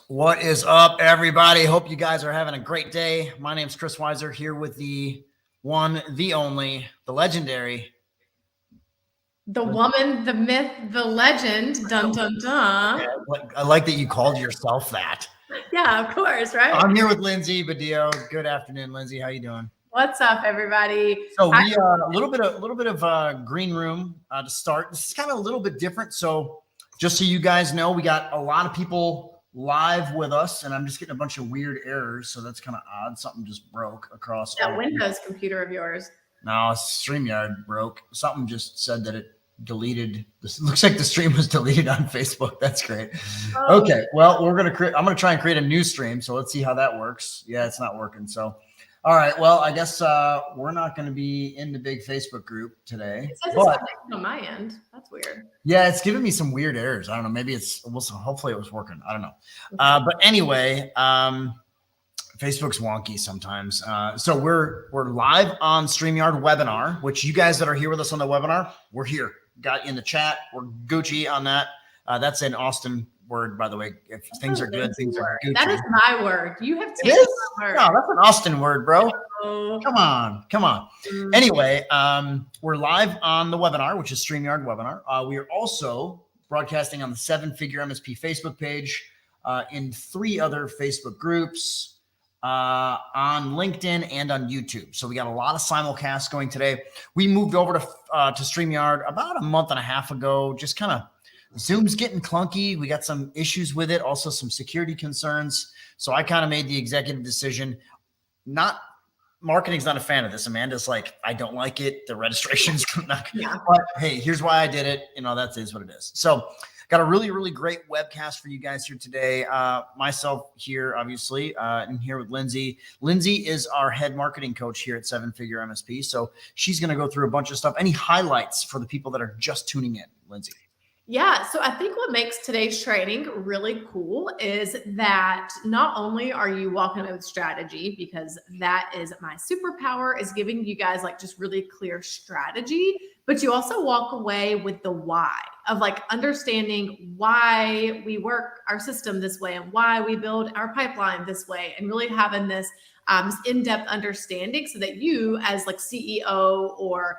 What is up, everybody? Hope you guys are having a great day. My name's Chris Weiser, here with the one, the only, the legendary, the woman, the myth, the legend. Dun dun dun. I like that you called yourself that. Yeah, of course, right? I'm here with Lindsay Badillo. Good afternoon, Lindsay. How you doing? What's up, everybody? So we a little bit of green room to start. This is kind of a little bit different. So just so you guys know, we got a lot of people live with us, and I'm just getting a bunch of weird errors. So that's kind of odd. Something just broke across that Windows computer of yours. No, StreamYard broke. Something just said that it deleted. This looks like the stream was deleted on Facebook. That's great. Oh. Okay, well, I'm gonna try and create a new stream. So let's see how that works. Yeah, it's not working. So. All right. Well, I guess we're not going to be in the big Facebook group today. It says it's on my end. That's weird. Yeah, it's giving me some weird errors. I don't know. Maybe hopefully it was working. I don't know. But anyway, Facebook's wonky sometimes. So we're live on StreamYard webinar, which you guys that are here with us on the webinar, we're here. Got you in the chat. We're Gucci on that. That's an Austin word, by the way. If things are good, things are Gucci. That is my word. You have taken my word. No, that's an Austin word, bro. Come on. Anyway, we're live on the webinar, which is StreamYard webinar. We are also broadcasting on the 7-Figure MSP Facebook page, in 3 other Facebook groups, on LinkedIn and on YouTube. So we got a lot of simulcasts going today. We moved over to StreamYard about a month and a half ago, just kind of Zoom's getting clunky. We got some issues with it, also some security concerns. So I kind of made the executive decision. Marketing's not a fan of this. Amanda's like, I don't like it. The registration's not. Yeah. But hey, here's why I did it. That is what it is. So got a really, really great webcast for you guys here today. Myself here, obviously, and here with Lindsay. Lindsay is our head marketing coach here at 7-Figure MSP. So she's going to go through a bunch of stuff. Any highlights for the people that are just tuning in, Lindsay? Yeah, so I think what makes today's training really cool is that not only are you walking away with strategy, because that is my superpower, is giving you guys like just really clear strategy, but you also walk away with the why of like understanding why we work our system this way and why we build our pipeline this way, and really having this in-depth understanding so that you as like CEO or,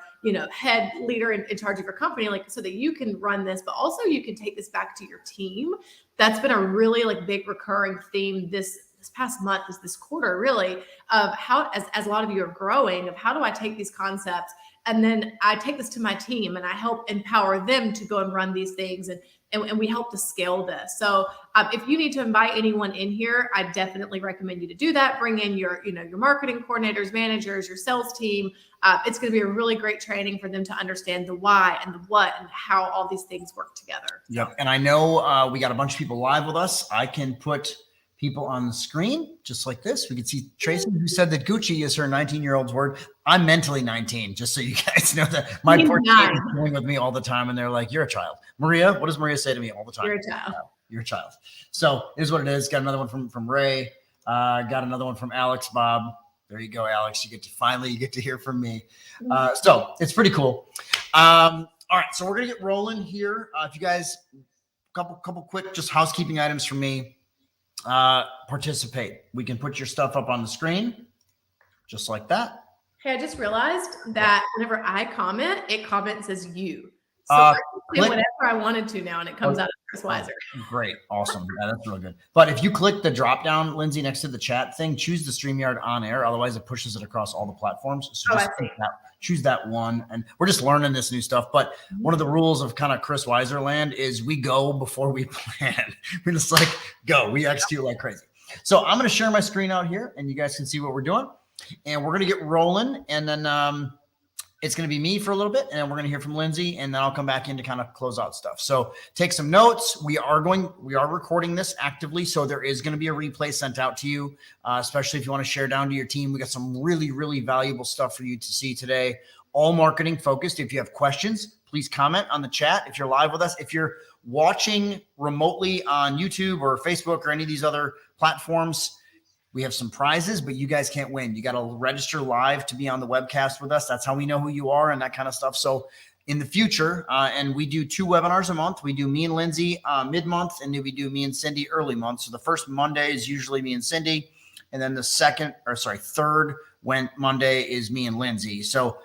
head leader in charge of your company, like so that you can run this, but also you can take this back to your team. That's been a really like big recurring theme this past month, this quarter, really, of how, as a lot of you are growing, of how do I take these concepts and then I take this to my team and I help empower them to go and run these things. And we help to scale this. So if you need to invite anyone in here, I definitely recommend you to do that. Bring in your marketing coordinators, managers, your sales team. It's going to be a really great training for them to understand the why and the what and how all these things work together. Yep. And I know we got a bunch of people live with us. I can put people on the screen just like this. We can see Tracy, who said that Gucci is her 19-year-old's word. I'm mentally 19, just so you guys know that. My poor team is dealing with me all the time, and they're like, you're a child. Maria, what does Maria say to me all the time? You're a child. You're a child. So here's what it is. Got another one from Ray. Got another one from Alex Bob. There you go, Alex. You get to hear from me. So it's pretty cool. All right, so we're gonna get rolling here. If you guys, couple quick just housekeeping items for me. Participate. We can put your stuff up on the screen just like that. Hey, I just realized that whenever I comment, it comments as you. So I can say whatever I wanted to now, and it comes out as Chris Weiser. Great. Awesome. Yeah, that's really good. But if you click the drop down, Lindsay, next to the chat thing, choose the StreamYard on air. Otherwise, it pushes it across all the platforms. So just choose that one. And we're just learning this new stuff. But one of the rules of kind of Chris Weiser land is we go before we plan. We're just like, go. We execute like crazy. So I'm going to share my screen out here, and you guys can see what we're doing. And we're going to get rolling. And then it's going to be me for a little bit, and then we're going to hear from Lindsay, and then I'll come back in to kind of close out stuff. So take some notes. We are recording this actively, so there is going to be a replay sent out to you, especially if you want to share down to your team. We got some really, really valuable stuff for you to see today, all marketing focused. If you have questions, please comment on the chat. If you're live with us, if you're watching remotely on YouTube or Facebook or any of these other platforms, we have some prizes, but you guys can't win. You got to register live to be on the webcast with us. That's how we know who you are and that kind of stuff. So in the future, and we do 2 webinars a month. We do me and Lindsay mid-month, and then we do me and Cindy early month. So the first Monday is usually me and Cindy, and then the third Monday is me and Lindsay. So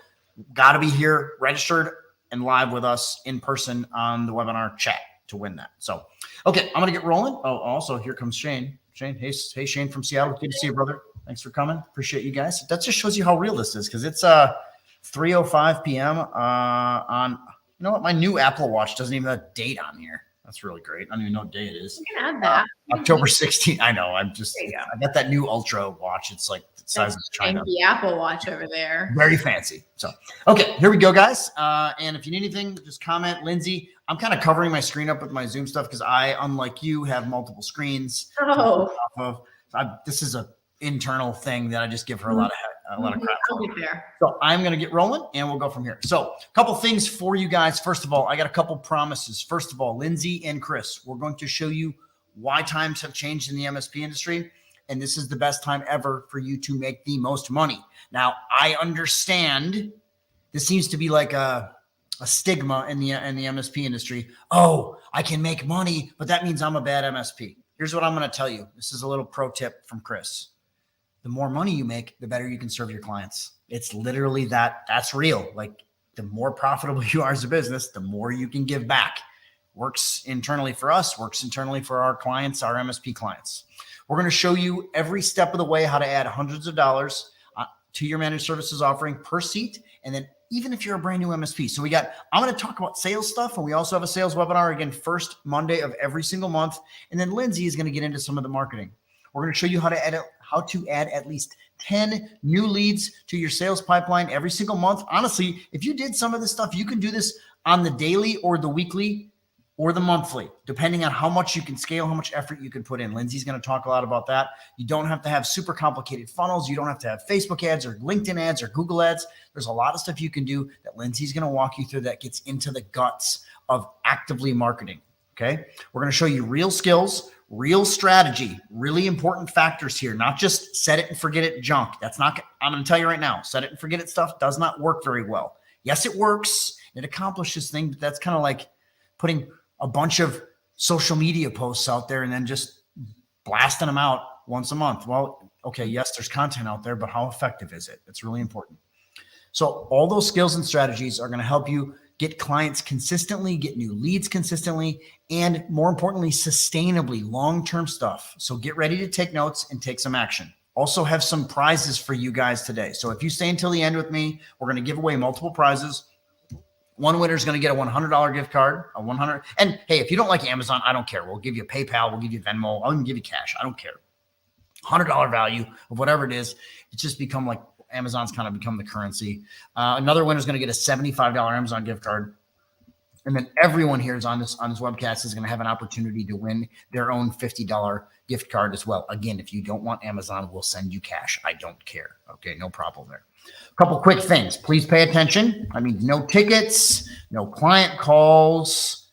got to be here, registered, and live with us in person on the webinar chat to win that. So, okay, I'm going to get rolling. Oh, also, here comes Shane. Shane, hey, Shane from Seattle. Good to see you, brother. Thanks for coming. Appreciate you guys. That just shows you how real this is, because it's 3:05 p.m. On, you know what? My new Apple Watch doesn't even have a date on here. That's really great. I don't even know what day it is. You can add that. October 16th. I know. I got that new Ultra watch. It's like the size of China. The Apple Watch over there. Very fancy. So, okay, here we go, guys. And if you need anything, just comment. Lindsay, I'm kind of covering my screen up with my Zoom stuff because I, unlike you, have multiple screens. Oh. This is a internal thing that I just give her a lot of crap. I'll get there. So I'm going to get rolling and we'll go from here. So a couple things for you guys. First of all, I got a couple promises. First of all, Lindsay and Chris, we're going to show you why times have changed in the MSP industry. And this is the best time ever for you to make the most money. Now, I understand this seems to be like a stigma in the MSP industry. Oh, I can make money, but that means I'm a bad MSP. Here's what I'm going to tell you. This is a little pro tip from Chris. The more money you make, the better you can serve your clients. It's literally that's real. Like, the more profitable you are as a business, the more you can give back. Works internally for us, works internally for our clients, our MSP clients. We're going to show you every step of the way how to add hundreds of dollars to your managed services offering per seat. And then even if you're a brand new MSP. So I'm going to talk about sales stuff. And we also have a sales webinar, again, first Monday of every single month. And then Lindsay is going to get into some of the marketing. We're going to show you how to add at least 10 new leads to your sales pipeline every single month. Honestly, if you did some of this stuff, you can do this on the daily or the weekly or the monthly, depending on how much you can scale, how much effort you can put in. Lindsay's going to talk a lot about that. You don't have to have super complicated funnels. You don't have to have Facebook ads or LinkedIn ads or Google ads. There's a lot of stuff you can do that Lindsay's going to walk you through that gets into the guts of actively marketing. Okay. We're going to show you real skills, real strategy, really important factors here, not just set it and forget it junk. I'm going to tell you right now, set it and forget it stuff does not work very well. Yes, it works. It accomplishes things, but that's kind of like putting a bunch of social media posts out there and then just blasting them out once a month. Well, okay, yes, there's content out there, but how effective is it? It's really important. So all those skills and strategies are going to help you get clients consistently, get new leads consistently, and more importantly, sustainably, long-term stuff. So get ready to take notes and take some action. Also have some prizes for you guys today. So if you stay until the end with me, we're going to give away multiple prizes. One winner is going to get a $100 gift card, And hey, if you don't like Amazon, I don't care. We'll give you PayPal. We'll give you Venmo. I'll even give you cash. I don't care. $100 value of whatever it is. It's just become like Amazon's kind of become the currency. Another winner is going to get a $75 Amazon gift card. And then everyone here is on this webcast is going to have an opportunity to win their own $50 gift card as well. Again, if you don't want Amazon, we'll send you cash. I don't care. Okay, no problem there. A couple quick things. Please pay attention. I mean, no tickets, no client calls.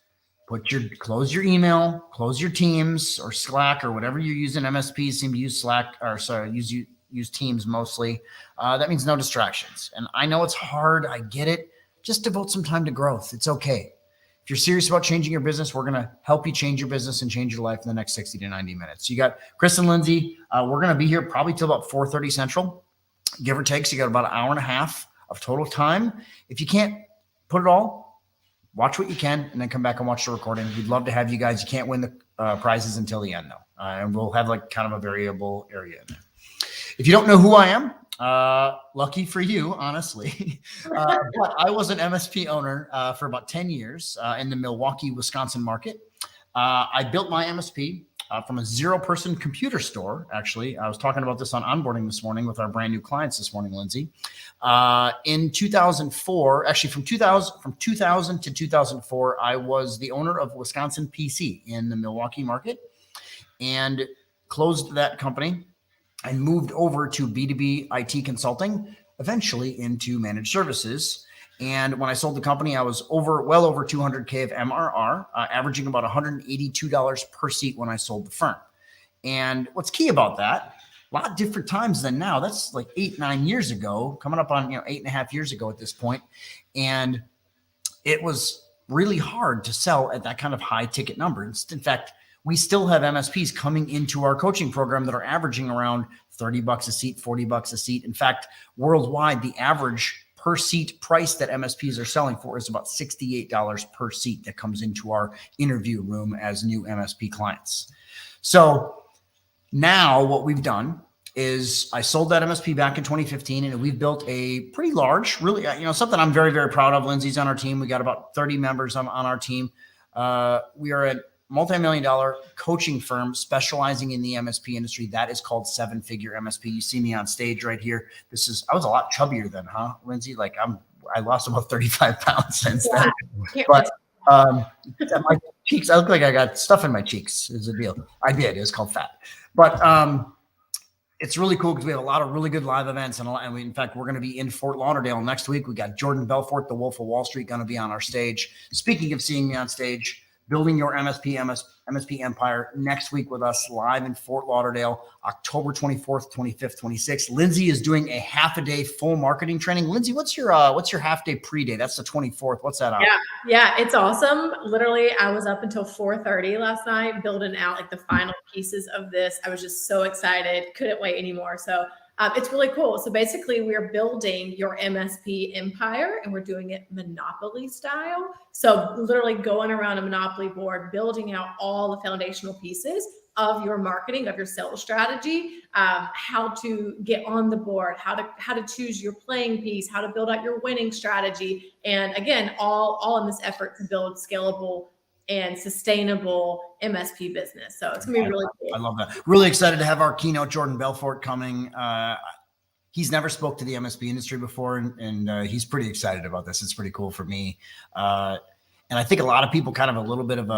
Close your email, close your Teams or Slack or whatever you're using. MSPs seem to use Slack use Teams mostly. That means no distractions. And I know it's hard. I get it. Just devote some time to growth. It's okay. If you're serious about changing your business, we're going to help you change your business and change your life in the next 60 to 90 minutes. So you got Chris and Lindsay. We're going to be here probably till about 4:30 Central, give or take. So you got about an hour and a half of total time. If you can't put it all, watch what you can and then come back and watch the recording. We'd love to have you guys. You can't win the prizes until the end though. And we'll have like kind of a variable area in there. If you don't know who I am, lucky for you, honestly. But I was an MSP owner for about 10 years in the Milwaukee, Wisconsin market. I built my MSP from a 0-person computer store. Actually, I was talking about this on onboarding this morning with our brand new clients this morning, Lindsay. In 2004, actually from 2000 to 2004, I was the owner of Wisconsin PC in the Milwaukee market and closed that company and moved over to B2B IT consulting, eventually into managed services. And when I sold the company, I was well over 200K of MRR, averaging about $182 per seat when I sold the firm. And what's key about that, a lot different times than now. That's like 8-9 years ago, coming up on 8.5 years ago at this point. And it was really hard to sell at that kind of high ticket number. In fact, we still have MSPs coming into our coaching program that are averaging around $30 a seat, $40 a seat. In fact, worldwide, the average per seat price that MSPs are selling for is about $68 per seat that comes into our interview room as new MSP clients. So now what we've done is I sold that MSP back in 2015, and we've built a pretty large, really, something I'm very, very proud of. Lindsay's on our team. We got about 30 members on our team. We are a multi-million-dollar coaching firm specializing in the MSP industry. That is called Seven Figure MSP. You see me on stage right here. I was a lot chubbier then, huh, Lindsay? Like I lost about 35 pounds since then. But my cheeks, I look like I got stuff in my cheeks is the deal. I did. It was called fat. But it's really cool because we have a lot of really good live events. And in fact, we're going to be in Fort Lauderdale next week. We got Jordan Belfort, the Wolf of Wall Street, going to be on our stage. Speaking of seeing me on stage, building your MSP empire next week with us live in Fort Lauderdale, October 24th, 25th, 26th. Lindsay is doing a half a day full marketing training. Lindsay, what's your half day pre-day? That's the 24th. What's that on? Yeah, it's awesome. Literally, I was up until 4:30 last night building out like the final pieces of this. I was just so excited. Couldn't wait anymore. So it's really cool. So basically, we're building your MSP empire, and we're doing it Monopoly style. So literally going around a Monopoly board, building out all the foundational pieces of your marketing, of your sales strategy, how to get on the board, how to choose your playing piece, how to build out your winning strategy. And again, all in this effort to build scalable and sustainable MSP business. So it's gonna be really cool. I love that. Really excited to have our keynote, Jordan Belfort, coming. He's never spoke to the MSP industry before, and he's pretty excited about this. It's pretty cool for me. And I think a lot of people kind of a little bit of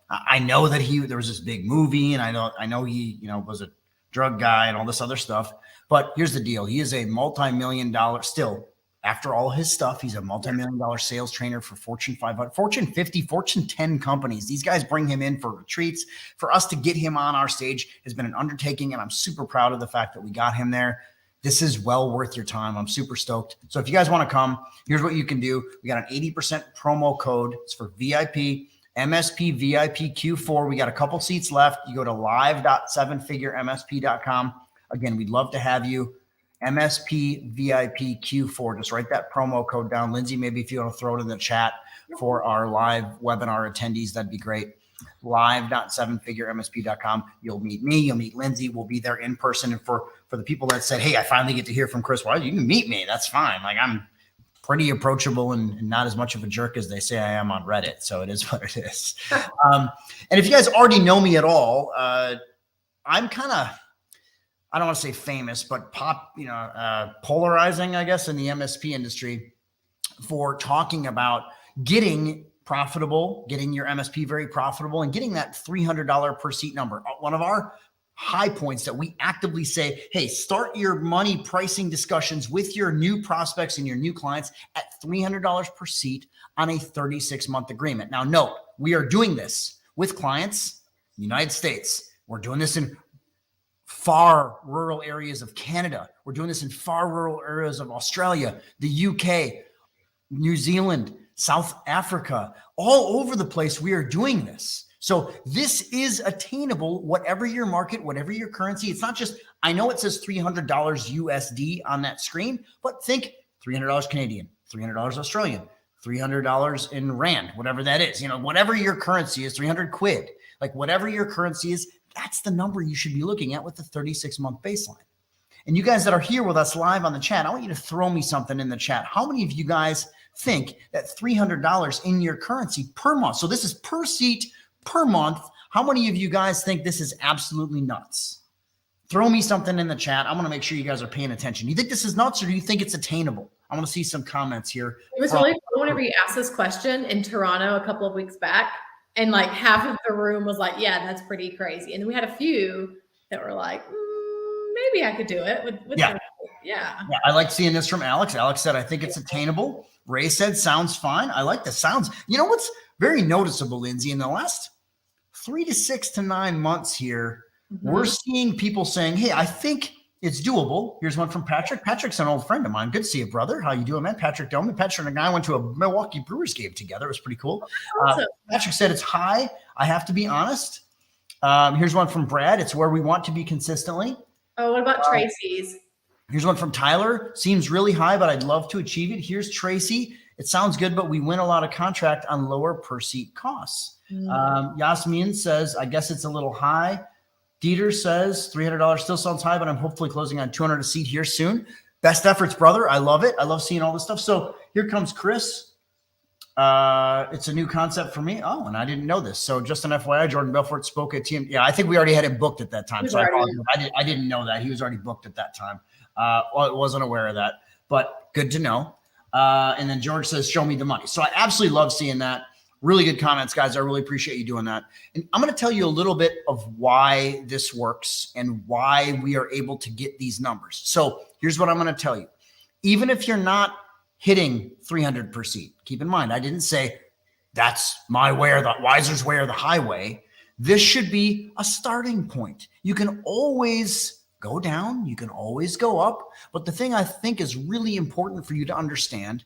I know that there was this big movie, and I know he, was a drug guy and all this other stuff. But here's the deal. He is a multi-million-dollar still. After all his stuff, he's a multi-million-dollar sales trainer for Fortune 500, Fortune 50, Fortune 10 companies. These guys bring him in for retreats. For us to get him on our stage has been an undertaking, and I'm super proud of the fact that we got him there. This is well worth your time. I'm super stoked. So if you guys want to come, here's what you can do. We got an 80% promo code. It's for VIP, MSP VIP Q4. We got a couple seats left. You go to live.sevenfiguremsp.com. Again, we'd love to have you. MSP VIP Q4. Just write that promo code down. Lindsay, maybe if you want to throw it in the chat for our live webinar attendees, that'd be great. Live.sevenfiguremsp.com. You'll meet me. You'll meet Lindsay. We'll be there in person. And for the people that said, hey, I finally get to hear from Chris, well, you can meet me. That's fine. Like, I'm pretty approachable and not as much of a jerk as they say I am on Reddit. So it is what it is. And if you guys already know me at all, I'm kind of, I don't want to say famous, but polarizing, I guess, in the MSP industry for talking about getting profitable, getting your MSP very profitable, and getting that $300 per seat number. One of our high points that we actively say, hey, start your money pricing discussions with your new prospects and your new clients at $300 per seat on a 36-month agreement. Now, note, we are doing this with clients in the United States. We're doing this in far rural areas of Canada. We're doing this in far rural areas of Australia, the UK, New Zealand, South Africa, all over the place. We are doing this. So this is attainable, whatever your market, whatever your currency. It's not just, I know it says $300 USD on that screen, but think $300 Canadian, $300 Australian, $300 in Rand, whatever that is, whatever your currency is, 300 quid, like whatever your currency is, that's the number you should be looking at with the 36-month baseline. And you guys that are here with us live on the chat, I want you to throw me something in the chat. How many of you guys think that $300 in your currency per month, so this is per seat, per month, how many of you guys think this is absolutely nuts? Throw me something in the chat. I want to make sure you guys are paying attention. Do you think this is nuts, or do you think it's attainable? I want to see some comments here. It was really cool whenever you asked this question in Toronto a couple of weeks back, and like half of the room was like, yeah, that's pretty crazy. And then we had a few that were like, maybe I could do it. Yeah. I like seeing this from Alex. Alex said, I think it's attainable. Ray said, sounds fine. I like the sounds. You know what's very noticeable, Lindsay, in the last 3 to 6 to 9 months here, we're seeing people saying, hey, I think It's doable. Here's one from Patrick. Patrick's an old friend of mine. Good to see you, brother. How you doing, man? Patrick Doman. Patrick and I went to a Milwaukee Brewers game together. It was pretty cool. Awesome. Patrick said it's high. I have to be honest. Here's one from Brad. It's where we want to be consistently. Oh, what about Tracy's? Here's one from Tyler. Seems really high, but I'd love to achieve it. Here's Tracy. It sounds good, but we win a lot of contract on lower per seat costs. Yasmin says, I guess it's a little high. Dieter says $300 still sounds high, but I'm hopefully closing on 200 a seat here soon. Best efforts, brother. I love it. I love seeing all this stuff. So here comes Chris. It's a new concept for me. Oh, and I didn't know this. So just an FYI, Jordan Belfort spoke at TM. Yeah, I think we already had him booked at that time. So I didn't know that. He was already booked at that time. I wasn't aware of that, but good to know. And then George says, show me the money. So I absolutely love seeing that. Really good comments, guys. I really appreciate you doing that. And I'm going to tell you a little bit of why this works and why we are able to get these numbers. So here's what I'm going to tell you. Even if you're not hitting 300 per seat, keep in mind, I didn't say that's my way or the Wiser's way or the highway. This should be a starting point. You can always go down. You can always go up. But the thing I think is really important for you to understand,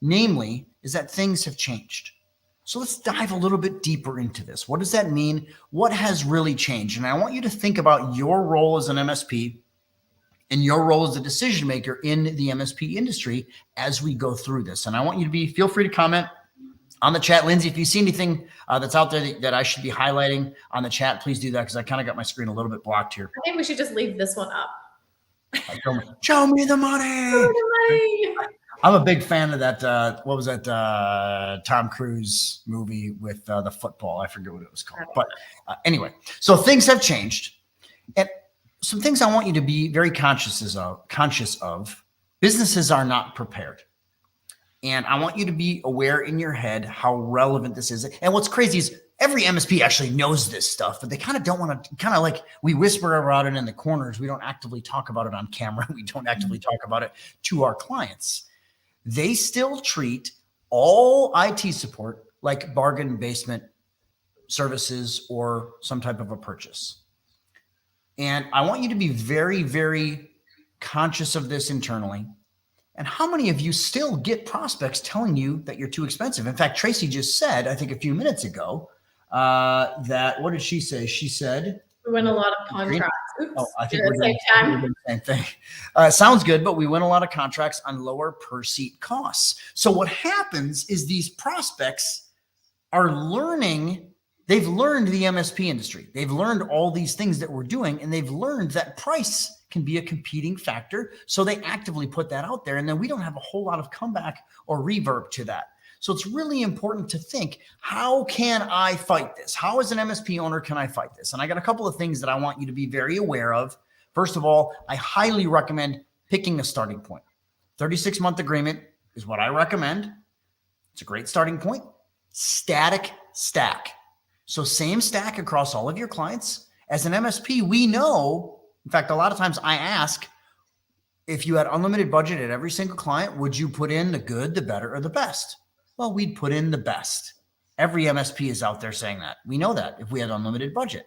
namely, is that things have changed. So let's dive a little bit deeper into this. What does that mean? What has really changed? And I want you to think about your role as an MSP and your role as a decision maker in the MSP industry as we go through this. And I want you to feel free to comment on the chat. Lindsay, if you see anything that's out there that I should be highlighting on the chat, please do that because I kind of got my screen a little bit blocked here. I think we should just leave this one up. Show me the money. Show me the money. I'm a big fan of that. What was that Tom Cruise movie with the football? I forget what it was called. But anyway, so things have changed. And some things I want you to be very conscious of. Businesses are not prepared. And I want you to be aware in your head how relevant this is. And what's crazy is every MSP actually knows this stuff, but they kind of don't want to, kind of like we whisper about it in the corners. We don't actively talk about it on camera. We don't actively talk about it to our clients. They still treat all IT support like bargain basement services or some type of a purchase. And I want you to be very, very conscious of this internally. And how many of you still get prospects telling you that you're too expensive? In fact, Tracy just said, I think a few minutes ago, that, what did she say? She said, we win a lot of contracts. Oops. Oh, I think we're doing the same thing. Sounds good, but we win a lot of contracts on lower per seat costs. So what happens is these prospects are learning, they've learned the MSP industry. They've learned all these things that we're doing, and they've learned that price can be a competing factor. So they actively put that out there, and then we don't have a whole lot of comeback or reverb to that. So it's really important to think, how can I fight this? How, as an MSP owner, can I fight this? And I got a couple of things that I want you to be very aware of. First of all, I highly recommend picking a starting point. 36-month agreement is what I recommend. It's a great starting point. Static stack. So same stack across all of your clients. As an MSP, we know, in fact, a lot of times I ask, if you had unlimited budget at every single client, would you put in the good, the better, or the best? Well, we'd put in the best. Every MSP is out there saying that. We know that if we had unlimited budget.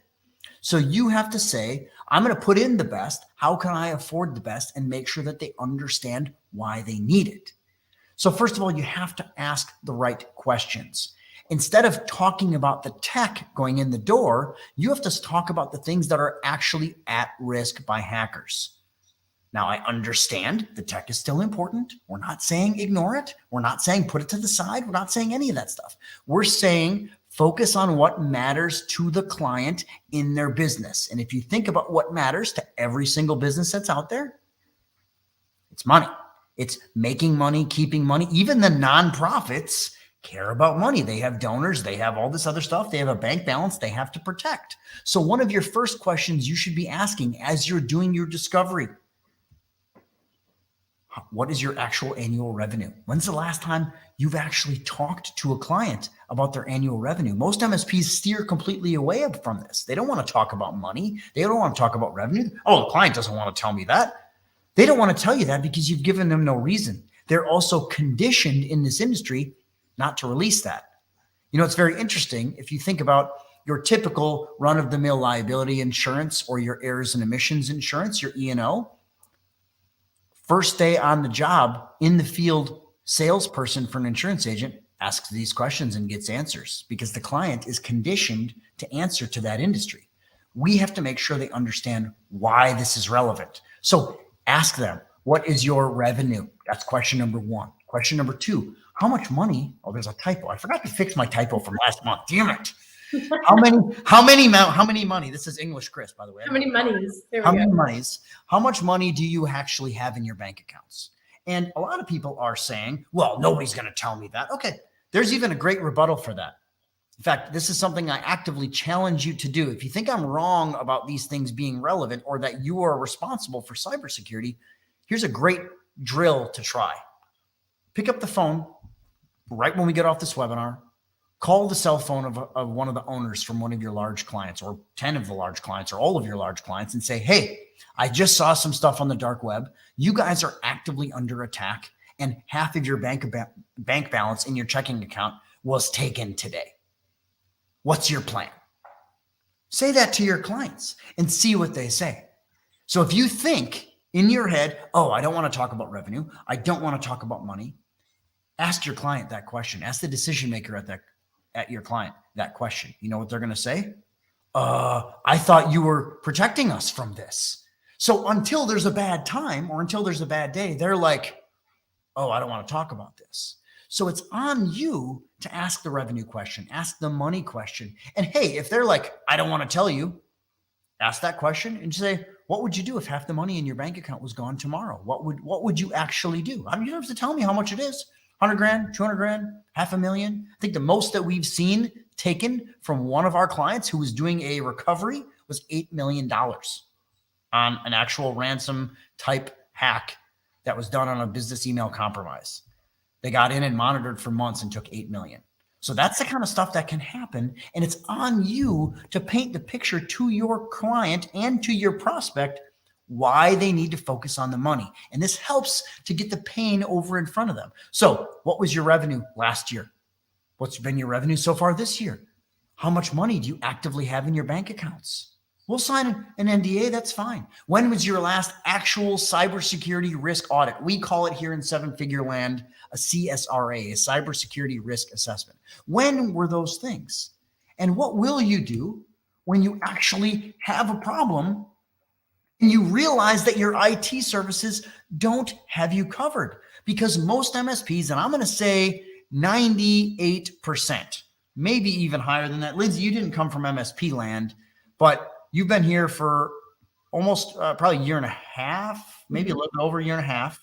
So you have to say, I'm going to put in the best. How can I afford the best? And make sure that they understand why they need it. So first of all, you have to ask the right questions. Instead of talking about the tech going in the door, you have to talk about the things that are actually at risk by hackers. Now, I understand the tech is still important. We're not saying ignore it. We're not saying put it to the side. We're not saying any of that stuff. We're saying focus on what matters to the client in their business. And if you think about what matters to every single business that's out there, it's money. It's making money, keeping money. Even the nonprofits care about money. They have donors. They have all this other stuff. They have a bank balance they have to protect. So one of your first questions you should be asking as you're doing your discovery, what is your actual annual revenue? When's the last time you've actually talked to a client about their annual revenue? Most MSPs steer completely away from this. They don't want to talk about money. They don't want to talk about revenue. Oh, the client doesn't want to tell me that. They don't want to tell you that because you've given them no reason. They're also conditioned in this industry not to release that. You know, it's very interesting. If you think about your typical run-of-the-mill liability insurance or your errors and emissions insurance, your E&O, First day on the job in the field, salesperson for an insurance agent asks these questions and gets answers because the client is conditioned to answer to that industry. We have to make sure they understand why this is relevant. So ask them, what is your revenue? That's question number one. Question number two, how much money? Oh, there's a typo. I forgot to fix my typo from last month. Damn it. How many money? This is English, Chris, by the way. How many monies? How many monies? How much money do you actually have in your bank accounts? And a lot of people are saying, well, nobody's going to tell me that. Okay. There's even a great rebuttal for that. In fact, this is something I actively challenge you to do. If you think I'm wrong about these things being relevant or that you are responsible for cybersecurity, here's a great drill to try. Pick up the phone right when we get off this webinar, call the cell phone of one of the owners from one of your large clients or 10 of the large clients or all of your large clients and say, hey, I just saw some stuff on the dark web. You guys are actively under attack and half of your bank balance in your checking account was taken today. What's your plan? Say that to your clients and see what they say. So if you think in your head, oh, I don't want to talk about revenue, I don't want to talk about money, ask your client that question. Ask the decision maker at your client that question. You know what they're going to say? I thought you were protecting us from this. So until there's a bad time or until there's a bad day, they're like, oh, I don't want to talk about this. So it's on you to ask the revenue question, ask the money question. And hey, if they're like, I don't want to tell you, ask that question and say, what would you do if half the money in your bank account was gone tomorrow? What would you actually do? I mean, you don't have to tell me how much it is. 100 grand, 200 grand, $500,000. I think the most that we've seen taken from one of our clients who was doing a recovery was $8 million on an actual ransom type hack that was done on a business email compromise. They got in and monitored for months and took $8 million. So that's the kind of stuff that can happen. And it's on you to paint the picture to your client and to your prospect why they need to focus on the money. And this helps to get the pain over in front of them. So what was your revenue last year? What's been your revenue so far this year? How much money do you actively have in your bank accounts? We'll sign an NDA. That's fine. When was your last actual cybersecurity risk audit? We call it here in seven figure land a CSRA, a cybersecurity risk assessment. When were those things? And what will you do when you actually have a problem and you realize that your IT services don't have you covered? Because most MSPs, and I'm going to say 98%, maybe even higher than that. Lindsay, you didn't come from MSP land, but you've been here for almost probably a year and a half, maybe a little bit over a year and a half.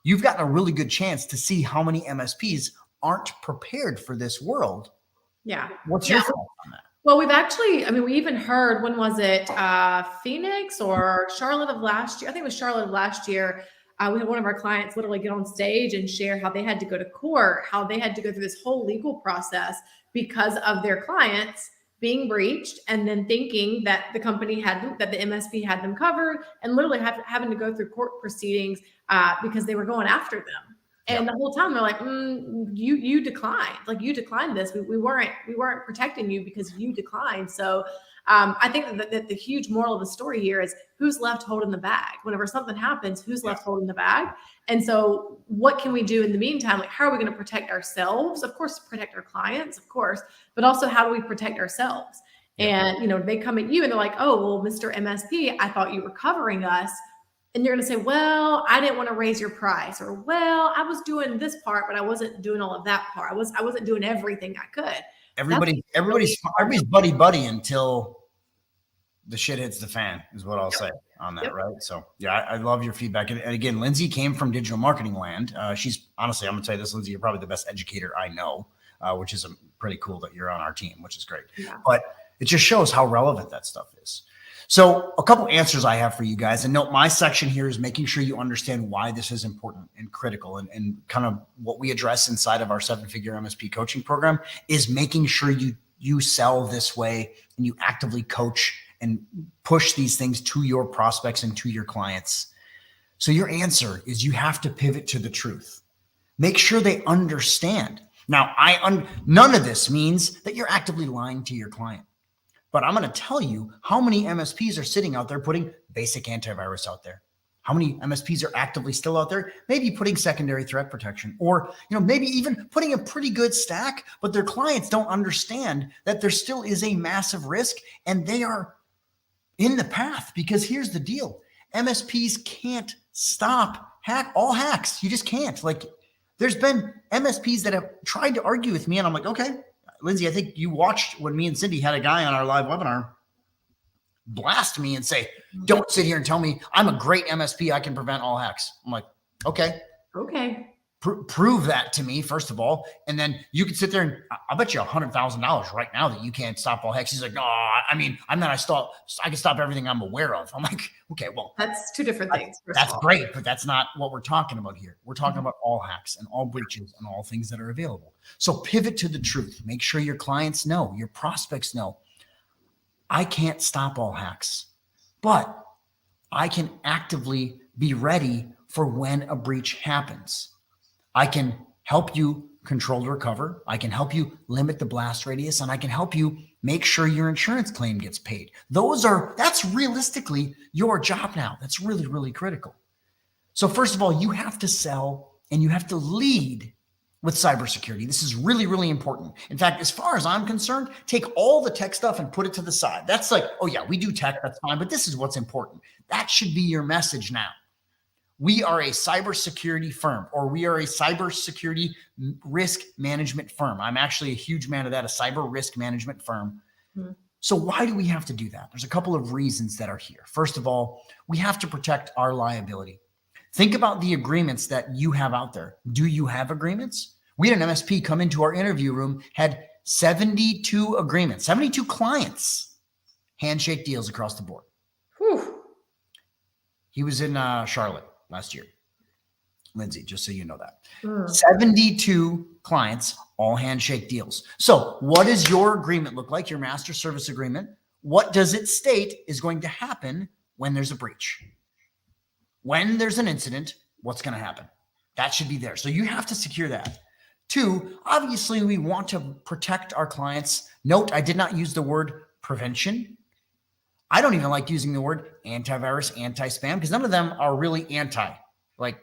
You've gotten a really good chance to see how many MSPs aren't prepared for this world. Yeah. What's your thought on that? Well, we've actually, we even heard, when was it? Phoenix or Charlotte of last year? I think it was Charlotte of last year. We had one of our clients literally get on stage and share how they had to go to court, how they had to go through this whole legal process because of their clients being breached and then thinking that the company that the MSP had them covered and literally having to go through court proceedings because they were going after them. And the whole time they're like, you declined, like you declined this. We weren't protecting you because you declined. So I think that the huge moral of the story here is who's left holding the bag. Whenever something happens, who's left holding the bag? And so what can we do in the meantime? Like, how are we going to protect ourselves? Of course, protect our clients, of course, but also how do we protect ourselves? And, they come at you and they're like, oh, well, Mr. MSP, I thought you were covering us. And you're going to say, well, I didn't want to raise your price, or, well, I was doing this part, but I wasn't doing all of that part. I wasn't doing everything I could. Everybody's buddy until the shit hits the fan is what I'll say on that. Right. So I love your feedback. And again, Lindsay came from digital marketing land. She's honestly, I'm gonna tell you this, Lindsay, you're probably the best educator I know, which is pretty cool that you're on our team, which is great. Yeah. But it just shows how relevant that stuff is. So a couple answers I have for you guys, and note my section here is making sure you understand why this is important and critical, and kind of what we address inside of our 7-figure MSP coaching program is making sure you sell this way and you actively coach and push these things to your prospects and to your clients. So your answer is you have to pivot to the truth. Make sure they understand. Now, none of this means that you're actively lying to your client. But I'm going to tell you how many MSPs are sitting out there putting basic antivirus out there, How many MSPs are actively still out there? Maybe putting secondary threat protection, or maybe even putting a pretty good stack, but their clients don't understand that there still is a massive risk and they are in the path. Because here's the deal. MSPs can't stop all hacks. You just can't. Like, there's been MSPs that have tried to argue with me, and I'm like, okay, Lindsay, I think you watched when me and Cindy had a guy on our live webinar blast me and say, don't sit here and tell me I'm a great MSP. I can prevent all hacks. I'm like, okay. Prove that to me, first of all. And then you can sit there and I'll bet you $100,000 right now that you can't stop all hacks. He's like, no, I mean, I can stop everything I'm aware of. I'm like, okay, well, that's two different things. That's great, but that's not what we're talking about here. We're talking about all hacks and all breaches and all things that are available. So pivot to the truth. Make sure your clients know, your prospects know, I can't stop all hacks, but I can actively be ready for when a breach happens. I can help you control the recover. I can help you limit the blast radius, and I can help you make sure your insurance claim gets paid. That's realistically your job now. That's really, really critical. So first of all, you have to sell and you have to lead with cybersecurity. This is really, really important. In fact, as far as I'm concerned, take all the tech stuff and put it to the side. That's like, oh yeah, we do tech, that's fine, but this is what's important. That should be your message now. We are a cybersecurity firm, or we are a cybersecurity risk management firm. I'm actually a huge fan of that, a cyber risk management firm. So why do we have to do that? There's a couple of reasons that are here. First of all, we have to protect our liability. Think about the agreements that you have out there. Do you have agreements? We had an MSP come into our interview room, had 72 agreements, 72 clients, handshake deals across the board. Whew. He was in Charlotte last year. Lindsay, just so you know that. 72 clients, all handshake deals. So what does your agreement look like, your master service agreement? What does it state is going to happen when there's a breach? When there's an incident, what's going to happen? That should be there. So you have to secure that. 2, obviously, we want to protect our clients. Note, I did not use the word prevention. I don't even like using the word antivirus, anti-spam, because none of them are really anti. Like,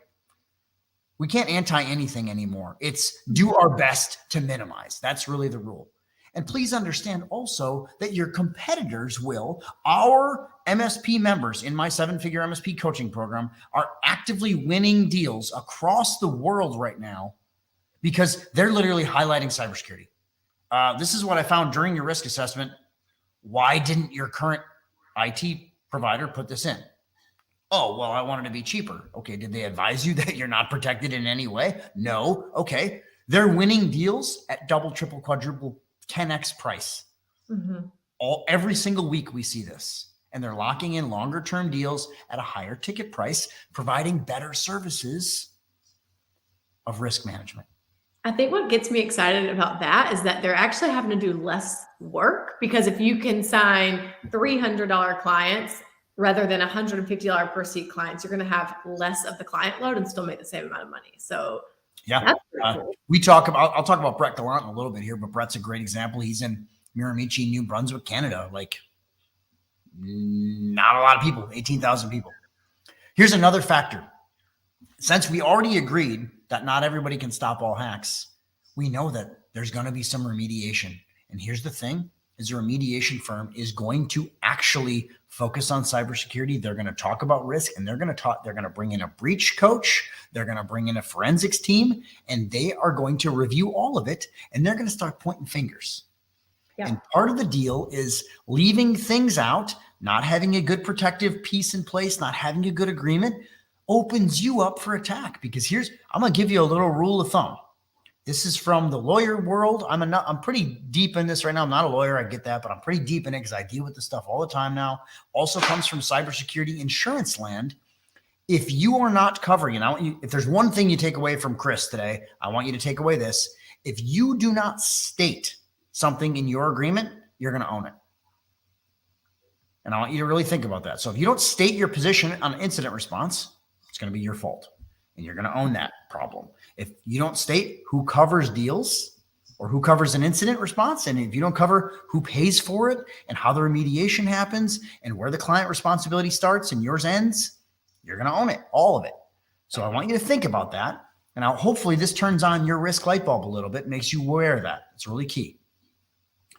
we can't anti anything anymore. It's do our best to minimize. That's really the rule. And please understand also that your competitors will. Our MSP members in my 7-figure MSP coaching program are actively winning deals across the world right now because they're literally highlighting cybersecurity. This is what I found during your risk assessment. Why didn't your current IT provider put this in? Oh, well, I wanted to be cheaper. Okay, did they advise you that you're not protected in any way? No. Okay, they're winning deals at double, triple, quadruple, 10x price. Every single week we see this, and they're locking in longer term deals at a higher ticket price, providing better services of risk management. I think what gets me excited about that is that they're actually having to do less work, because if you can sign $300 clients rather than $150 per seat clients, you're going to have less of the client load and still make the same amount of money. So yeah, that's cool. I'll talk about Brett Gallant in a little bit here, but Brett's a great example. He's in Miramichi, New Brunswick, Canada. Like, not a lot of people, 18,000 people. Here's another factor. Since we already agreed that not everybody can stop all hacks, we know that there's going to be some remediation. And here's the thing, is a remediation firm is going to actually focus on cybersecurity. They're going to talk about risk, and they're going to bring in a breach coach. They're going to bring in a forensics team, and they are going to review all of it, and they're going to start pointing fingers. Yeah. And part of the deal is leaving things out, not having a good protective piece in place, not having a good agreement opens you up for attack. Because I'm going to give you a little rule of thumb. This is from the lawyer world. I'm pretty deep in this right now. I'm not a lawyer, I get that, but I'm pretty deep in it because I deal with this stuff all the time now. Also comes from cybersecurity insurance land. If you are not covering, and if there's one thing you take away from Chris today, I want you to take away this. If you do not state something in your agreement, you're going to own it. And I want you to really think about that. So if you don't state your position on incident response, it's going to be your fault, and you're going to own that problem. If you don't state who covers deals or who covers an incident response, and if you don't cover who pays for it and how the remediation happens and where the client responsibility starts and yours ends, you're going to own it, all of it. So I want you to think about that. And hopefully this turns on your risk light bulb a little bit, makes you aware of that. It's really key.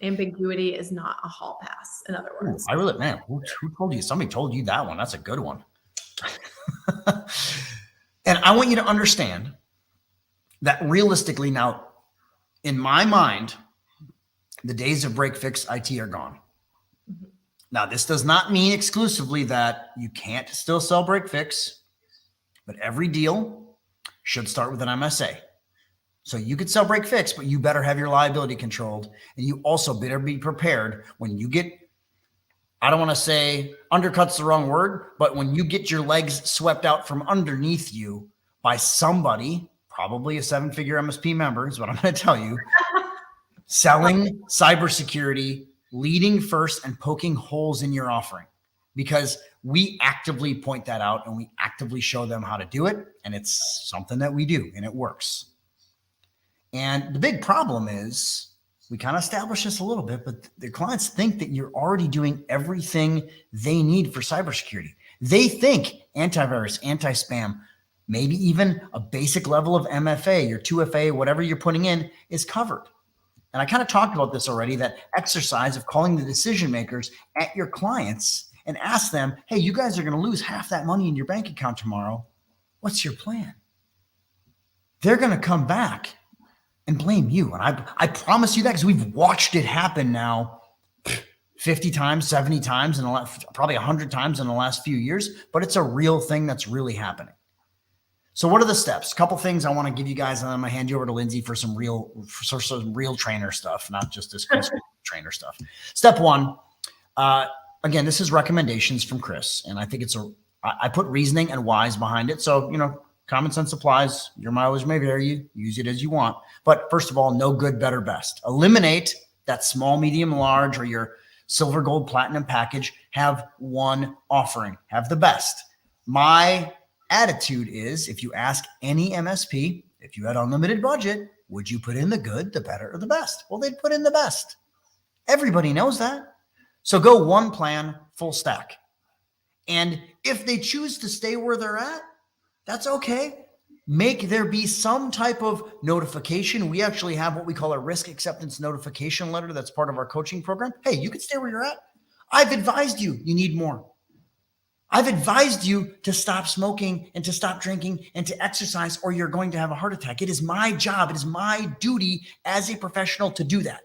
Ambiguity is not a hall pass, in other words. Ooh, I really, man, who told you? Somebody told you that one. That's a good one. And I want you to understand that realistically now, in my mind, the days of break fix IT are gone. Mm-hmm. Now, this does not mean exclusively that you can't still sell break fix, but every deal should start with an MSA. So you could sell break fix, but you better have your liability controlled. And you also better be prepared when you get, I don't want to say undercut's the wrong word, but when you get your legs swept out from underneath you by somebody, probably a 7-figure MSP member is what I'm going to tell you, selling cybersecurity, leading first and poking holes in your offering, because we actively point that out and we actively show them how to do it. And it's something that we do and it works. And the big problem is we kind of established this a little bit, but the clients think that you're already doing everything they need for cybersecurity. They think antivirus, anti-spam, maybe even a basic level of MFA, your 2FA, whatever you're putting in is covered. And I kind of talked about this already, that exercise of calling the decision makers at your clients and ask them, hey, you guys are going to lose half that money in your bank account tomorrow. What's your plan? They're going to come back and blame you. And I promise you that, because we've watched it happen now 50 times, 70 times, probably 100 times in the last few years, but it's a real thing that's really happening. So what are the steps? A couple things I want to give you guys, and I'm going to hand you over to Lindsay for some real trainer stuff, not just this trainer stuff. Step one, again, this is recommendations from Chris, and I think I put reasoning and whys behind it. So, common sense applies. Your mileage may vary. Use it as you want. But first of all, no good, better, best. Eliminate that small, medium, large, or your silver, gold, platinum package. Have one offering. Have the best. My attitude is, if you ask any MSP, if you had unlimited budget, would you put in the good, the better, or the best? Well, they'd put in the best. Everybody knows that. So go one plan, full stack. And if they choose to stay where they're at, that's okay. Make there be some type of notification. We actually have what we call a risk acceptance notification letter that's part of our coaching program. Hey, you can stay where you're at. I've advised you, you need more. I've advised you to stop smoking and to stop drinking and to exercise, or you're going to have a heart attack. It is my job. It is my duty as a professional to do that.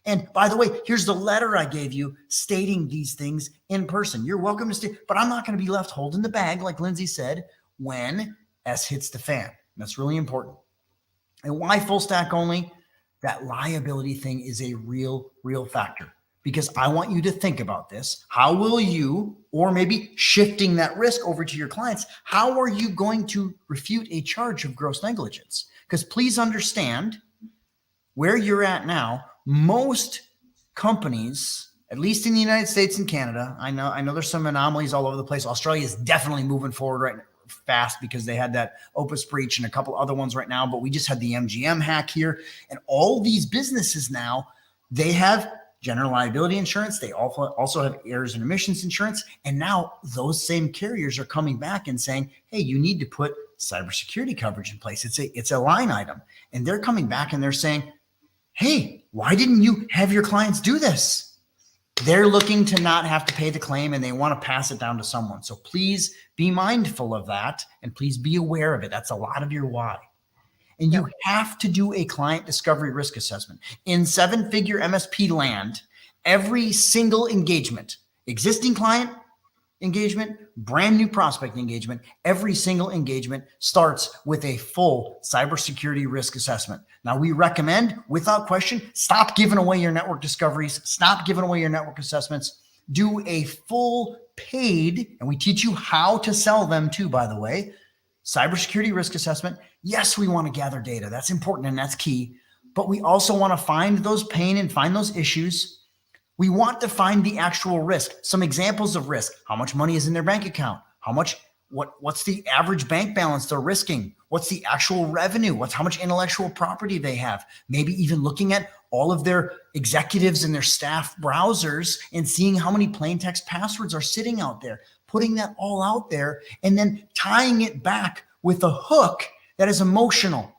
And by the way, here's the letter I gave you stating these things in person. You're welcome to stay, but I'm not going to be left holding the bag, like Lindsay said, when S hits the fan. That's really important. And why full stack only? That liability thing is a real factor, because I want you to think about this. How will you, or maybe shifting that risk over to your clients, how are you going to refute a charge of gross negligence? Because please understand where you're at now. Most companies, at least in the United States and Canada, I know there's some anomalies all over the place. Australia is definitely moving forward right now, fast, because they had that Opus breach and a couple other ones right now, but we just had the MGM hack here. And all these businesses now, they have general liability insurance. They also have errors and omissions insurance. And now those same carriers are coming back and saying, hey, you need to put cybersecurity coverage in place. It's a line item. And they're coming back and they're saying, hey, why didn't you have your clients do this? They're looking to not have to pay the claim, and they want to pass it down to someone. So please be mindful of that, and please be aware of it. That's a lot of your why. And you have to do a client discovery risk assessment. In 7-figure MSP land, every single engagement, existing client engagement, brand new prospect engagement, every single engagement starts with a full cybersecurity risk assessment. Now, we recommend, without question, stop giving away your network discoveries, stop giving away your network assessments, do a full paid, and we teach you how to sell them too, by the way, cybersecurity risk assessment. Yes, we want to gather data. That's important and that's key. But we also want to find those pain and find those issues. We want to find the actual risk, some examples of risk. How much money is in their bank account? What's the average bank balance they're risking? What's the actual revenue? How much intellectual property they have? Maybe even looking at all of their executives and their staff browsers and seeing how many plain text passwords are sitting out there. putting that all out there and then tying it back with a hook that is emotional.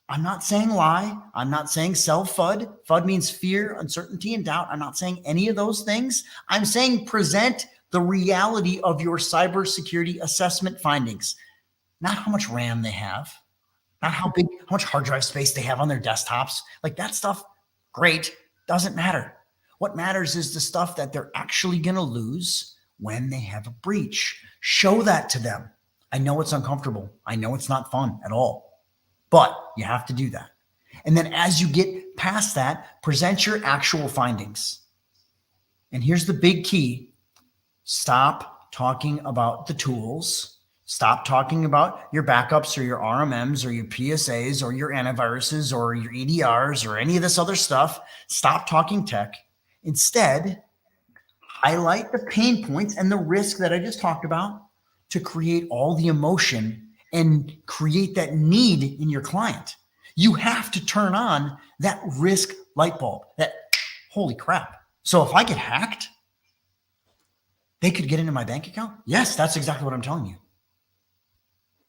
I'm not saying lie. I'm not saying sell FUD. FUD means fear, uncertainty, and doubt. I'm not saying any of those things. I'm saying present the reality of your cybersecurity assessment findings, not how much RAM they have, not how much hard drive space they have on their desktops. Like that stuff, great, doesn't matter. What matters is the stuff that they're actually going to lose when they have a breach. Show that to them. I know it's uncomfortable. I know it's not fun at all, but you have to do that. And then as you get past that, present your actual findings. And here's the big key. Stop talking about the tools. Stop talking about your backups or your RMMs or your PSAs or your antiviruses or your EDRs or any of this other stuff. Stop talking tech. Instead, highlight the pain points and the risk that I just talked about to create all the emotion and create that need in your client. You have to turn on that risk light bulb, that holy crap. So if I get hacked, they could get into my bank account? Yes, that's exactly what I'm telling you.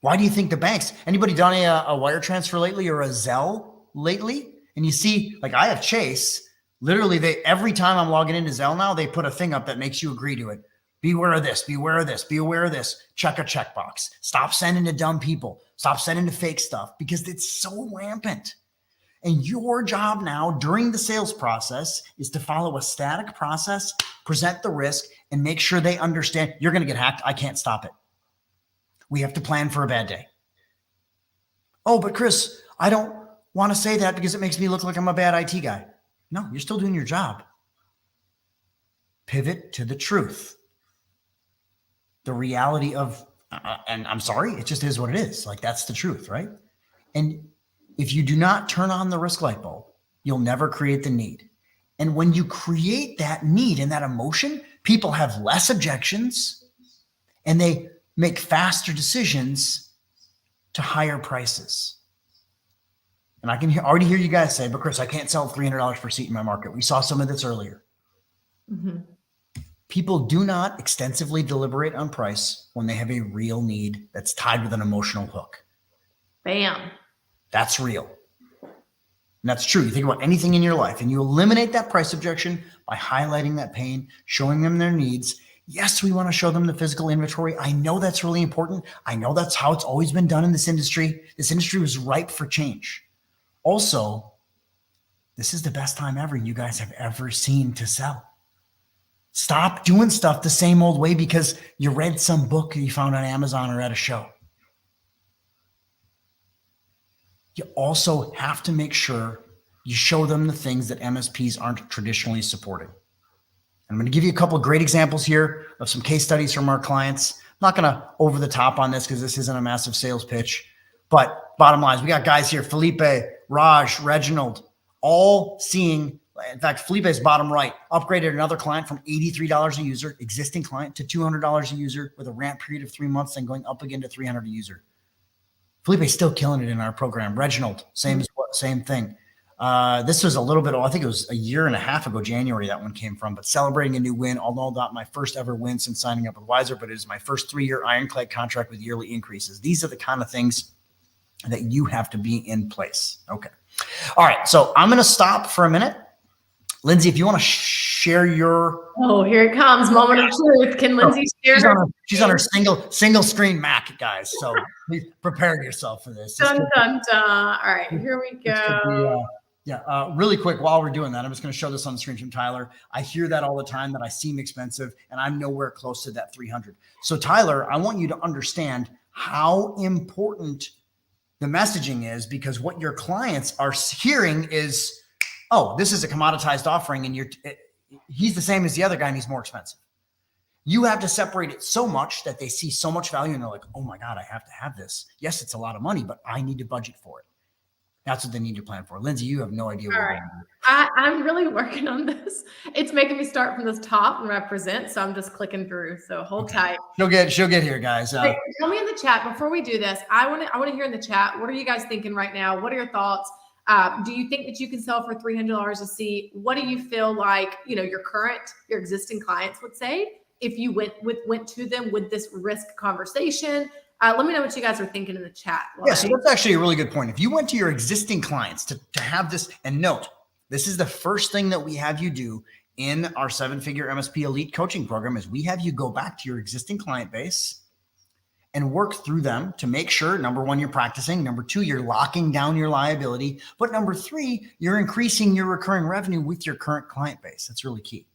Why do you think the banks, anybody done a wire transfer lately or a Zelle lately? And you see, like I have Chase, literally every time I'm logging into Zelle now, they put a thing up that makes you agree to it. Beware of this, beware of this, be aware of this. Check a checkbox. Stop sending to dumb people. Stop sending to fake stuff because it's so rampant. And your job now during the sales process is to follow a static process, present the risk, and make sure they understand you're going to get hacked. I can't stop it. We have to plan for a bad day. Oh, but Chris, I don't want to say that because it makes me look like I'm a bad IT guy. No, you're still doing your job. Pivot to the truth. The reality of, and I'm sorry, it just is what it is. Like that's the truth, right? And if you do not turn on the risk light bulb, you'll never create the need. And when you create that need and that emotion, people have less objections and they make faster decisions to higher prices. And I can already hear you guys say, but Chris, I can't sell $300 per seat in my market. We saw some of this earlier. Mm-hmm. People do not extensively deliberate on price when they have a real need that's tied with an emotional hook. Bam. That's real. And that's true. You think about anything in your life and you eliminate that price objection by highlighting that pain, showing them their needs. Yes, we want to show them the physical inventory. I know that's really important. I know that's how it's always been done in this industry. This industry was ripe for change. Also, this is the best time ever you guys have ever seen to sell. Stop doing stuff the same old way because you read some book you found on Amazon or at a show. You also have to make sure you show them the things that MSPs aren't traditionally supporting. I'm going to give you a couple of great examples here of some case studies from our clients. I'm not going to over the top on this because this isn't a massive sales pitch, but bottom line is we got guys here, Felipe, Raj, Reginald, all seeing, in fact, Felipe's bottom right, upgraded another client from $83 a user, existing client, to $200 a user with a ramp period of 3 months, then going up again to $300 a user. Felipe's still killing it in our program. Reginald, same thing. This was a little bit, I think it was a year and a half ago, January, that one came from, but celebrating a new win, although not my first ever win since signing up with Wiser, but it is my first 3-year ironclad contract with yearly increases. These are the kind of things that you have to be in place. Okay. All right. So I'm going to stop for a minute. Lindsay, if you want to share your. Oh, here it comes. Moment of truth. Can Lindsay share? She's on her single screen Mac, guys. So please prepare yourself for this. Dun, dun, dun. All right, here we go. Really quick, while we're doing that, I'm just going to show this on the screen from Tyler. I hear that all the time, that I seem expensive, and I'm nowhere close to that 300. So Tyler, I want you to understand how important the messaging is, because what your clients are hearing is, oh, this is a commoditized offering and he's the same as the other guy and he's more expensive. You have to separate it so much that they see so much value and they're like, oh my God, I have to have this. Yes, it's a lot of money, but I need to budget for it. That's what they need to plan for. Lindsay, you have no idea what you're doing. I'm really working on this. It's making me start from the top and represent. So I'm just clicking through. So hold tight. She'll get here, guys. Wait, tell me in the chat before we do this. I want to hear in the chat. What are you guys thinking right now? What are your thoughts? Do you think that you can sell for $300 a seat? What do you feel like, your existing clients would say? if you went to them with this risk conversation? Let me know what you guys are thinking in the chat. Yeah, so that's actually a really good point. If you went to your existing clients to have this, and note, this is the first thing that we have you do in our 7-figure MSP Elite coaching program is we have you go back to your existing client base and work through them to make sure, number one, you're practicing. Number two, you're locking down your liability. But number three, you're increasing your recurring revenue with your current client base. That's really key.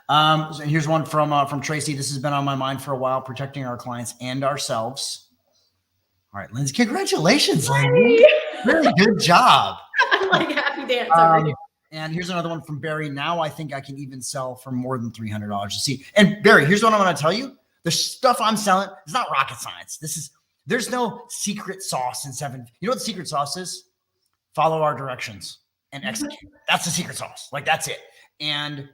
So here's one from Tracy. This has been on my mind for a while, protecting our clients and ourselves. All right, Lindsay, congratulations, Lindsay. Really good job. I'm like happy dance over here. And here's another one from Barry. Now I think I can even sell for more than $300 a seat. And Barry, here's what I'm going to tell you. The stuff I'm selling is not rocket science. There's no secret sauce in 7. You know what the secret sauce is? Follow our directions and execute. That's the secret sauce. Like, that's it. And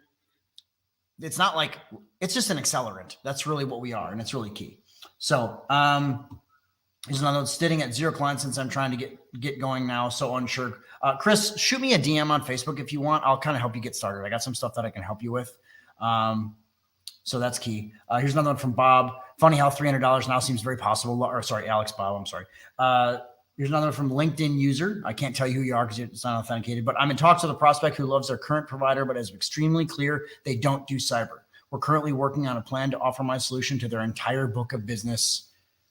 it's not like, it's just an accelerant. That's really what we are. And it's really key. So, here's another one. Sitting at 0 clients since I'm trying to get going now. So unsure. Chris, shoot me a DM on Facebook if you want. I'll kind of help you get started. I got some stuff that I can help you with. So that's key. Here's another one from Bob. Funny how $300 now seems very possible. Or sorry, Alex Bob. I'm sorry. Here's another one from LinkedIn user. I can't tell you who you are because it's not authenticated, but I'm in talks with a prospect who loves their current provider, but is extremely clear they don't do cyber. We're currently working on a plan to offer my solution to their entire book of business.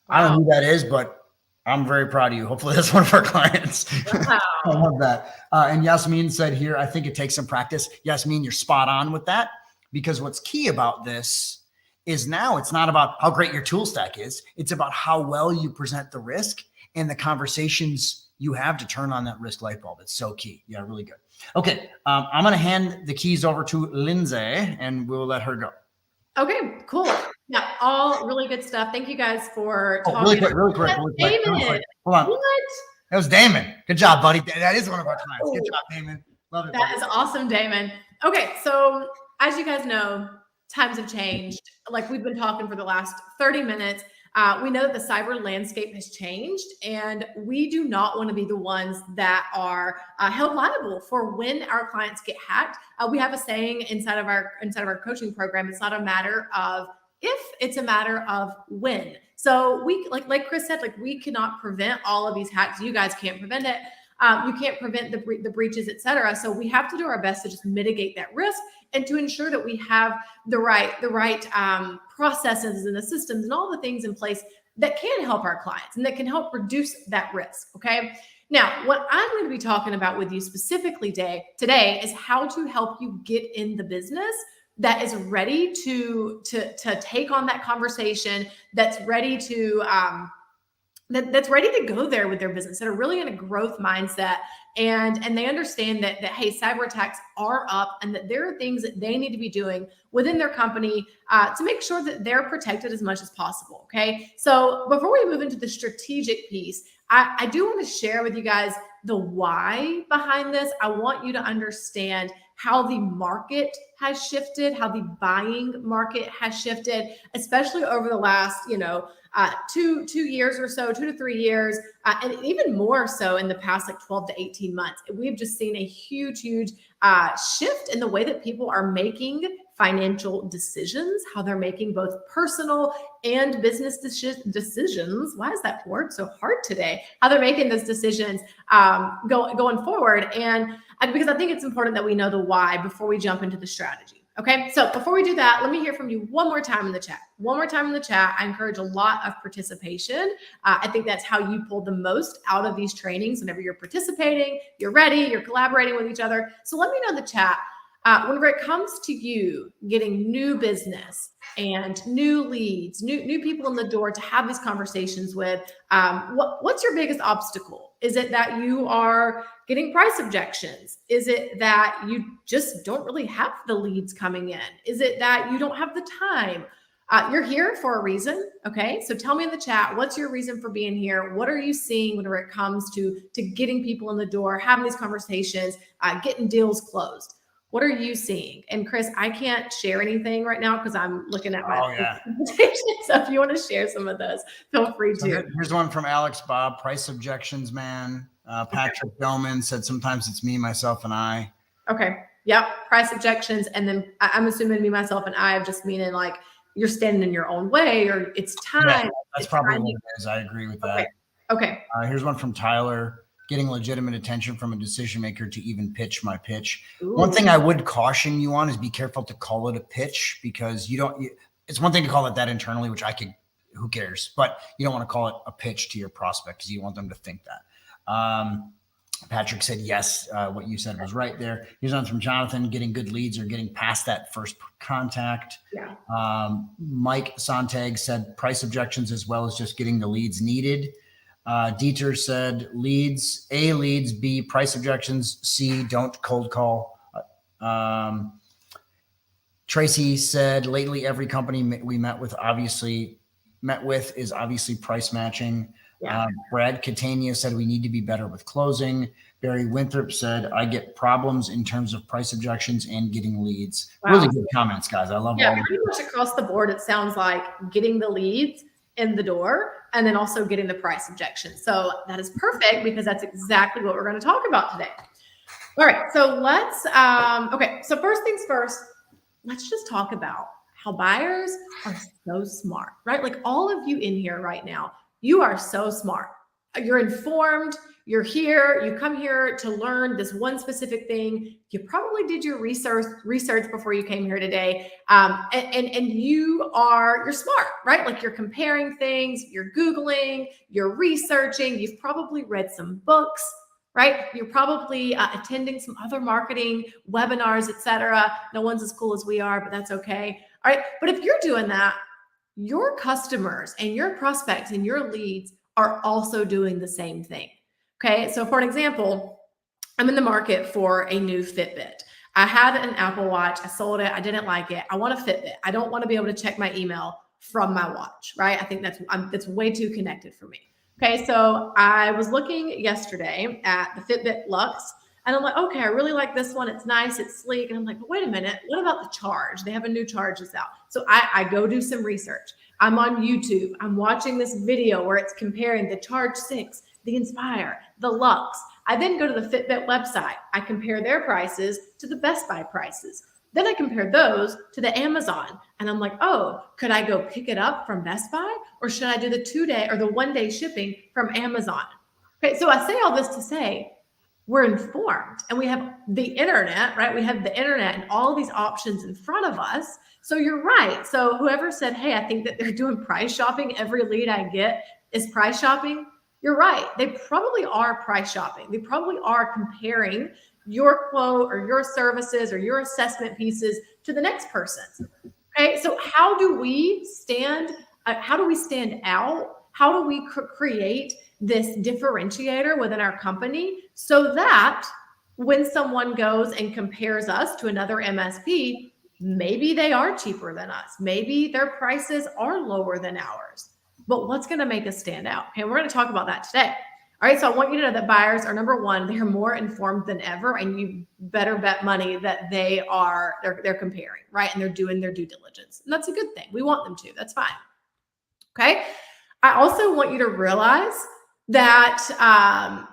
Wow. I don't know who that is, but I'm very proud of you. Hopefully that's one of our clients. Wow. I love that. And Yasmin said here, I think it takes some practice. Yasmin, you're spot on with that. Because what's key about this is now it's not about how great your tool stack is. It's about how well you present the risk and the conversations you have to turn on that risk light bulb. It's so key. Yeah, really good. Okay. I'm going to hand the keys over to Lindsay and we'll let her go. Okay, cool. Yeah, all really good stuff. Thank you guys for talking. Really quick. Hold on. What? That was Damon. Good job, buddy. That is one of our clients. Good job, Damon. Love it. That is awesome, Damon. Okay, so as you guys know, times have changed. Like we've been talking for the last 30 minutes. We know that the cyber landscape has changed, and we do not want to be the ones that are held liable for when our clients get hacked. We have a saying inside of our coaching program. It's not a matter of if, it's a matter of when. So we, like Chris said, like we cannot prevent all of these hacks. You guys can't prevent it. You can't prevent the breaches, et cetera. So we have to do our best to just mitigate that risk and to ensure that we have the right processes and the systems and all the things in place that can help our clients and that can help reduce that risk. Okay. Now, what I'm going to be talking about with you specifically today is how to help you get in the business that is ready to take on that conversation, that's ready to that's ready to go there with their business, that are really in a growth mindset, and they understand that hey, cyber attacks are up, and that there are things that they need to be doing within their company to make sure that they're protected as much as possible. Okay, so before we move into the strategic piece, I do want to share with you guys the why behind this. I want you to understand how the market has shifted, how the buying market has shifted, especially over the last, 2 years or so, 2 to 3 years, and even more so in the past like 12 to 18 months. We've just seen a huge shift in the way that people are making financial decisions, how they're making both personal and business decisions. Why is that word so hard today? How they're making those decisions going forward. And because I think it's important that we know the why before we jump into the strategy. Okay, so before we do that, let me hear from you one more time in the chat. One more time in the chat. I encourage a lot of participation. I think that's how you pull the most out of these trainings. Whenever you're participating, you're ready, you're collaborating with each other. So let me know in the chat, whenever it comes to you getting new business and new leads, new people in the door to have these conversations with, what's your biggest obstacle? Is it that you are getting price objections? Is it that you just don't really have the leads coming in? Is it that you don't have the time? You're here for a reason, okay? So tell me in the chat, what's your reason for being here? What are you seeing whenever it comes to getting people in the door, having these conversations, getting deals closed? What are you seeing? And Chris, I can't share anything right now because I'm looking at my presentation. So if you want to share some of those, feel free to. Here's one from Alex Bob. Price objections, man. Patrick Bellman said sometimes it's me, myself, and I. Okay. Yep. Price objections. And then I'm assuming me, myself, and I have just meaning like you're standing in your own way or it's time. Yeah, that's probably what it is. I agree with that. Okay. Here's one from Tyler. Getting legitimate attention from a decision maker to even pitch my pitch. Ooh. One thing I would caution you on is be careful to call it a pitch, because it's one thing to call it that internally, which who cares? But you don't want to call it a pitch to your prospect because you want them to think that. Patrick said, yes, what you said was right there. Here's one from Jonathan, getting good leads or getting past that first contact. Yeah. Mike Sontag said price objections as well as just getting the leads needed. Dieter said leads, A, leads, B, price objections, C, don't cold call. Tracy said lately every company we met with is obviously price matching. Yeah. Brad Catania said we need to be better with closing. Barry Winthrop said I get problems in terms of price objections and getting leads. Wow. Really good comments, guys. I love all pretty much across the board. It sounds like getting the leads in the door and then also getting the price objection. So that is perfect because that's exactly what we're going to talk about today. All right. So let's, okay. So first things first, let's just talk about how buyers are so smart, right? Like all of you in here right now, you are so smart. You're informed. You're here. You come here to learn this one specific thing. You probably did your research before you came here today. And you're smart, right? Like you're comparing things, you're Googling, you're researching. You've probably read some books, right? You're probably attending some other marketing webinars, etc. No one's as cool as we are, but that's okay. All right. But if you're doing that, your customers and your prospects and your leads are also doing the same thing. Okay. So for an example, I'm in the market for a new Fitbit. I had an Apple Watch. I sold it. I didn't like it. I want a Fitbit. I don't want to be able to check my email from my watch, right? I think that's way too connected for me. Okay. So I was looking yesterday at the Fitbit Luxe. And I'm like, okay, I really like this one. It's nice. It's sleek. And I'm like, but wait a minute. What about the charge? They have a new charge that's out. So I go do some research. I'm on YouTube. I'm watching this video where it's comparing the Charge 6, the Inspire, the Luxe. I then go to the Fitbit website. I compare their prices to the Best Buy prices. Then I compare those to the Amazon. And I'm like, oh, could I go pick it up from Best Buy? Or should I do the 2-day or the 1-day shipping from Amazon? Okay, so I say all this to say, we're informed and we have the internet, right? We have the internet and all these options in front of us. So you're right. So whoever said, hey, I think that they're doing price shopping, every lead I get is price shopping. You're right. They probably are price shopping. They probably are comparing your quote or your services or your assessment pieces to the next person's. Okay. So how do we stand out? How do we create this differentiator within our company so that when someone goes and compares us to another MSP, maybe they are cheaper than us. Maybe their prices are lower than ours. But what's going to make us stand out? Okay, we're going to talk about that today. All right, so I want you to know that buyers are, number one, they're more informed than ever, and you better bet money that they're comparing, right? And they're doing their due diligence. And that's a good thing. We want them to. That's fine. Okay. I also want you to realize that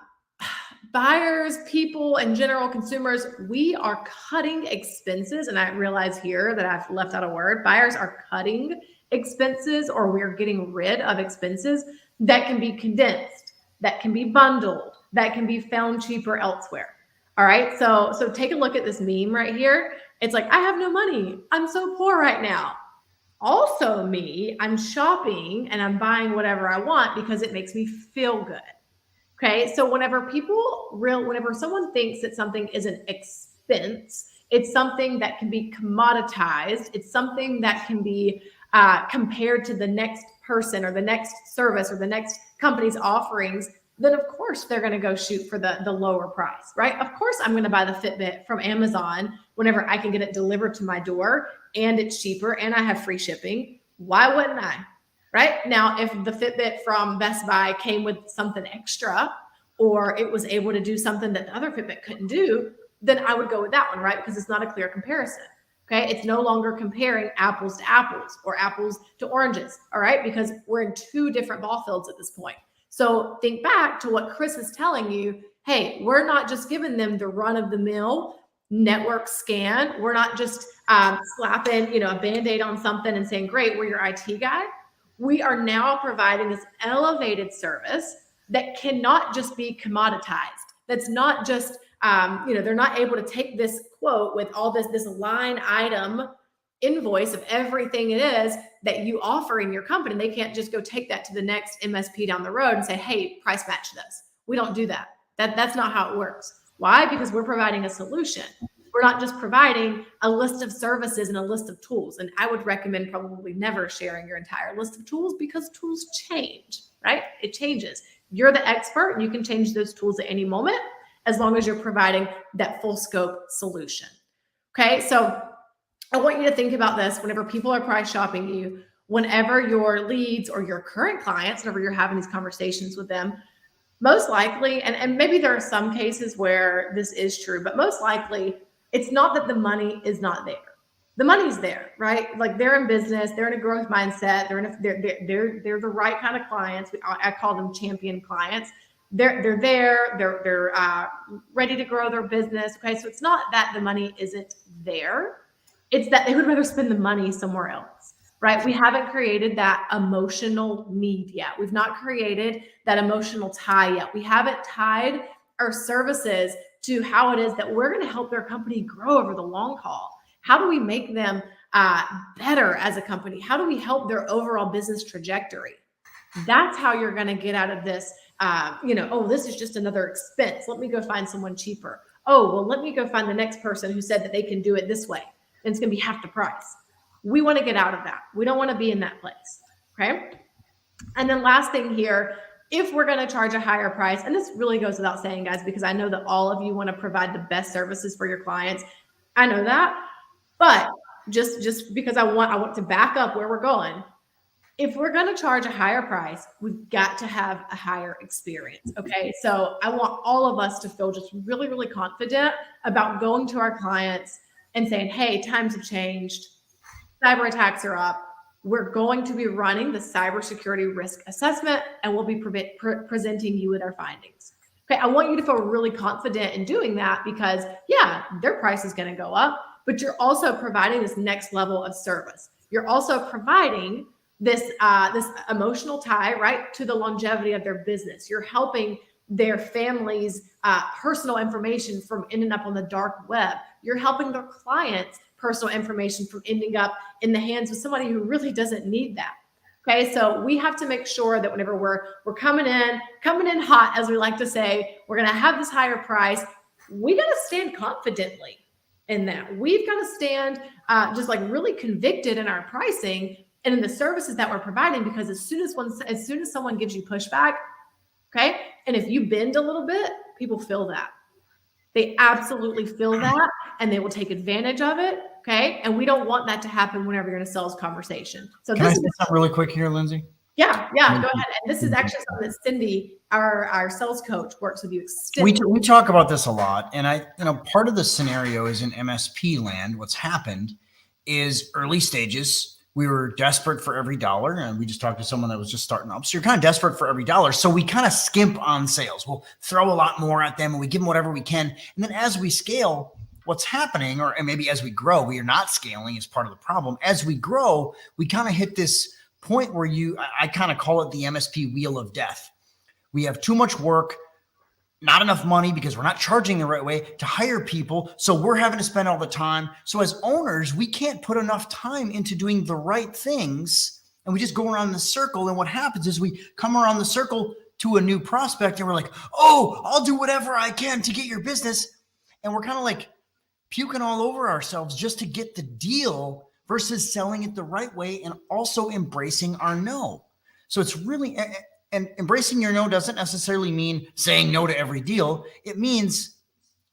buyers, people, and general consumers, we are cutting expenses. And I realize here that I've left out a word. Buyers are cutting expenses, or we're getting rid of expenses that can be condensed, that can be bundled, that can be found cheaper elsewhere. All right. So take a look at this meme right here. It's like, I have no money. I'm so poor right now. Also me, I'm shopping and I'm buying whatever I want because it makes me feel good. Okay. So whenever someone thinks that something is an expense, it's something that can be commoditized. It's something that can be compared to the next person or the next service or the next company's offerings, then of course they're going to go shoot for the lower price, right? Of course I'm going to buy the Fitbit from Amazon whenever I can get it delivered to my door and it's cheaper and I have free shipping. Why wouldn't I? Right? Now, if the Fitbit from Best Buy came with something extra, or it was able to do something that the other Fitbit couldn't do, then I would go with that one, right? Because it's not a clear comparison. Okay. It's no longer comparing apples to apples or apples to oranges. All right. Because we're in two different ball fields at this point. So think back to what Chris is telling you. Hey, we're not just giving them the run of the mill network scan. We're not just slapping, a Band-Aid on something and saying, great, we're your IT guy. We are now providing this elevated service that cannot just be commoditized. That's not just, they're not able to take this quote with all this line item invoice of everything it is that you offer in your company. They can't just go take that to the next MSP down the road and say, hey, price match this. We don't do that. That's not how it works. Why? Because we're providing a solution. We're not just providing a list of services and a list of tools. And I would recommend probably never sharing your entire list of tools because tools change, right? It changes. You're the expert and you can change those tools at any moment as long as you're providing that full scope solution. Okay, so I want you to think about this whenever people are price shopping you, whenever your leads or your current clients, whenever you're having these conversations with them, most likely, and maybe there are some cases where this is true, but most likely it's not that the money is not there. The money's there, right? Like they're in business, they're in a growth mindset, they're the right kind of clients. I call them champion clients. They're there, they're ready to grow their business. Okay, so it's not that the money isn't there. It's that they would rather spend the money somewhere else, right? We haven't created that emotional need yet. We've not created that emotional tie yet. We haven't tied our services to how it is that we're going to help their company grow over the long haul. How do we make them better as a company? How do we help their overall business trajectory? That's how you're going to get out of this, this is just another expense. Let me go find someone cheaper. Oh, well, let me go find the next person who said that they can do it this way. And it's going to be half the price. We want to get out of that. We don't want to be in that place. Okay. And then last thing here, if we're going to charge a higher price, and this really goes without saying, guys, because I know that all of you want to provide the best services for your clients. I know that, but just because I want to back up where we're going. If we're going to charge a higher price, we've got to have a higher experience. Okay. So I want all of us to feel just really, really confident about going to our clients and saying, hey, times have changed. Cyber attacks are up. We're going to be running the cybersecurity risk assessment and we'll be presenting you with our findings. Okay, I want you to feel really confident in doing that because, yeah, their price is going to go up, but you're also providing this next level of service. You're also providing this emotional tie, right, to the longevity of their business. You're helping their family's personal information from ending up on the dark web. You're helping their clients' personal information from ending up in the hands of somebody who really doesn't need that. Okay, so we have to make sure that whenever we're coming in hot, as we like to say, we're going to have this higher price. We got to stand confidently in that. We've got to stand just like really convicted in our pricing and in the services that we're providing, because as soon as someone gives you pushback, okay, and if you bend a little bit, people feel that. They absolutely feel that, and they will take advantage of it. Okay, and we don't want that to happen whenever you're in a sales conversation. So can I say something really quick here, Lindsay? Yeah, go ahead. And this is actually something that Cindy, our sales coach, works with you extensively. We talk about this a lot, and part of the scenario is in MSP land. What's happened is early stages. We were desperate for every dollar, and we just talked to someone that was just starting up. So you're kind of desperate for every dollar. So we kind of skimp on sales. We'll throw a lot more at them, and we give them whatever we can. And then as we scale, what's happening, and maybe as we grow, we are not scaling is part of the problem. As we grow, we kind of hit this point where I kind of call it the MSP wheel of death. We have too much work, not enough money because we're not charging the right way to hire people. So we're having to spend all the time. So as owners, we can't put enough time into doing the right things. And we just go around the circle. And what happens is we come around the circle to a new prospect and we're like, oh, I'll do whatever I can to get your business. And we're kind of like puking all over ourselves just to get the deal versus selling it the right way and also embracing our no. So it's really, and embracing your no doesn't necessarily mean saying no to every deal. It means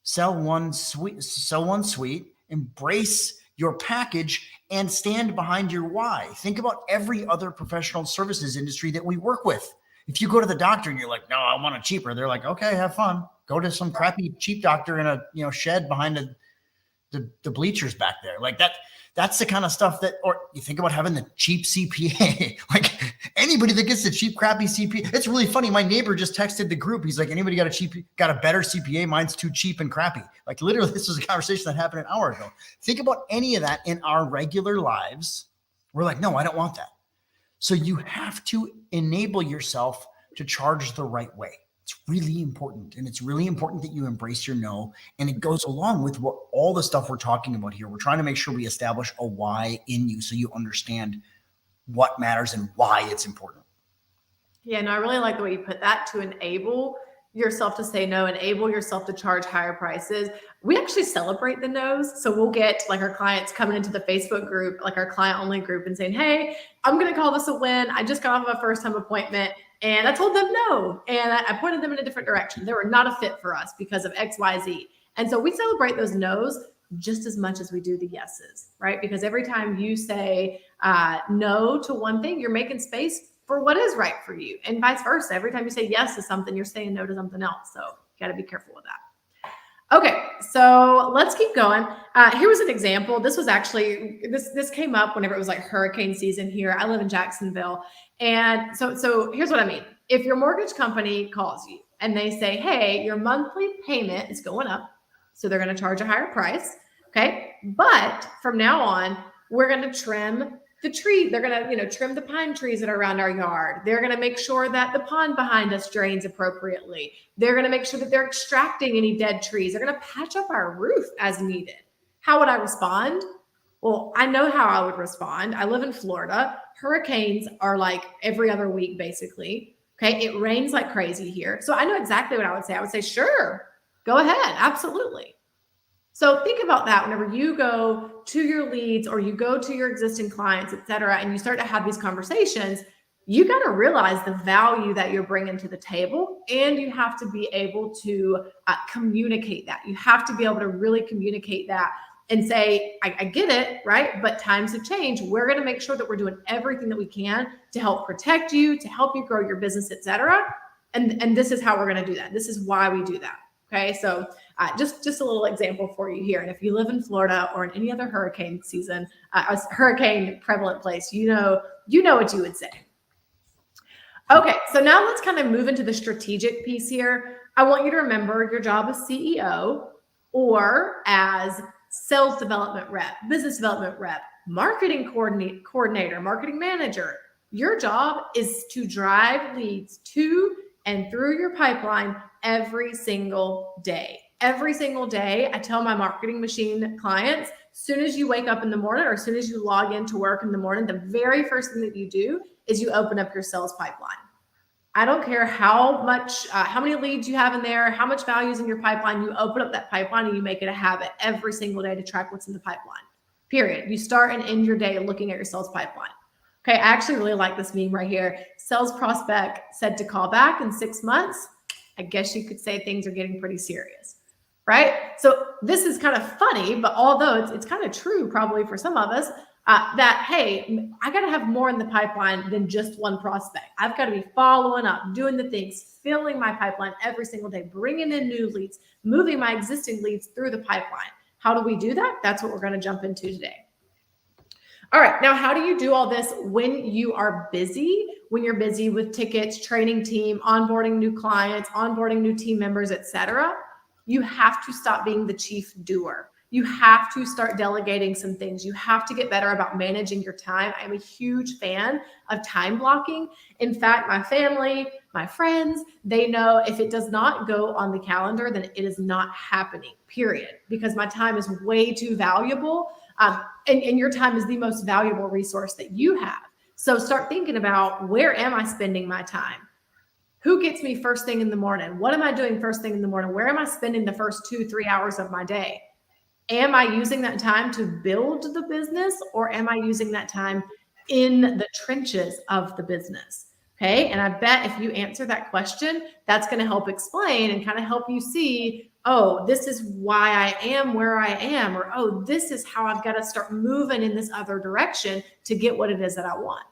sell one suite, embrace your package, and stand behind your why. Think about every other professional services industry that we work with. If you go to the doctor and you're like, no, I want it cheaper. They're like, okay, have fun. Go to some crappy cheap doctor in a shed behind the bleachers back there. Like that's the kind of stuff that, or you think about having the cheap CPA, like any anybody that gets a cheap, crappy CPA. It's really funny. My neighbor just texted the group. He's like, anybody got a better CPA? Mine's too cheap and crappy. Like literally, this was a conversation that happened an hour ago. Think about any of that in our regular lives. We're like, no, I don't want that. So you have to enable yourself to charge the right way. It's really important. And it's really important that you embrace your no. And it goes along with what all the stuff we're talking about here. We're trying to make sure we establish a why in you so you understand what matters and why it's important. Yeah, and I really like the way you put that, to enable yourself to say no, enable yourself to charge higher prices. We actually celebrate the no's. So we'll get like our clients coming into the Facebook group, like our client only group, and saying, hey, I'm going to call this a win. I just got off of a first time appointment and I told them no. And I pointed them in a different direction. They were not a fit for us because of X, Y, Z. And so we celebrate those no's just as much as we do the yeses, right? Because every time you say no to one thing, you're making space for what is right for you, and vice versa. Every time you say yes to something, you're saying no to something else. So you got to be careful with that. Okay, so let's keep going. Here was an example. This was actually, this came up whenever it was like hurricane season here. I live in Jacksonville. And so here's what I mean. If your mortgage company calls you and they say, hey, your monthly payment is going up, so they're going to charge a higher price. Okay. But from now on, we're going to trim the tree. They're going to, trim the pine trees that are around our yard. They're going to make sure that the pond behind us drains appropriately. They're going to make sure that they're extracting any dead trees. They're going to patch up our roof as needed. How would I respond? Well, I know how I would respond. I live in Florida. Hurricanes are like every other week, basically. Okay. It rains like crazy here. So I know exactly what I would say. I would say, sure, go ahead. Absolutely. So think about that whenever you go to your leads or you go to your existing clients, et cetera, and you start to have these conversations, you got to realize the value that you're bringing to the table, and you have to be able to communicate that. You have to be able to really communicate that and say, I get it, right? But times have changed. We're going to make sure that we're doing everything that we can to help protect you, to help you grow your business, et cetera. And this is how we're going to do that. This is why we do that. Okay, so just a little example for you here. And if you live in Florida or in any other hurricane season, hurricane prevalent place, you know what you would say. Okay, so now let's kind of move into the strategic piece here. I want you to remember your job as CEO or as sales development rep, business development rep, marketing coordinator, marketing manager. Your job is to drive leads to and through your pipeline every single day. Every single day, I tell my marketing machine clients, as soon as you wake up in the morning or as soon as you log into work in the morning, the very first thing that you do is you open up your sales pipeline. I don't care how many leads you have in there, how much value is in your pipeline, you open up that pipeline and you make it a habit every single day to track what's in the pipeline, period. You start and end your day looking at your sales pipeline. Okay, I actually really like this meme right here. Sales prospect said to call back in 6 months. I guess you could say things are getting pretty serious, right? So this is kind of funny, but although it's kind of true probably for some of us, that, hey, I got to have more in the pipeline than just one prospect. I've got to be following up, doing the things, filling my pipeline every single day, bringing in new leads, moving my existing leads through the pipeline. How do we do that? That's what we're going to jump into today. All right, now how do you do all this when you are busy? When you're busy with tickets, training team, onboarding new clients, onboarding new team members, et cetera, you have to stop being the chief doer. You have to start delegating some things. You have to get better about managing your time. I'm a huge fan of time blocking. In fact, my family, my friends, they know if it does not go on the calendar, then it is not happening, period, because my time is way too valuable. And your time is the most valuable resource that you have. So start thinking about, where am I spending my time? Who gets me first thing in the morning? What am I doing first thing in the morning? Where am I spending the first 2-3 hours of my day? Am I using that time to build the business, or am I using that time in the trenches of the business? Okay. And I bet if you answer that question, that's going to help explain and kind of help you see, oh, this is why I am where I am, or, oh, this is how I've got to start moving in this other direction to get what it is that I want.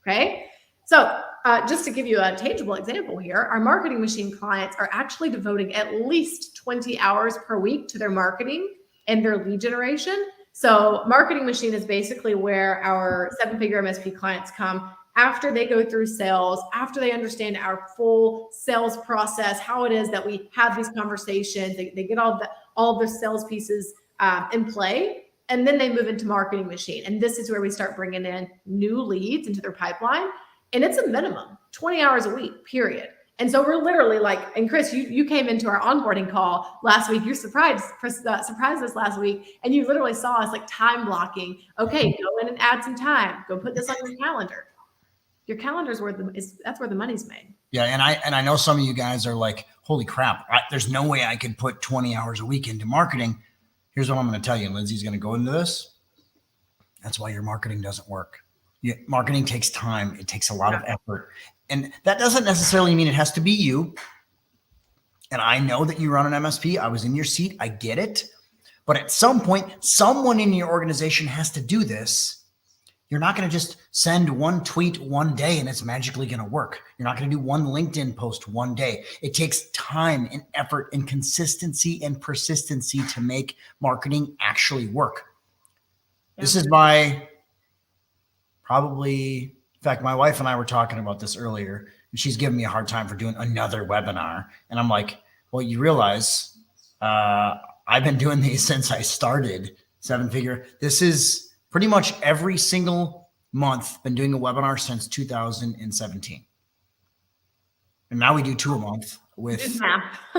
Okay. So just to give you a tangible example here, our marketing machine clients are actually devoting at least 20 hours per week to their marketing and their lead generation. So marketing machine is basically where our 7-figure MSP clients come after they go through sales, after they understand our full sales process, how it is that we have these conversations, they get all of the sales pieces in play, and then they move into marketing machine. And this is where we start bringing in new leads into their pipeline. And it's a minimum 20 hours a week, period. And so we're literally like, and Chris, you came into our onboarding call last week. You surprised us last week, and you literally saw us like time blocking. Okay, go in and add some time. Go put this on your calendar. Your calendar's that's where the money's made. Yeah, and I know some of you guys are like, holy crap, there's no way I could put 20 hours a week into marketing. Here's what I'm going to tell you. Lindsay's going to go into this. That's why your marketing doesn't work. Marketing takes time. It takes a lot of effort. And that doesn't necessarily mean it has to be you. And I know that you run an MSP. I was in your seat. I get it. But at some point, someone in your organization has to do this. You're not going to just send one tweet one day and it's magically going to work. You're not going to do one LinkedIn post one day. It takes time and effort and consistency and persistency to make marketing actually work. Yeah. This is probably, in fact, my wife and I were talking about this earlier, and she's giving me a hard time for doing another webinar. And I'm like, well, you realize I've been doing these since I started Seven Figure. This is pretty much every single month, been doing a webinar since 2017. And now we do 2 a month with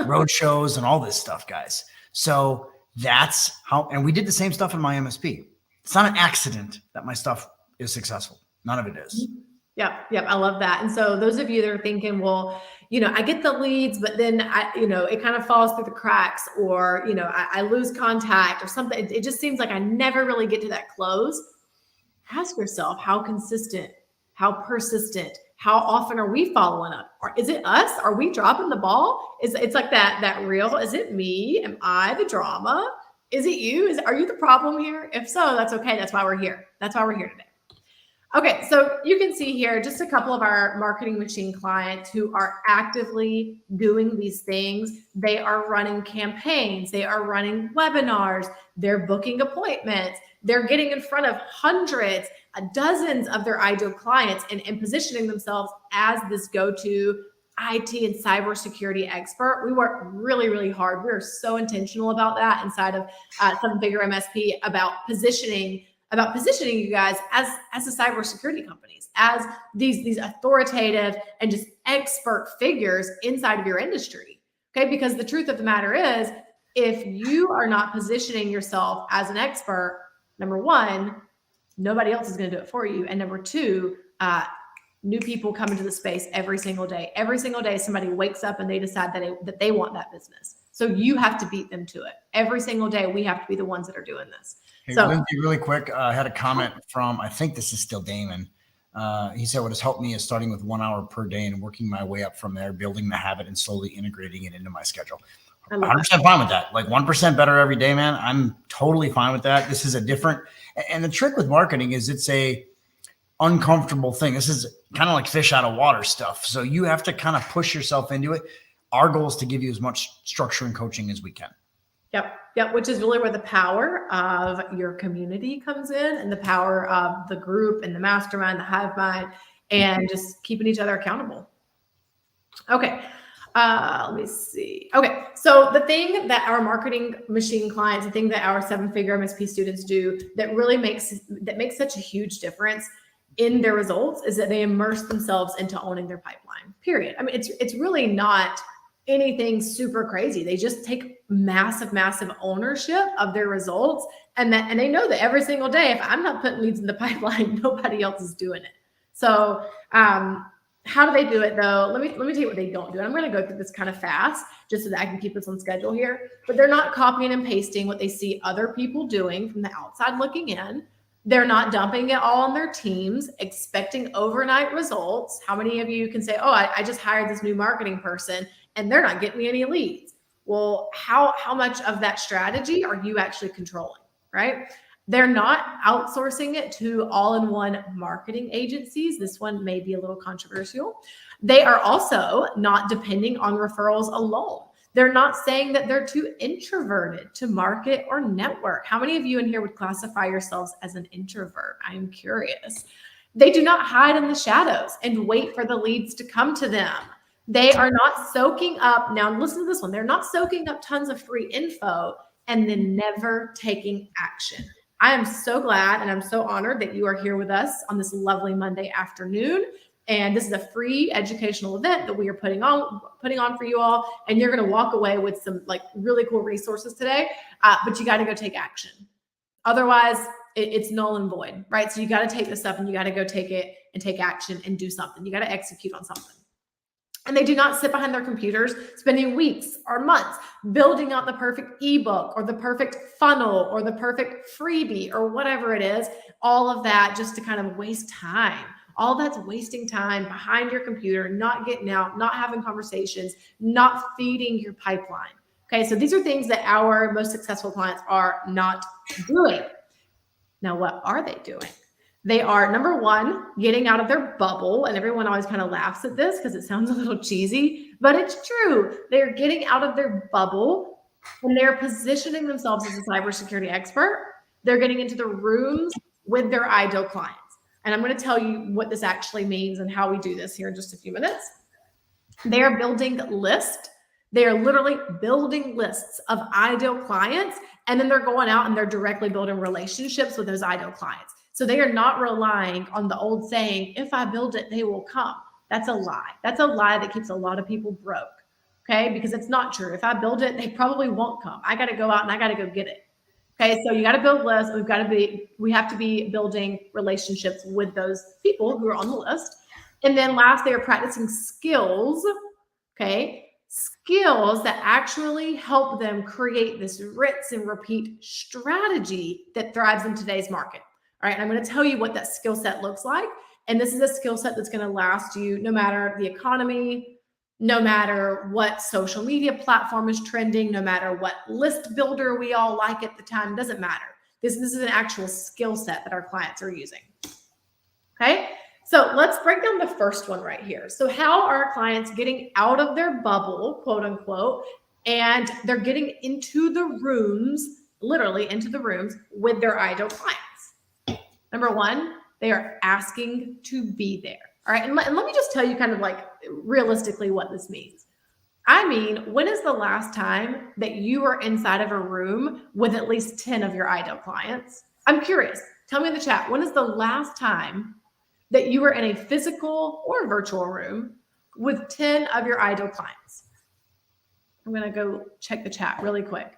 road shows and all this stuff, guys. So that's how, and we did the same stuff in my MSP. It's not an accident that my stuff is successful. None of it is. Yep. I love that. And so those of you that are thinking, well, I get the leads, but then it kind of falls through the cracks, or, I lose contact or something. It just seems like I never really get to that close. Ask yourself, how consistent, how persistent, how often are we following up? Or is it us? Are we dropping the ball? It's like that reel. Is it me? Am I the drama? Is it you? Are you the problem here? If so, that's okay. That's why we're here. That's why we're here today. Okay, so you can see here just a couple of our marketing machine clients who are actively doing these things. They are running campaigns. They are running webinars. They're booking appointments. They're getting in front of hundreds, dozens of their ideal clients and positioning themselves as this go-to IT and cybersecurity expert. We work really, really hard. We are so intentional about that inside of Seven Figure MSP about positioning you guys as the cybersecurity companies, as these authoritative and just expert figures inside of your industry. Okay, because the truth of the matter is, if you are not positioning yourself as an expert, number one, nobody else is going to do it for you, and number two, new people come into the space every single day. Every single day, somebody wakes up and they decide that they want that business. So you have to beat them to it. Every single day, we have to be the ones that are doing this. Hey, so, Lindsay, really quick, I had a comment from, I think this is still Damon. He said, what has helped me is starting with 1 hour per day and working my way up from there, building the habit and slowly integrating it into my schedule. 100% fine with that. Like 1% better every day, man. I'm totally fine with that. This is a different, and the trick with marketing is it's a uncomfortable thing. This is kind of like fish out of water stuff. So you have to kind of push yourself into it. Our goal is to give you as much structure and coaching as we can. Yep. Which is really where the power of your community comes in, and the power of the group and the mastermind, the hive mind, and just keeping each other accountable. Okay. Let me see. Okay. So the thing that our marketing machine clients, the thing that our 7-figure MSP students do that really makes such a huge difference in their results is that they immerse themselves into owning their pipeline, period. I mean, it's really not anything super crazy. They just take massive ownership of their results. And they know that every single day, if I'm not putting leads in the pipeline, nobody else is doing it. So, how do they do it though? Let me tell you what they don't do. And I'm going to go through this kind of fast just so that I can keep us on schedule here, but they're not copying and pasting what they see other people doing from the outside looking in. They're not dumping it all on their teams, expecting overnight results. How many of you can say, oh, I just hired this new marketing person and they're not getting me any leads? Well, how much of that strategy are you actually controlling, right? They're not outsourcing it to all-in-one marketing agencies. This one may be a little controversial. They are also not depending on referrals alone. They're not saying that they're too introverted to market or network. How many of you in here would classify yourselves as an introvert? I'm curious. They do not hide in the shadows and wait for the leads to come to them. They are not soaking up, now listen to this one, they're not soaking up tons of free info and then never taking action. I am so glad and I'm so honored that you are here with us on this lovely Monday afternoon. And this is a free educational event that we are putting on for you all. And you're going to walk away with some like really cool resources today, but you got to go take action. Otherwise, it's null and void, right? So you got to take this stuff and you got to go take it and take action and do something. You got to execute on something. And they do not sit behind their computers, spending weeks or months building out the perfect ebook or the perfect funnel or the perfect freebie or whatever it is, all of that just to kind of waste time. All that's wasting time behind your computer, not getting out, not having conversations, not feeding your pipeline. Okay, so these are things that our most successful clients are not doing. Now, what are they doing? They are, number one, getting out of their bubble. And everyone always kind of laughs at this because it sounds a little cheesy, but it's true. They're getting out of their bubble and they're positioning themselves as a cybersecurity expert. They're getting into the rooms with their ideal clients. And I'm going to tell you what this actually means and how we do this here in just a few minutes. They are building lists. They are literally building lists of ideal clients. And then they're going out and they're directly building relationships with those ideal clients. So they are not relying on the old saying, if I build it, they will come. That's a lie. That's a lie that keeps a lot of people broke. Okay. Because it's not true. If I build it, they probably won't come. I got to go out and I got to go get it. Okay, so you got to build lists. We have to be building relationships with those people who are on the list. And then last, they are practicing skills, okay? Skills that actually help them create this rinse and repeat strategy that thrives in today's market. All right, and I'm going to tell you what that skill set looks like. And this is a skill set that's going to last you no matter the economy, no matter what social media platform is trending, no matter what list builder we all like at the time, doesn't matter. This is an actual skill set that our clients are using. Okay, so let's break down the first one right here. So how are our clients getting out of their bubble, quote unquote, and they're getting into the rooms, literally into the rooms with their ideal clients? Number one, they are asking to be there. All right, and let me just tell you kind of like realistically what this means. I mean, when is the last time that you were inside of a room with at least 10 of your ideal clients? I'm curious. Tell me in the chat, when is the last time that you were in a physical or virtual room with 10 of your ideal clients? I'm going to go check the chat really quick.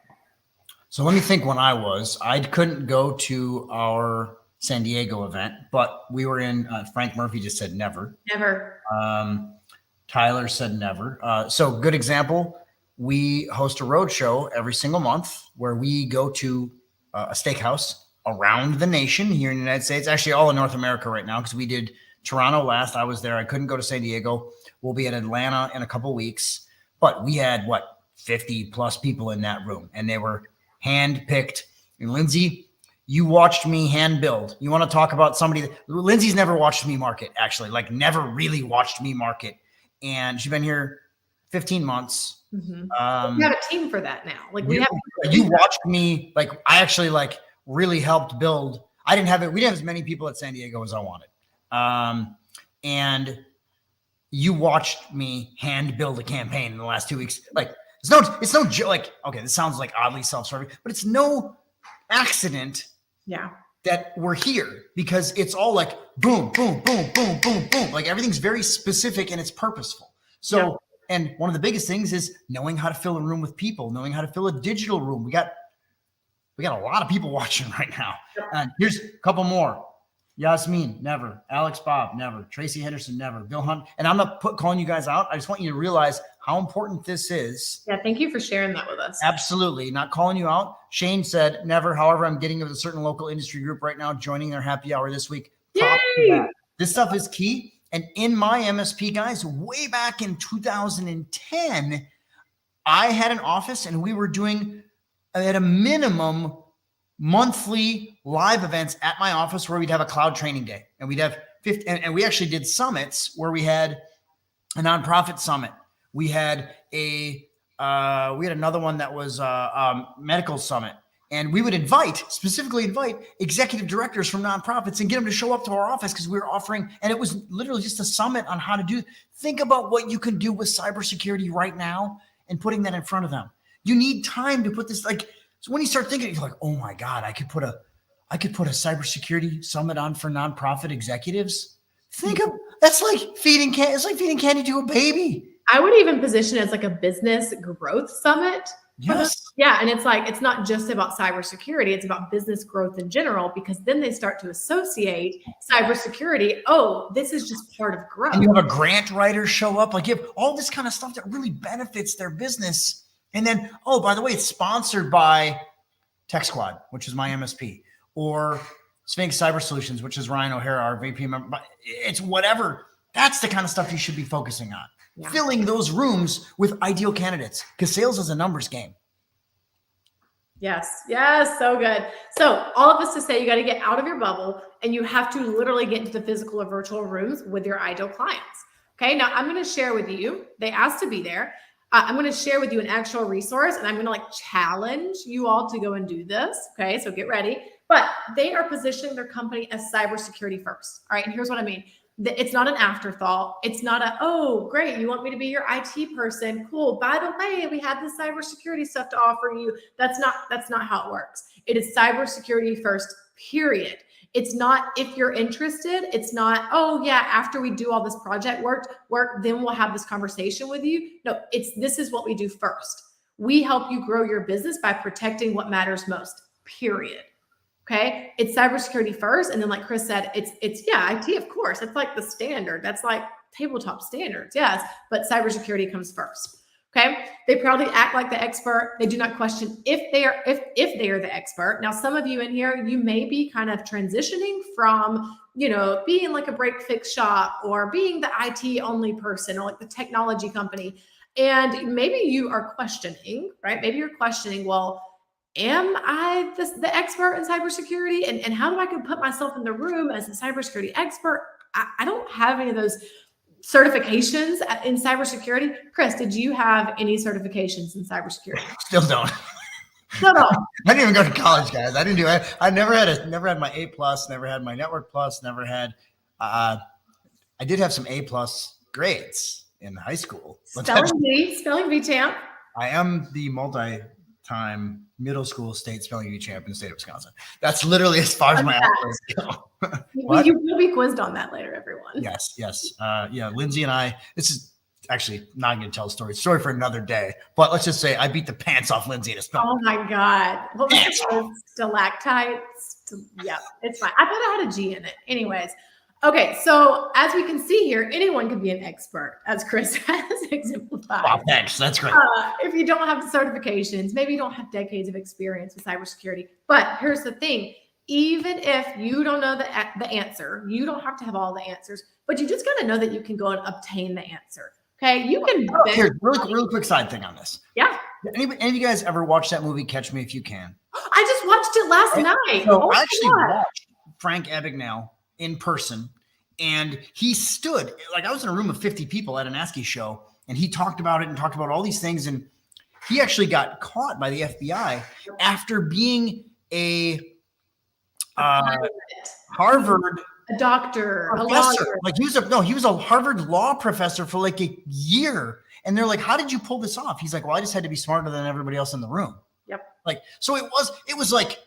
So let me think when I couldn't go to our San Diego event, but we were in, Frank Murphy just said never. Never. Tyler said never. So good example. We host a road show every single month where we go to a steakhouse around the nation here in the United States, actually all in North America right now, because we did Toronto last. I was there. I couldn't go to San Diego. We'll be in Atlanta in a couple of weeks, but we had 50 plus people in that room and they were hand-picked. And Lindsay, you watched me hand build. You want to talk about somebody Lindsay's never watched me market, actually, like never really watched me market. And she's been here 15 months. Mm-hmm. We have a team for that now. Like you watched me, like I actually like really helped build. We didn't have as many people at San Diego as I wanted. And you watched me hand build a campaign in the last 2 weeks. Like it's no joke. Like, okay, this sounds like oddly self-serving, but it's no accident. Yeah. That we're here because it's all like boom, boom, boom, boom, boom, boom. Like everything's very specific and it's purposeful. So, And one of the biggest things is knowing how to fill a room with people, knowing how to fill a digital room. We got a lot of people watching right now. And here's a couple more. Yasmin, never. Alex Bob, never. Tracy Henderson, never. Bill Hunt. And I'm not calling you guys out. I just want you to realize how important this is. Yeah, thank you for sharing that with us. Absolutely. Not calling you out. Shane said never. However, I'm getting with a certain local industry group right now, joining their happy hour this week. Yay! This stuff is key. And in my MSP, guys, way back in 2010, I had an office and we were doing at a minimum monthly live events at my office where we'd have a cloud training day and we'd have 50, and we actually did summits where we had a nonprofit summit. We had another one that was a medical summit. And we would specifically invite executive directors from nonprofits and get them to show up to our office because we were offering, and it was literally just a summit on how to do. Think about what you can do with cybersecurity right now and putting that in front of them. You need time to put this, so when you start thinking, you're like, oh my God, I could put a cybersecurity summit on for nonprofit executives. That's like feeding candy. It's like feeding candy to a baby. I would even position it as like a business growth summit. Yes. Yeah. And it's like, it's not just about cybersecurity. It's about business growth in general, because then they start to associate cybersecurity. Oh, this is just part of growth. And you have a grant writer show up, like you have all this kind of stuff that really benefits their business. And then, oh, by the way, it's sponsored by Tech Squad, which is my MSP, or Sphinx Cyber Solutions, which is Ryan O'Hara, our VP member. It's whatever. That's the kind of stuff you should be focusing on. Yeah. Filling those rooms with ideal candidates, because sales is a numbers game. Yes. So good. So all of this to say, you got to get out of your bubble and you have to literally get into the physical or virtual rooms with your ideal clients. Okay. Now I'm going to share with you, they asked to be there. I'm going to share with you an actual resource, and I'm going to challenge you all to go and do this. Okay. So get ready. But they are positioning their company as cybersecurity first. All right. And here's what I mean. It's not an afterthought. It's not oh, great, you want me to be your IT person. Cool. By the way, we have this cybersecurity stuff to offer you. That's not how it works. It is cybersecurity first, period. It's not if you're interested. It's not, oh yeah, after we do all this project work, then we'll have this conversation with you. No, this is what we do first. We help you grow your business by protecting what matters most, period. Okay. It's cybersecurity first. And then like Chris said, it's IT, of course. It's like the standard. That's like tabletop standards. Yes. But cybersecurity comes first. Okay. They proudly act like the expert. They do not question if they are the expert. Now, some of you in here, you may be kind of transitioning from, being like a break fix shop or being the IT only person or like the technology company. And maybe you are questioning, right? Maybe you're questioning, well, am I the expert in cybersecurity? And how do I put myself in the room as a cybersecurity expert? I don't have any of those certifications in cybersecurity. Chris, did you have any certifications in cybersecurity? Still don't. No. I didn't even go to college, guys. I didn't do it. I never had my A+, never had my Network Plus, never had, I did have some A+ grades in high school. Spelling bee champ. I am the multi-time middle school state spelling bee champ in the state of Wisconsin. That's literally as far as my accolades go. You will be quizzed on that later, everyone. Yes. Yeah, Lindsay and I, this is actually not going to tell a story for another day, but let's just say I beat the pants off Lindsay in a spelling. Oh my God. What was it? Stalactites? Yeah, it's fine. I thought I had a G in it. Anyways. Okay, so as we can see here, anyone can be an expert, as Chris has exemplified. Wow, thanks. That's great. If you don't have the certifications, maybe you don't have decades of experience with cybersecurity. But here's the thing. Even if you don't know the answer, you don't have to have all the answers, but you just got to know that you can go and obtain the answer. Okay, you can. Here, really quick side thing on this. Yeah. Any of you guys ever watched that movie, Catch Me If You Can? I just watched it last night. So I actually watched Frank Abagnale in person, and he stood, I was in a room of 50 people at an ASCII show, and he talked about it and talked about all these things. And he actually got caught by the FBI after being a Harvard doctor, professor. He was a Harvard law professor for like a year. And they're like, how did you pull this off? He's like, well, I just had to be smarter than everybody else in the room. Yep. So it was like,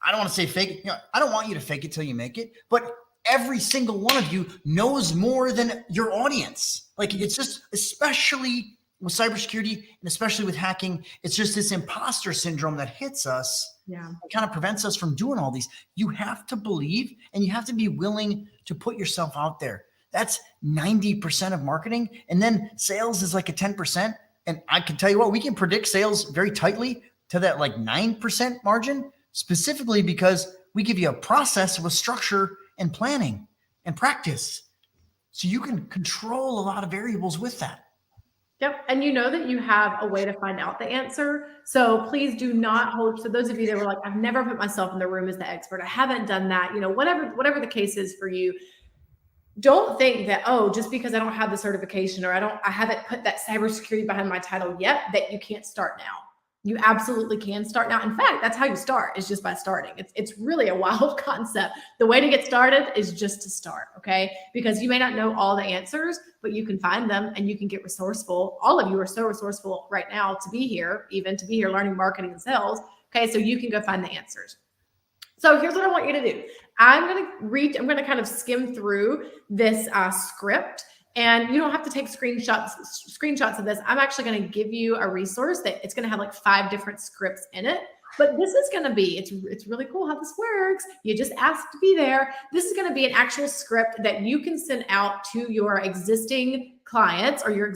I don't want to say fake it. I don't want you to fake it till you make it, but every single one of you knows more than your audience. It's just, especially with cybersecurity and especially with hacking, it's just this imposter syndrome that hits us. Yeah. It kind of prevents us from doing all these. You have to believe and you have to be willing to put yourself out there. That's 90% of marketing. And then sales is like a 10%. And I can tell you what, we can predict sales very tightly to that 9% margin, specifically because we give you a process with structure and planning and practice. So you can control a lot of variables with that. Yep. And you know that you have a way to find out the answer. So please do not hold. So those of you that were like, I've never put myself in the room as the expert. I haven't done that. Whatever the case is for you, don't think that, just because I don't have the certification or I haven't put that cybersecurity behind my title yet, that you can't start now. You absolutely can start now. In fact, that's how you start, is just by starting. It's really a wild concept. The way to get started is just to start, okay? Because you may not know all the answers, but you can find them and you can get resourceful. All of you are so resourceful right now to be here, even to be here learning marketing and sales, okay? So you can go find the answers. So here's what I want you to do. I'm going to kind of skim through this script. And you don't have to take screenshots of this. I'm actually going to give you a resource that it's going to have like 5 different scripts in it. But this is going to be, it's really cool how this works. You just ask to be there. This is going to be an actual script that you can send out to your existing clients or your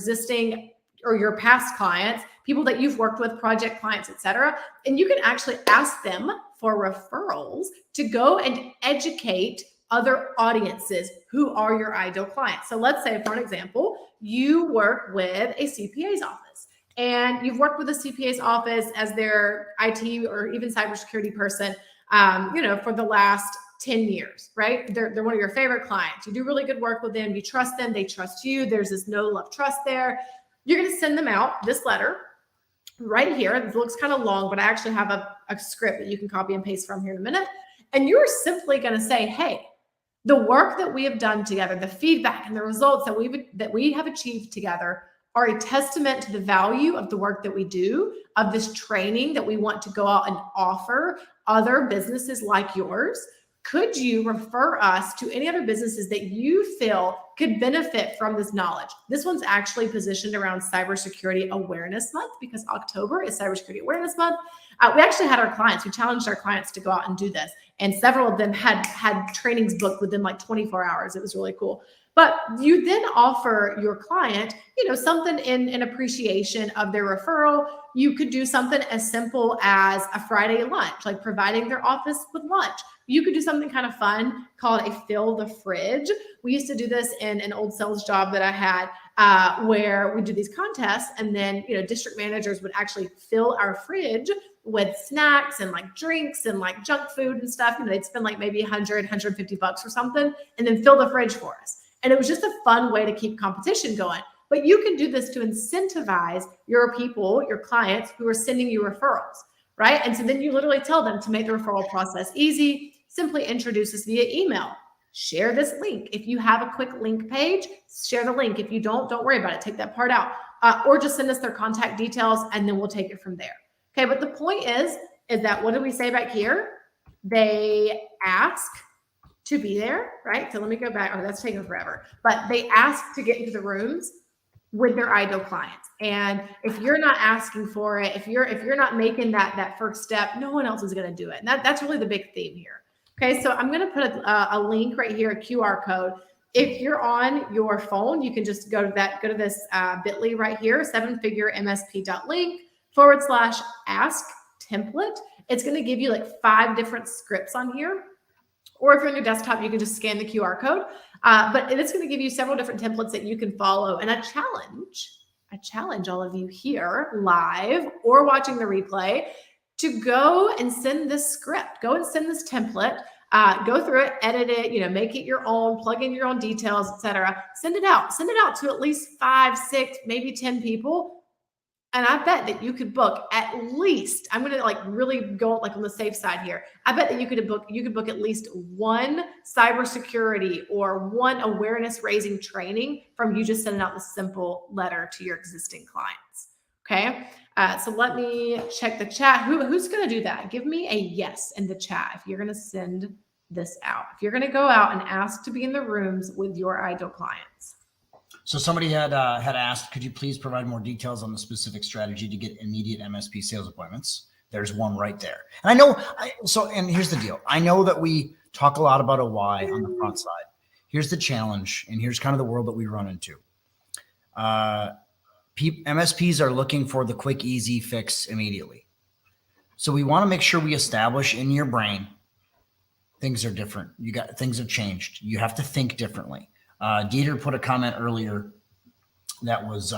past clients, people that you've worked with, project clients, etc. And you can actually ask them for referrals to go and educate other audiences who are your ideal clients. So let's say, for an example, you work with a CPA's office and you've worked with a CPA's office as their IT or even cybersecurity person, for the last 10 years, right? They're one of your favorite clients. You do really good work with them. You trust them. They trust you. There's this no love trust there. You're going to send them out this letter right here. It looks kind of long, but I actually have a script that you can copy and paste from here in a minute. And you're simply going to say, hey, the work that we have done together, the feedback and the results that we have achieved together are a testament to the value of the work that we do, of this training that we want to go out and offer other businesses like yours. Could you refer us to any other businesses that you feel could benefit from this knowledge? This one's actually positioned around Cybersecurity Awareness Month because October is Cybersecurity Awareness Month. We actually had our clients, we challenged our clients to go out and do this. And several of them had trainings booked within like 24 hours. It was really cool. But you then offer your client, something in appreciation of their referral. You could do something as simple as a Friday lunch, like providing their office with lunch. You could do something kind of fun called a fill the fridge. We used to do this in an old sales job that I had where we do these contests and then, district managers would actually fill our fridge with snacks and like drinks and like junk food and stuff. They'd spend like maybe $150 or something and then fill the fridge for us. And it was just a fun way to keep competition going. But you can do this to incentivize your people, your clients who are sending you referrals, right? And so then you literally tell them to make the referral process easy. Simply introduce us via email. Share this link. If you have a quick link page, share the link. If you don't worry about it. Take that part out. Or just send us their contact details and then we'll take it from there. Okay, but the point is that what did we say back here? They ask to be there, right? So let me go back. Oh, that's taking forever. But they ask to get into the rooms with their ideal clients. And if you're not asking for it, if you're not making that first step, no one else is going to do it. And that's really the big theme here. Okay, so I'm going to put a link right here, a QR code. If you're on your phone, you can just go to this bit.ly right here, 7figureMSP.link/ask template. It's going to give you like 5 different scripts on here. Or if you're on your desktop, you can just scan the QR code. But it's going to give you several different templates that you can follow. And I challenge all of you here live or watching the replay to go and send this script. Go and send this template. Go through it, edit it, make it your own, plug in your own details, etc. Send it out. Send it out to at least 5, 6, maybe 10 people. And I bet that you could book at least, I'm going to really go on the safe side here. I bet that you could book at least one cybersecurity or one awareness raising training from you just sending out the simple letter to your existing clients. Okay. So let me check the chat. Who's going to do that? Give me a yes in the chat if you're going to send this out. If you're going to go out and ask to be in the rooms with your ideal clients. So somebody had asked, could you please provide more details on the specific strategy to get immediate MSP sales appointments? There's one right there. And and here's the deal. I know that we talk a lot about a why on the front side. Here's the challenge, and here's kind of the world that we run into. MSPs are looking for the quick, easy fix immediately. So we want to make sure we establish in your brain things are different. Things have changed. You have to think differently. Dieter put a comment earlier that was,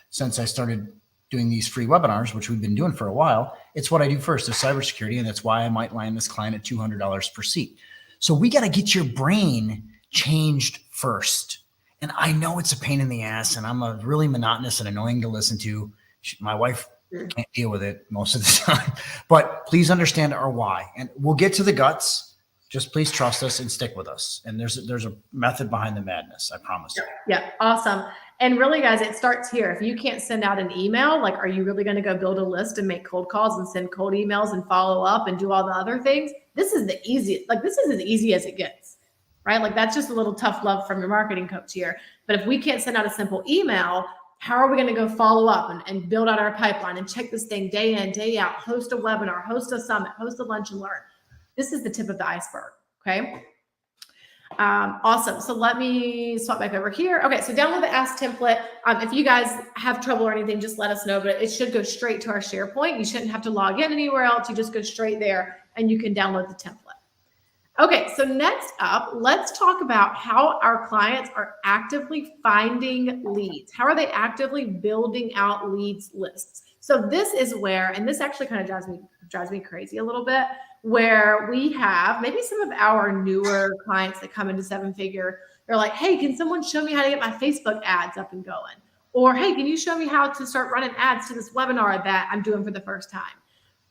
since I started doing these free webinars, which we've been doing for a while, it's what I do first is cybersecurity. And that's why I might land this client at $200 per seat. So we got to get your brain changed first. And I know it's a pain in the ass and I'm really monotonous and annoying to listen to. My wife Can't deal with it most of the time. But please understand our why. And we'll get to the guts. Just please trust us and stick with us. And there's a method behind the madness, I promise. Yeah, awesome. And really, guys, it starts here. If you can't send out an email, like, are you really going to go build a list and make cold calls and send cold emails and follow up and do all the other things? This is the easiest. Like, this is as easy as it gets, right? Like, that's just a little tough love from your marketing coach here. But if we can't send out a simple email, how are we going to go follow up and build out our pipeline and check this thing day in, day out, host a webinar, host a summit, host a lunch and learn? This is the tip of the iceberg. Okay. Awesome. So let me swap back over here. Okay. So download the Ask template. If you guys have trouble or anything, just let us know, but it should go straight to our SharePoint. You shouldn't have to log in anywhere else. You just go straight there and you can download the template. Okay. So next up, let's talk about how our clients are actively finding leads. How are they actively building out leads lists? So this is where, and this actually kind of drives me crazy a little bit, where we have maybe some of our newer clients that come into seven figure. They're like, hey, can someone show me how to get my Facebook ads up and going? Or, hey, can you show me how to start running ads to this webinar that I'm doing for the first time?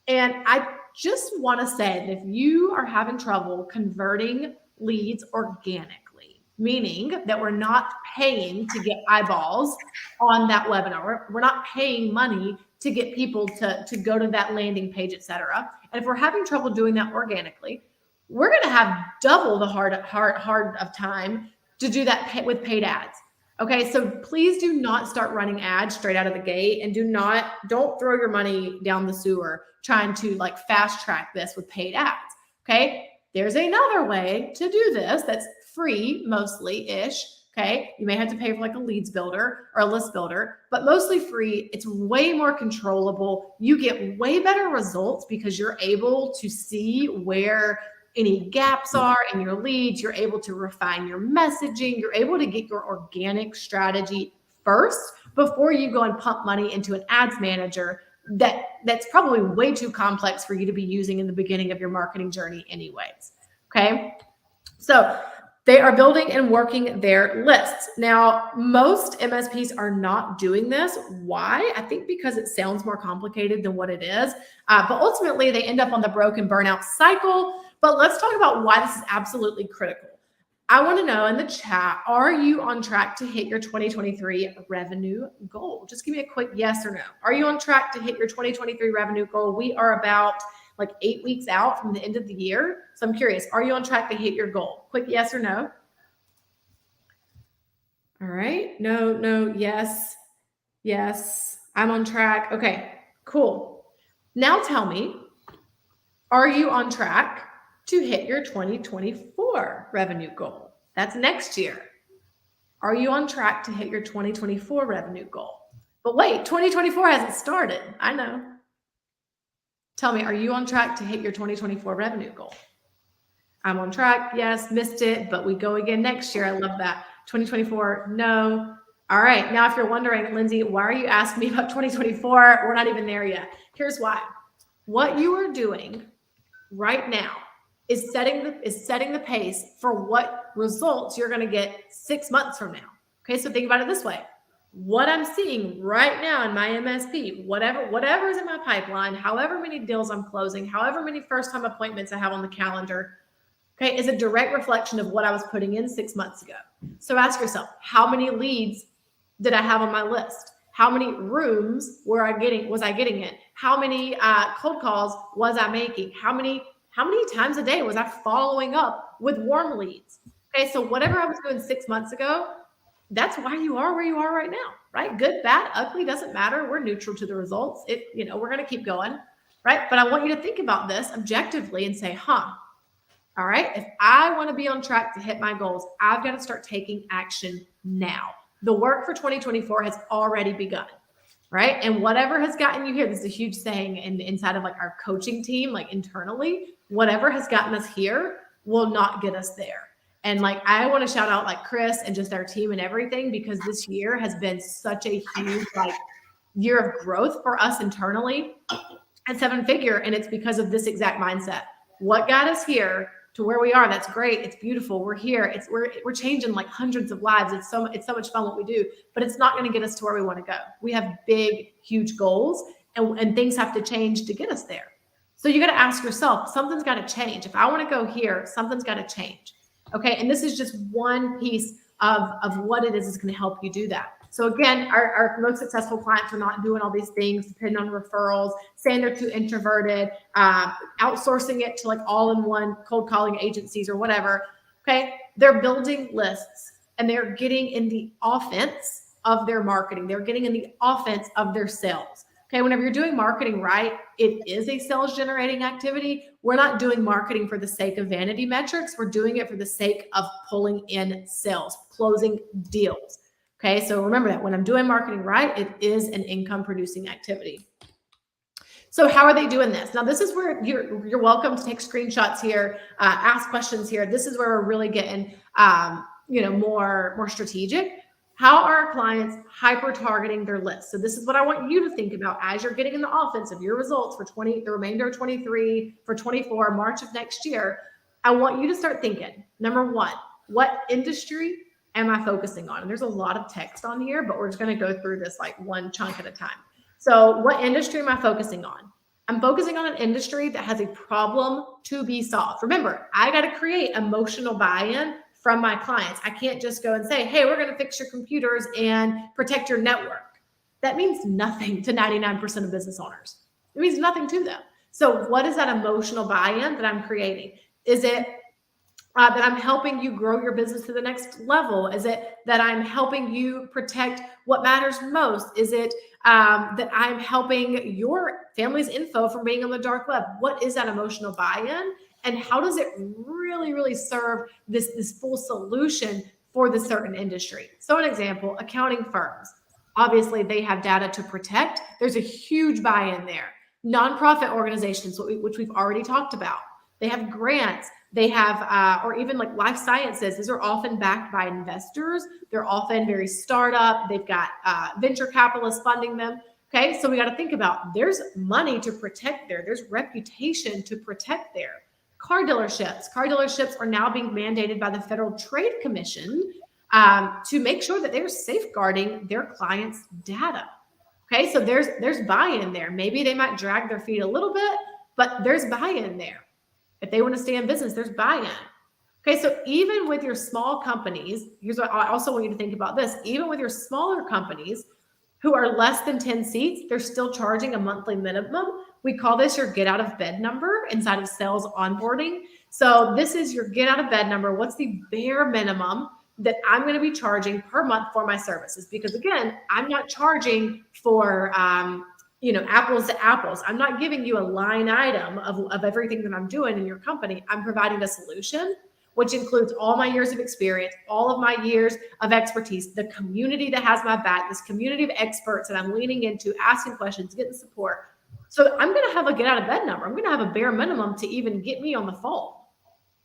And I just want to say that if you are having trouble converting leads organically, meaning that we're not paying to get eyeballs on that webinar, we're not paying money to get people to go to that landing page, et cetera. And if we're having trouble doing that organically, we're going to have double the hard of time to do that with paid ads. Okay. So please do not start running ads straight out of the gate, and don't throw your money down the sewer trying to like fast track this with paid ads. Okay. There's another way to do this that's free, mostly ish. Okay. You may have to pay for like a leads builder or a list builder, but mostly free. It's way more controllable. You get way better results because you're able to see where any gaps are in your leads. You're able to refine your messaging. You're able to get your organic strategy first before you go and pump money into an ads manager that's probably way too complex for you to be using in the beginning of your marketing journey anyways. Okay. So they are building and working their lists. Now, most MSPs are not doing this. Why? I think because it sounds more complicated than what it is. But ultimately, they end up on the broken burnout cycle. But let's talk about why this is absolutely critical. I want to know in the chat, are you on track to hit your 2023 revenue goal? Just give me a quick yes or no. Are you on track to hit your 2023 revenue goal? We are about like 8 weeks out from the end of the year. So I'm curious, are you on track to hit your goal? Quick yes or no? All right. No, yes. I'm on track. Okay, cool. Now tell me, are you on track to hit your 2024 revenue goal? That's next year. Are you on track to hit your 2024 revenue goal? But wait, 2024 hasn't started. I know. Tell me, are you on track to hit your 2024 revenue goal? I'm on track. Yes, missed it, but we go again next year. I love that. 2024, no. All right. Now, if you're wondering, Lindsay, why are you asking me about 2024? We're not even there yet. Here's why. What you are doing right now is setting the pace for what results you're going to get 6 months from now. Okay. So think about it this way. What I'm seeing right now in my MSP, whatever is in my pipeline, however many deals I'm closing, however many first-time appointments I have on the calendar, okay, is a direct reflection of what I was putting in 6 months ago. So ask yourself, how many leads did I have on my list? How many rooms was I getting in? How many cold calls was I making? How many times a day was I following up with warm leads? Okay, so whatever I was doing 6 months ago, that's why you are where you are right now, right? Good, bad, ugly, doesn't matter. We're neutral to the results. We're going to keep going, right? But I want you to think about this objectively and say, all right, if I want to be on track to hit my goals, I've got to start taking action now. The work for 2024 has already begun, right? And whatever has gotten you here, this is a huge saying inside of like our coaching team, like internally, whatever has gotten us here will not get us there. And like, I want to shout out like Chris and just our team and everything, because this year has been such a huge like year of growth for us internally at seven figure. And it's because of this exact mindset. What got us here to where we are? That's great. It's beautiful. We're here. We're changing like hundreds of lives. It's so much fun what we do, but it's not going to get us to where we want to go. We have big, huge goals. and things have to change to get us there. So you got to ask yourself, something's got to change. If I want to go here, something's got to change. Okay. And this is just one piece of what it is that's going to help you do that. So again, our most successful clients are not doing all these things, depending on referrals, saying they're too introverted, outsourcing it to like all-in-one cold calling agencies or whatever. Okay. They're building lists and they're getting in the offense of their marketing. They're getting in the offense of their sales. Okay, whenever you're doing marketing right, it is a sales generating activity. We're not doing marketing for the sake of vanity metrics. We're doing it for the sake of pulling in sales, closing deals. Okay, so remember that when I'm doing marketing right, it is an income producing activity. So how are they doing this? Now, this is where you're welcome to take screenshots here, ask questions here. This is where we're really getting more strategic. How are our clients hyper targeting their list? So this is what I want you to think about as you're getting in the offense of your results for the remainder of 23, for 24, March of next year. I want you to start thinking, number one, what industry am I focusing on? And there's a lot of text on here, but we're just going to go through this like one chunk at a time. So what industry am I focusing on? I'm focusing on an industry that has a problem to be solved. Remember, I got to create emotional buy-in from my clients. I can't just go and say, hey, we're going to fix your computers and protect your network. That means nothing to 99% of business owners. It means nothing to them. So what is that emotional buy-in that I'm creating? Is it that I'm helping you grow your business to the next level? Is it that I'm helping you protect what matters most? Is it that I'm helping your family's info from being on the dark web? What is that emotional buy-in? And how does it really, really serve this full solution for the certain industry? So an example, accounting firms. Obviously, they have data to protect. There's a huge buy-in there. Nonprofit organizations, which we've already talked about. They have grants. They have, or even like life sciences. These are often backed by investors. They're often very startup. They've got venture capitalists funding them. Okay, so we got to think about there's money to protect there. There's reputation to protect there. Car dealerships are now being mandated by the Federal Trade Commission to make sure that they're safeguarding their clients' data. Okay, so there's buy-in there. Maybe they might drag their feet a little bit, but there's buy-in there. If they want to stay in business, there's buy-in. Okay, so even with your small companies, here's what I also want you to think about this. Even with your smaller companies who are less than 10 seats, they're still charging a monthly minimum. We call this your get out of bed number inside of sales onboarding. So this is your get out of bed number. What's the bare minimum that I'm going to be charging per month for my services? Because again, I'm not charging for, apples to apples. I'm not giving you a line item of everything that I'm doing in your company. I'm providing a solution, which includes all my years of experience, all of my years of expertise, the community that has my back, this community of experts that I'm leaning into, asking questions, getting support. So I'm going to have a get out of bed number. I'm going to have a bare minimum to even get me on the phone.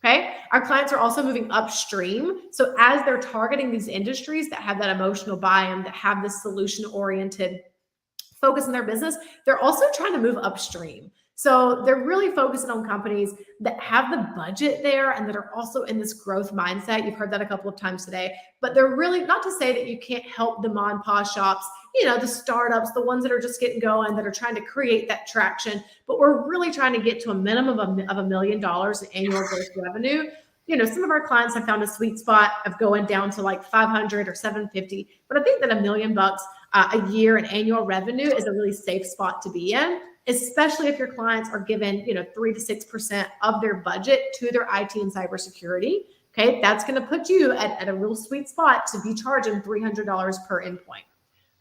Okay. Our clients are also moving upstream. So as they're targeting these industries that have that emotional buy-in, that have this solution-oriented focus in their business, they're also trying to move upstream. So they're really focusing on companies that have the budget there and that are also in this growth mindset. You've heard that a couple of times today, but they're really, not to say that you can't help the mom and pop shops, the startups, the ones that are just getting going, that are trying to create that traction, but we're really trying to get to a minimum of $1 million in annual gross revenue. Some of our clients have found a sweet spot of going down to like 500 or 750, but I think that $1 million a year in annual revenue is a really safe spot to be in, especially if your clients are given, 3 to 6% of their budget to their IT and cybersecurity. Okay, that's going to put you at a real sweet spot to be charging $300 per endpoint.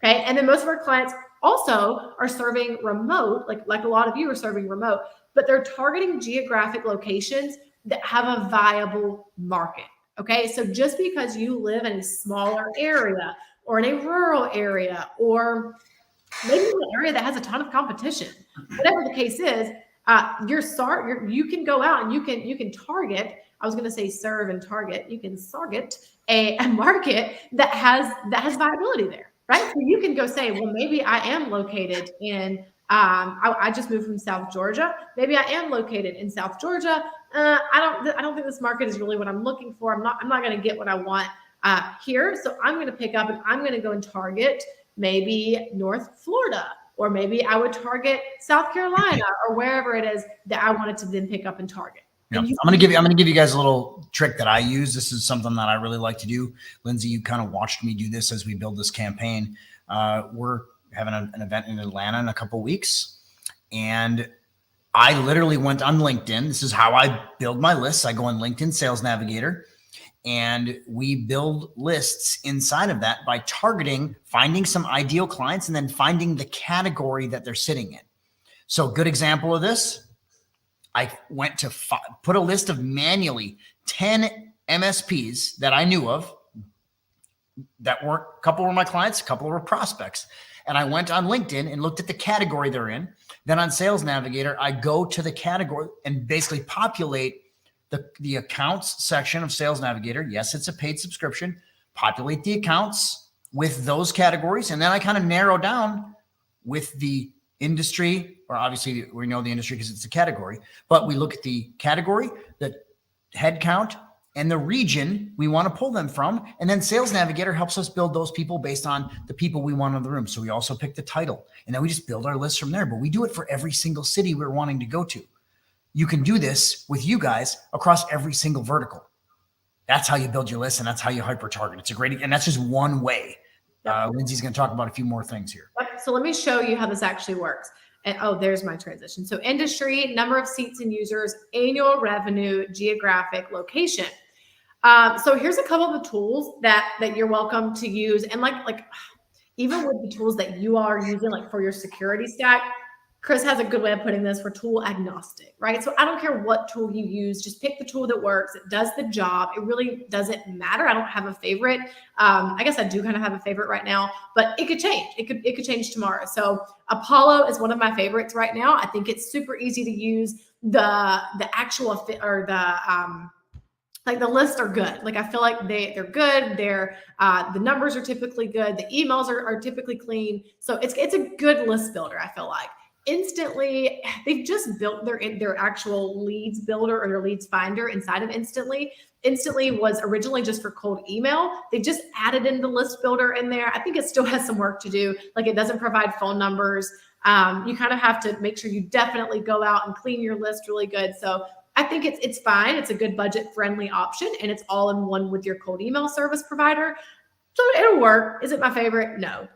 Okay, and then most of our clients also are serving remote, like a lot of you are serving remote, but they're targeting geographic locations that have a viable market. Okay, so just because you live in a smaller area or in a rural area, or maybe in an area that has a ton of competition, whatever the case is, you can go out and you can target. I was going to say serve and target. You can target a market that has viability there, right? So you can go say, well, maybe I am located in. I just moved from South Georgia. Maybe I am located in South Georgia. I don't think this market is really what I'm looking for. I'm not going to get what I want here. So I'm going to pick up and I'm going to go and target maybe North Florida. Or maybe I would target South Carolina or wherever it is that I wanted to then pick up and target. Yeah. I'm going to give you guys a little trick that I use. This is something that I really like to do. Lindsay, you kind of watched me do this as we build this campaign. We're having an event in Atlanta in a couple of weeks, and I literally went on LinkedIn. This is how I build my lists. I go on LinkedIn Sales Navigator, and we build lists inside of that by targeting, finding some ideal clients, and then finding the category that they're sitting in. So, good example of this. I went to put a list of manually 10 MSPs that I knew of that weren't, a couple were my clients, a couple were prospects. And I went on LinkedIn and looked at the category they're in. Then on Sales Navigator, I go to the category and basically populate the accounts section of Sales Navigator. Yes, it's a paid subscription. Populate the accounts with those categories. And then I kind of narrow down with the industry, or obviously we know the industry because it's a category, but we look at the category, the head count, and the region we want to pull them from. And then Sales Navigator helps us build those people based on the people we want in the room. So we also pick the title, and then we just build our list from there. But we do it for every single city we're wanting to go to. You can do this with you guys across every single vertical. That's how you build your list, and that's how you hyper target. It's a great, and that's just one way. Lindsay's going to talk about a few more things here. So let me show you how this actually works. And there's my transition. So industry, number of seats and users, annual revenue, geographic location. So here's a couple of the tools that you're welcome to use. And like even with the tools that you are using, like for your security stack, Chris has a good way of putting this. We're tool agnostic, right? So I don't care what tool you use, just pick the tool that works. It does the job. It really doesn't matter. I don't have a favorite. I guess I do kind of have a favorite right now, but it could change. It could change tomorrow. So Apollo is one of my favorites right now. I think it's super easy to use. The actual fit or like the lists are good. Like I feel like they're good. They're the numbers are typically good. The emails are typically clean. So it's a good list builder. I feel like. Instantly, they've just built their actual leads builder or their leads finder inside of Instantly. Instantly was originally just for cold email. They just added in the list builder in there. I think it still has some work to do. Like it doesn't provide phone numbers. You kind of have to make sure you definitely go out and clean your list really good. So I think it's fine. It's a good budget friendly option, and it's all in one with your cold email service provider. So it'll work. Is it my favorite? No.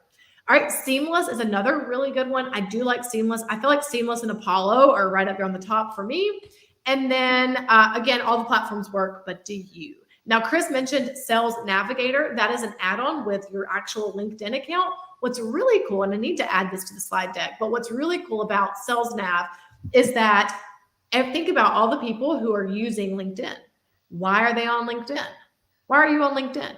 All right, Seamless is another really good one. I do like Seamless. I feel like Seamless and Apollo are right up there on the top for me. And then again, all the platforms work, but do you? Now, Chris mentioned Sales Navigator. That is an add-on with your actual LinkedIn account. What's really cool, and I need to add this to the slide deck, but what's really cool about Sales Nav is that, and think about all the people who are using LinkedIn. Why are they on LinkedIn? Why are you on LinkedIn?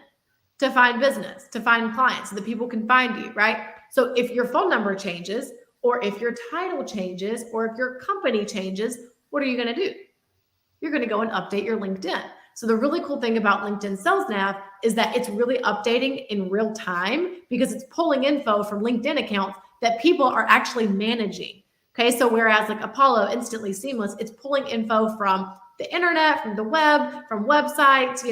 To find business, to find clients, so that people can find you, right? So if your phone number changes, or if your title changes, or if your company changes, what are you going to do? You're going to go and update your LinkedIn. So the really cool thing about LinkedIn Sales Nav is that it's really updating in real time because it's pulling info from LinkedIn accounts that people are actually managing. Okay, so whereas like Apollo, Instantly Seamless, it's pulling info from the internet, from the web, from websites,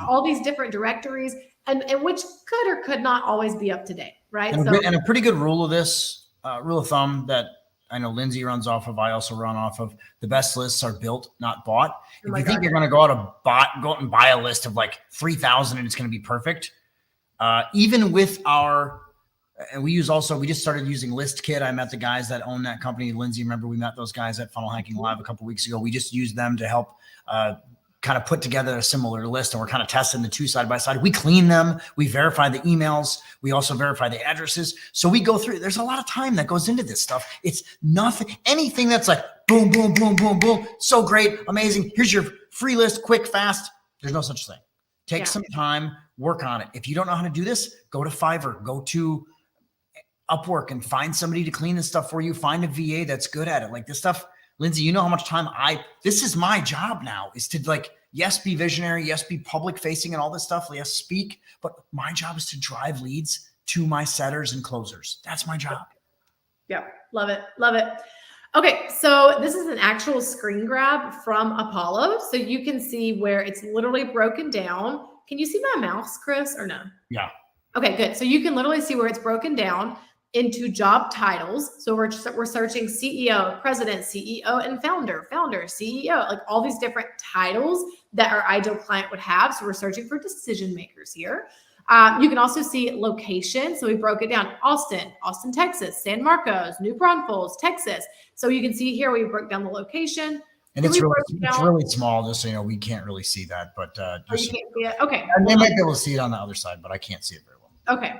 all these different directories, and which could or could not always be up to date, right? And a pretty good rule of this, rule of thumb that I know Lindsay runs off of, I also run off of, the best lists are built, not bought. If you think you're going to go out and buy a list of like 3,000 and it's going to be perfect, even with our, and we just started using ListKit. I met the guys that own that company. Lindsay, remember we met those guys at Funnel Hacking Live a couple of weeks ago. We just used them to help kind of put together a similar list, and we're kind of testing the two side by side. We clean them. We verify the emails. We also verify the addresses. So we go through. There's a lot of time that goes into this stuff. It's nothing, anything that's like boom, boom, boom, boom, boom. So great, amazing. Here's your free list, quick, fast. There's no such thing. Take some time, work on it. If you don't know how to do this, go to Fiverr, go to Upwork and find somebody to clean this stuff for you. Find a VA that's good at it. Like this stuff, Lindsay, you know how much time this is my job now, is to like, yes, be visionary, yes, be public facing and all this stuff. Yes, speak, but my job is to drive leads to my setters and closers. That's my job. Yeah. Love it. Love it. Okay. So this is an actual screen grab from Apollo. So you can see where it's literally broken down. Can you see my mouse, Chris, or no? Yeah. Okay, good. So you can literally see where it's broken down. into job titles. So we're searching CEO, president, CEO, and founder, CEO, like all these different titles that our ideal client would have. So we're searching for decision makers here. You can also see location. So we broke it down: Austin, Texas; San Marcos, New Braunfels, Texas. So you can see here we broke down the location. And it's really small, just so you know, we can't really see that, but you can't see it. Okay. They might be able to see it on the other side, but I can't see it very well. Okay.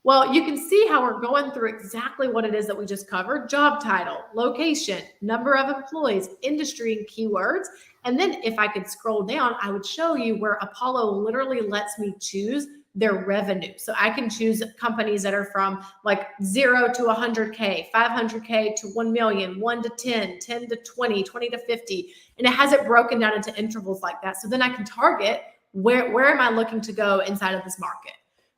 Well, you can see how we're going through exactly what it is that we just covered: job title, location, number of employees, industry, and keywords. And then if I could scroll down, I would show you where Apollo literally lets me choose their revenue. So I can choose companies that are from like 0 to 100K, 500K to 1 million, 1 to 10, 10 to 20, 20 to 50. And it has it broken down into intervals like that. So then I can target where am I looking to go inside of this market.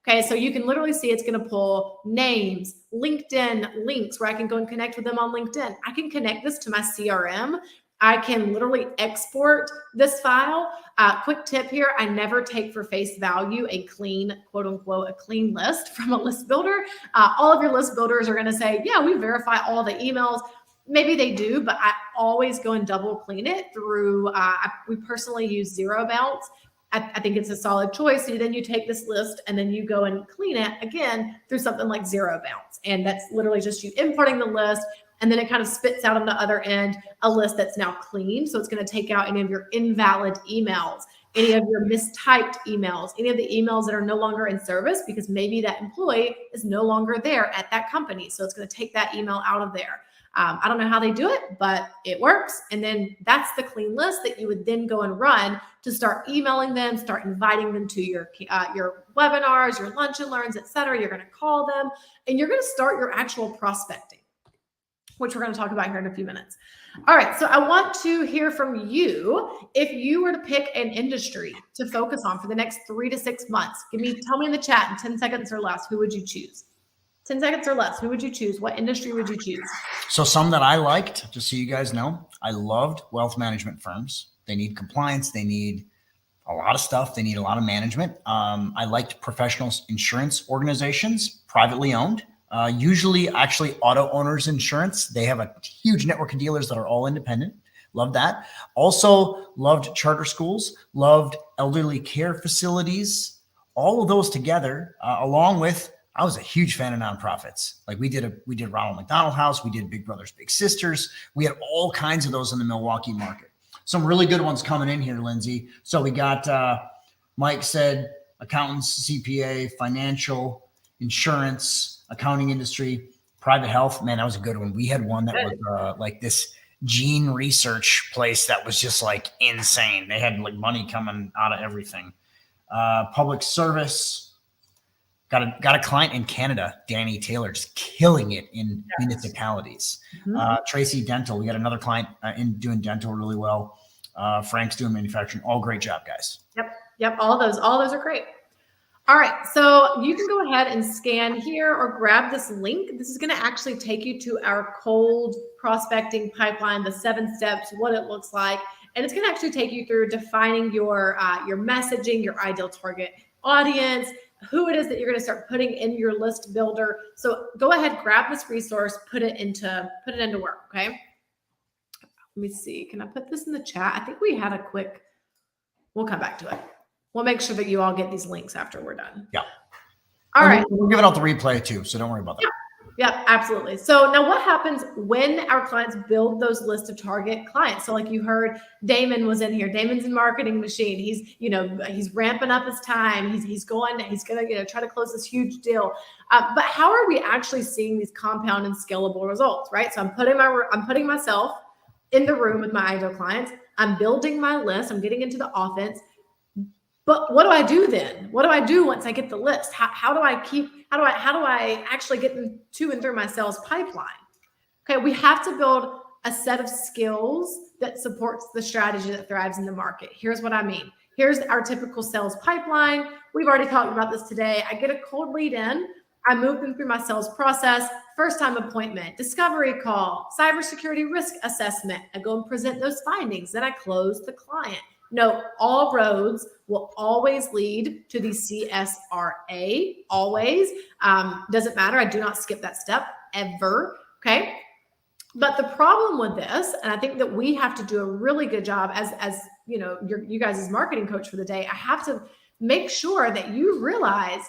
Okay, so you can literally see it's going to pull names, LinkedIn links where I can go and connect with them on LinkedIn. I can connect this to my CRM. I can literally export this file. Quick tip here: I never take for face value a clean, quote unquote, a clean list from a list builder. All of your list builders are going to say, yeah, we verify all the emails. Maybe they do, but I always go and double clean it through, we personally use Zero Bounce. I think it's a solid choice. So then you take this list and then you go and clean it again through something like Zero Bounce. And that's literally just you importing the list, and then it kind of spits out on the other end a list that's now clean. So it's going to take out any of your invalid emails, any of your mistyped emails, any of the emails that are no longer in service because maybe that employee is no longer there at that company. So it's going to take that email out of there. I don't know how they do it, but it works. And then that's the clean list that you would then go and run to start emailing them, start inviting them to your webinars, your lunch and learns, et cetera. You're going to call them and you're going to start your actual prospecting, which we're going to talk about here in a few minutes. All right. So I want to hear from you. If you were to pick an industry to focus on for the next 3 to 6 months, tell me in the chat in 10 seconds or less, who would you choose? 10 seconds or less. Who would you choose? What industry would you choose? So some that I liked, just so you guys know, I loved wealth management firms. They need compliance. They need a lot of stuff. They need a lot of management. I liked professional insurance organizations, privately owned, usually actually auto owners insurance. They have a huge network of dealers that are all independent. Love that. Also loved charter schools, loved elderly care facilities, all of those together, along with, I was a huge fan of nonprofits. Like we did Ronald McDonald House. We did Big Brothers Big Sisters. We had all kinds of those in the Milwaukee market. Some really good ones coming in here, Lindsay. So we got, Mike said, accountants, CPA, financial, insurance, accounting industry, private health. Man, that was a good one. We had one that was like this gene research place that was just like insane. They had like money coming out of everything. Public service. Got a client in Canada, Danny Taylor, just killing it in municipalities. Tracy Dental, we got another client in doing dental really well. Frank's doing manufacturing. All great job, guys. Yep. All those are great. All right, so you can go ahead and scan here or grab this link. This is going to actually take you to our cold prospecting pipeline, the 7 steps, what it looks like, and it's going to actually take you through defining your messaging, your ideal target audience, who it is that you're going to start putting in your list builder. So go ahead, grab this resource, put it into work. Okay. Let me see. Can I put this in the chat? I think we had we'll come back to it. We'll make sure that you all get these links after we're done. Yeah. All right. We'll give it out the replay too. So don't worry about that. Yeah, absolutely. So now what happens when our clients build those lists of target clients? So like you heard, Damon was in here. Damon's in Marketing Machine. He's ramping up his time. He's going to try to close this huge deal. But how are we actually seeing these compound and scalable results, right? So I'm putting myself in the room with my ideal clients. I'm building my list. I'm getting into the offense. But what do I do then? What do I do once I get the list? How do I actually get them to and through my sales pipeline? Okay, we have to build a set of skills that supports the strategy that thrives in the market. Here's what I mean. Here's our typical sales pipeline. We've already talked about this today. I get a cold lead in. I move them through my sales process, first time appointment, discovery call, cybersecurity risk assessment. I go and present those findings. Then I close the client. No, all roads will always lead to the CSRA, always. Doesn't matter. I do not skip that step ever. Okay. But the problem with this, and I think that we have to do a really good job as you know, you guys as marketing coach for the day, I have to make sure that you realize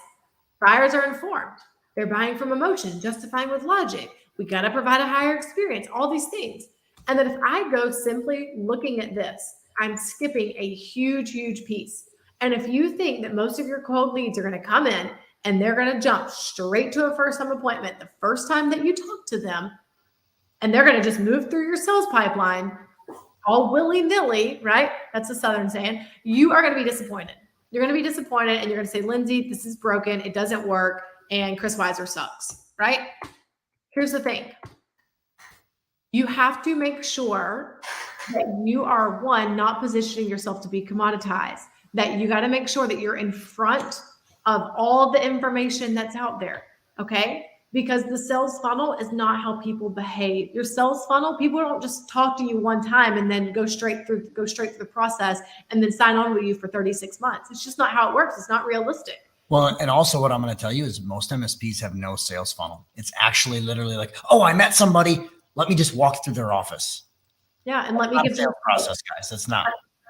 buyers are informed. They're buying from emotion, justifying with logic. We got to provide a higher experience, all these things. And then if I go simply looking at this, I'm skipping a huge, huge piece. And if you think that most of your cold leads are going to come in and they're going to jump straight to a first time appointment the first time that you talk to them, and they're going to just move through your sales pipeline all willy-nilly, right? That's a Southern saying. You are going to be disappointed. You're going to be disappointed and you're going to say, Lindsay, this is broken. It doesn't work. And Chris Weiser sucks, right? Here's the thing. You have to make sure that you are, one, not positioning yourself to be commoditized, that you got to make sure that you're in front of all the information that's out there, okay? Because the sales funnel is not how people behave. Your sales funnel, people don't just talk to you one time and then go straight through the process and then sign on with you for 36 months. It's just not how it works. It's not realistic. Well, and also what I'm going to tell you is most MSPs have no sales funnel. It's actually literally like, oh, I met somebody. Let me just walk through their office. Yeah, and let me give sales process, guys. That's not.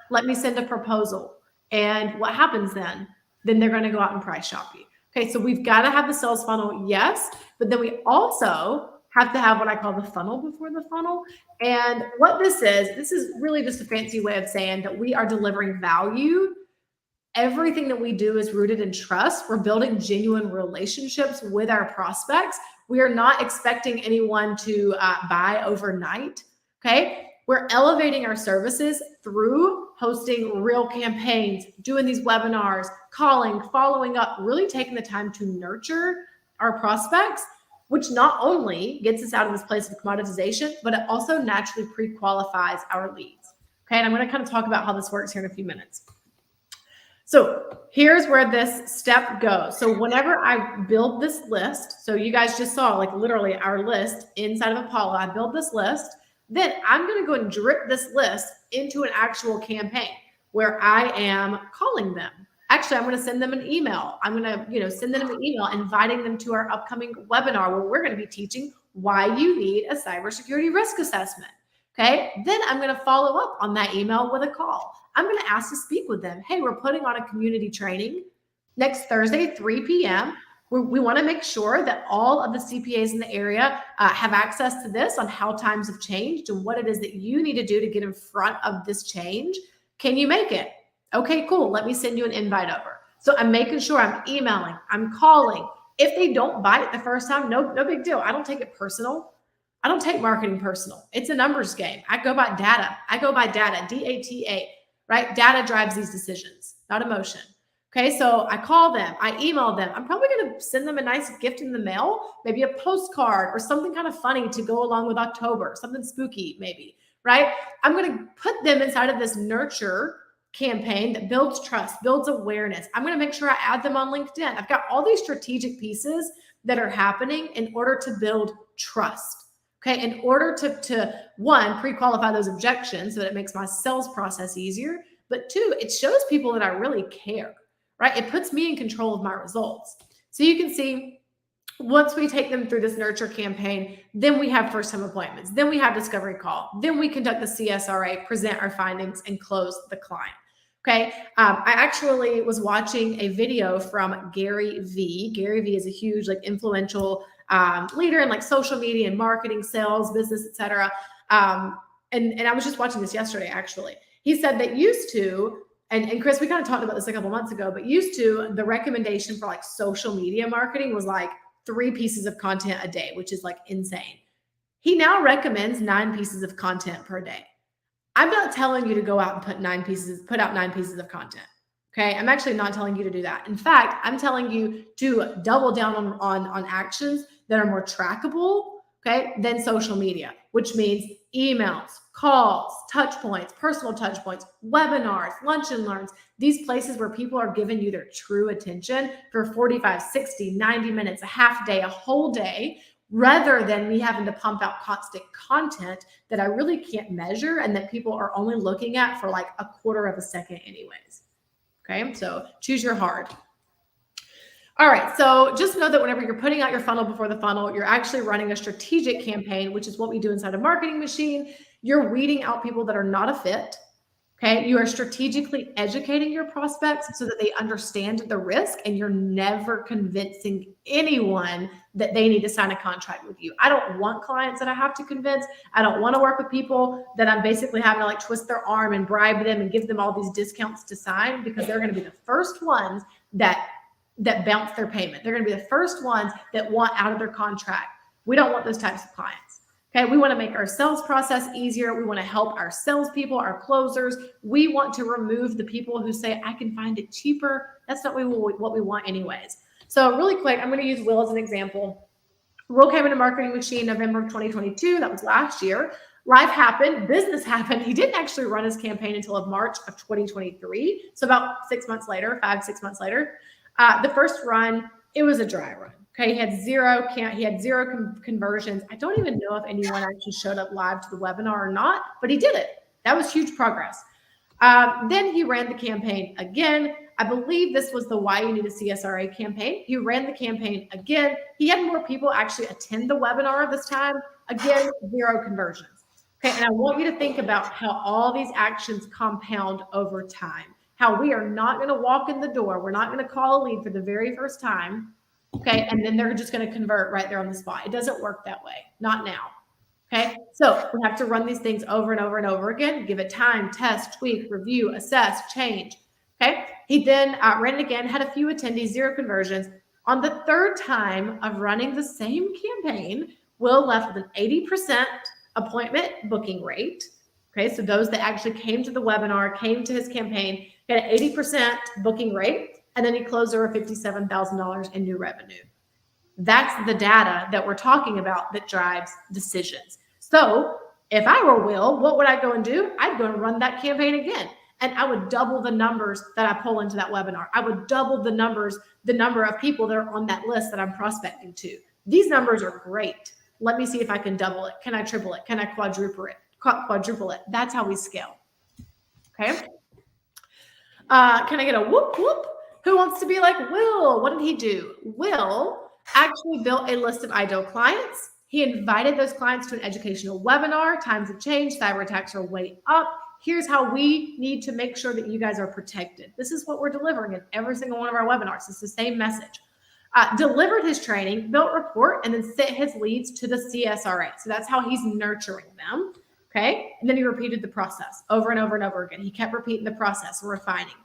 Let me send a proposal. And what happens then? Then they're going to go out and price shop you. Okay, so we've got to have the sales funnel, yes, but then we also have to have what I call the funnel before the funnel. And what this is really just a fancy way of saying that we are delivering value. Everything that we do is rooted in trust. We're building genuine relationships with our prospects. We are not expecting anyone to buy overnight, okay? We're elevating our services through hosting real campaigns, doing these webinars, calling, following up, really taking the time to nurture our prospects, which not only gets us out of this place of commoditization, but it also naturally pre-qualifies our leads. Okay, and I'm going to kind of talk about how this works here in a few minutes. So here's where this step goes. So whenever I build this list, so you guys just saw like literally our list inside of Apollo, I build this list. Then I'm going to go and drip this list into an actual campaign where I am calling them. Actually, I'm going to send them an email. I'm going to, send them an email inviting them to our upcoming webinar where we're going to be teaching why you need a cybersecurity risk assessment. Okay. Then I'm going to follow up on that email with a call. I'm going to ask to speak with them. Hey, we're putting on a community training next Thursday, 3 p.m. We want to make sure that all of the CPAs in the area have access to this on how times have changed and what it is that you need to do to get in front of this change. Can you make it? Okay, cool. Let me send you an invite over. So I'm making sure I'm emailing, I'm calling. If they don't bite the first time, no big deal. I don't take it personal. I don't take marketing personal. It's a numbers game. I go by data. DATA, right? Data drives these decisions, not emotion. Okay, so I call them, I email them. I'm probably going to send them a nice gift in the mail, maybe a postcard or something kind of funny to go along with October, something spooky maybe, right? I'm going to put them inside of this nurture campaign that builds trust, builds awareness. I'm going to make sure I add them on LinkedIn. I've got all these strategic pieces that are happening in order to build trust. Okay, in order to one, pre-qualify those objections so that it makes my sales process easier, but two, it shows people that I really care. Right? It puts me in control of my results. So you can see once we take them through this nurture campaign, then we have first time appointments, then we have discovery call, then we conduct the CSRA, present our findings and close the client. Okay. I actually was watching a video from Gary V. Gary V is a huge, influential leader in social media and marketing, sales, business, etc. And I was just watching this yesterday, actually. He said that used to, and Chris, we kind of talked about this a couple months ago, but used to the recommendation for social media marketing was 3 pieces of content a day, which is insane. He now recommends 9 pieces of content per day. I'm not telling you to go out and put out 9 pieces of content. Okay. I'm actually not telling you to do that. In fact, I'm telling you to double down on actions that are more trackable, okay, than social media, which means emails, calls, touch points, personal touch points, webinars, lunch and learns, these places where people are giving you their true attention for 45, 60, 90 minutes, a half day, a whole day. rather than me having to pump out constant content that I really can't measure and that people are only looking at for like a quarter of a second anyways. Okay, so choose your hard. All right, so just know that whenever you're putting out your funnel before the funnel, you're actually running a strategic campaign, which is what we do inside a marketing machine. You're weeding out people that are not a fit. Okay, you are strategically educating your prospects so that they understand the risk, and you're never convincing anyone that they need to sign a contract with you. I don't want clients that I have to convince. I don't want to work with people that I'm basically having to like twist their arm and bribe them and give them all these discounts to sign, because they're going to be the first ones that bounce their payment. They're going to be the first ones that want out of their contract. We don't want those types of clients. Okay, we want to make our sales process easier. We want to help our salespeople, our closers. We want to remove the people who say, I can find it cheaper. That's not what we want anyways. So really quick, I'm going to use Will as an example. Will came into Marketing Machine November of 2022. That was last year. Life happened, business happened. He didn't actually run his campaign until March of 2023. So about 6 months later, 5-6 months later. The first run, it was a dry run. Okay, he had zero conversions. I don't even know if anyone actually showed up live to the webinar or not, but he did it. That was huge progress. Then he ran the campaign again. I believe this was the Why You Need a CSRA campaign. He ran the campaign again. He had more people actually attend the webinar this time. Again, 0 conversions. Okay, and I want you to think about how all these actions compound over time. How we are not going to walk in the door. We're not going to call a lead for the very first time. Okay, and then they're just going to convert right there on the spot. It doesn't work that way. Not now. Okay, so we have to run these things over and over and over again. Give it time, test, tweak, review, assess, change. Okay, he then ran it again, had a few attendees, 0 conversions. On the third time of running the same campaign, Will left with an 80% appointment booking rate. Okay, so those that actually came to the webinar, came to his campaign, had an 80% booking rate. And then he closed over $57,000 in new revenue. That's the data that we're talking about that drives decisions. So if I were Will, what would I go and do? I'd go and run that campaign again. And I would double the numbers that I pull into that webinar. I would double the number of people that are on that list that I'm prospecting to. These numbers are great. Let me see if I can double it. Can I triple it? Can I quadruple it? That's how we scale. Okay. Can I get a whoop whoop? Who wants to be like Will? What did he do? Will actually built a list of ideal clients. He invited those clients to an educational webinar. Times have changed. Cyber attacks are way up. Here's how we need to make sure that you guys are protected. This is what we're delivering in every single one of our webinars. It's the same message. Delivered his training, built report, and then sent his leads to the CSRA. So that's how he's nurturing them. Okay. And then he repeated the process over and over and over again. He kept repeating the process, refining.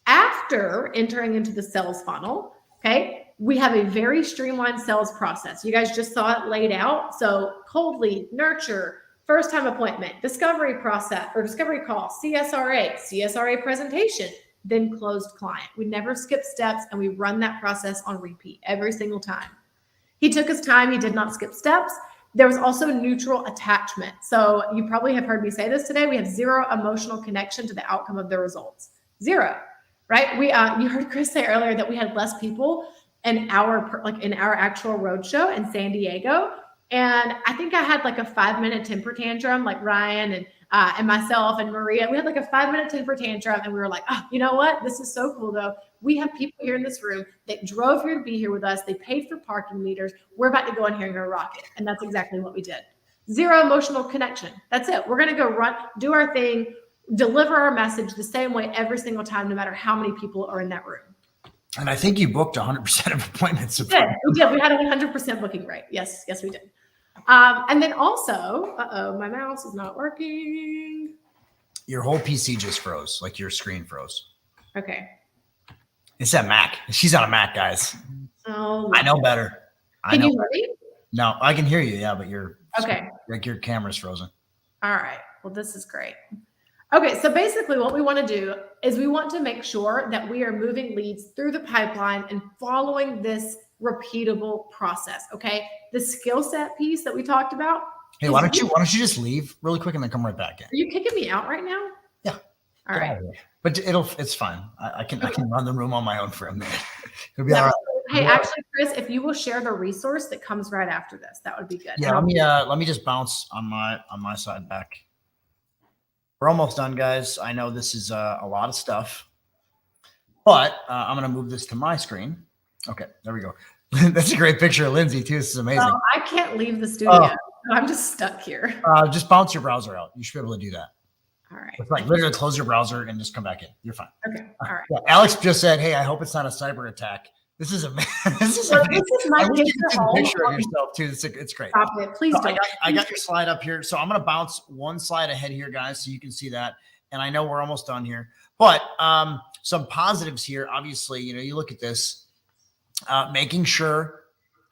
After entering into the sales funnel, okay, we have a very streamlined sales process. You guys just saw it laid out. So cold lead, nurture, first time appointment, discovery process or discovery call, CSRA presentation, then closed client. We never skip steps, and we run that process on repeat every single time. He took his time. He did not skip steps. There was also neutral attachment. So you probably have heard me say this today. We have 0 emotional connection to the outcome of the results. 0. Right? You heard Chris say earlier that we had less people in our actual roadshow in San Diego. And I think I had like a 5-minute temper tantrum, like Ryan and myself and Maria. We had like a 5-minute temper tantrum, and we were like, oh, you know what? This is so cool though. We have people here in this room that drove here to be here with us. They paid for parking meters. We're about to go in here and go rock it. And that's exactly what we did. 0 emotional connection. That's it. We're going to go do our thing, deliver our message the same way every single time, no matter how many people are in that room. And I think you booked 100% of appointments. We did. We had a 100% booking rate. Yes, we did. And then also, my mouse is not working. Your whole PC just froze, like your screen froze. Okay. It's that Mac. She's on a Mac, guys. Oh, I know better. Can you hear me? No, I can hear you. Yeah, but okay. Like your camera's frozen. All right. Well, this is great. Okay, so basically what we want to do is we want to make sure that we are moving leads through the pipeline and following this repeatable process, okay? The skill set piece that we talked about. Hey, why don't you just leave really quick and then come right back in? Are you kicking me out right now? Yeah. All right. But it's fine. I can run the room on my own for a minute. It'll be all right. Hey, actually, Chris, if you will share the resource that comes right after this, that would be good. Yeah, let me just bounce on my side back. We're almost done, guys. I know this is a lot of stuff, but I'm going to move this to my screen. Okay, there we go. That's a great picture of Lindsay too. This is amazing. Oh, I can't leave the studio. I'm just stuck here. Just bounce your browser out. You should be able to do that. All right. It's like literally close your browser and just come back in. You're fine. Okay. All right. Yeah, Alex just said, "Hey, I hope it's not a cyber attack." This is my picture of yourself too. It's great. Stop it, please don't. I got your slide up here, so I'm going to bounce one slide ahead here, guys, so you can see that. And I know we're almost done here, but some positives here. Obviously, you look at this, making sure.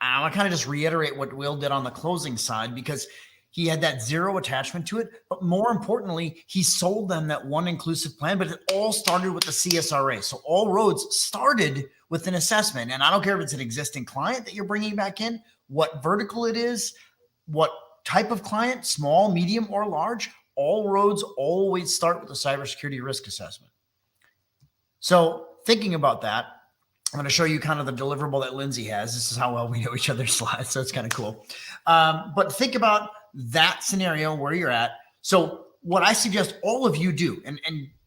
I want to kind of just reiterate what Will did on the closing side, because he had that zero attachment to it. But more importantly, he sold them that one inclusive plan, but it all started with the CSRA. So all roads started with an assessment. And I don't care if it's an existing client that you're bringing back in, what vertical it is, what type of client, small, medium, or large, all roads always start with a cybersecurity risk assessment. So thinking about that, I'm going to show you kind of the deliverable that Lindsay has. This is how well we know each other's slides, so it's kind of cool. But think about that scenario where you're at. So what I suggest all of you do, and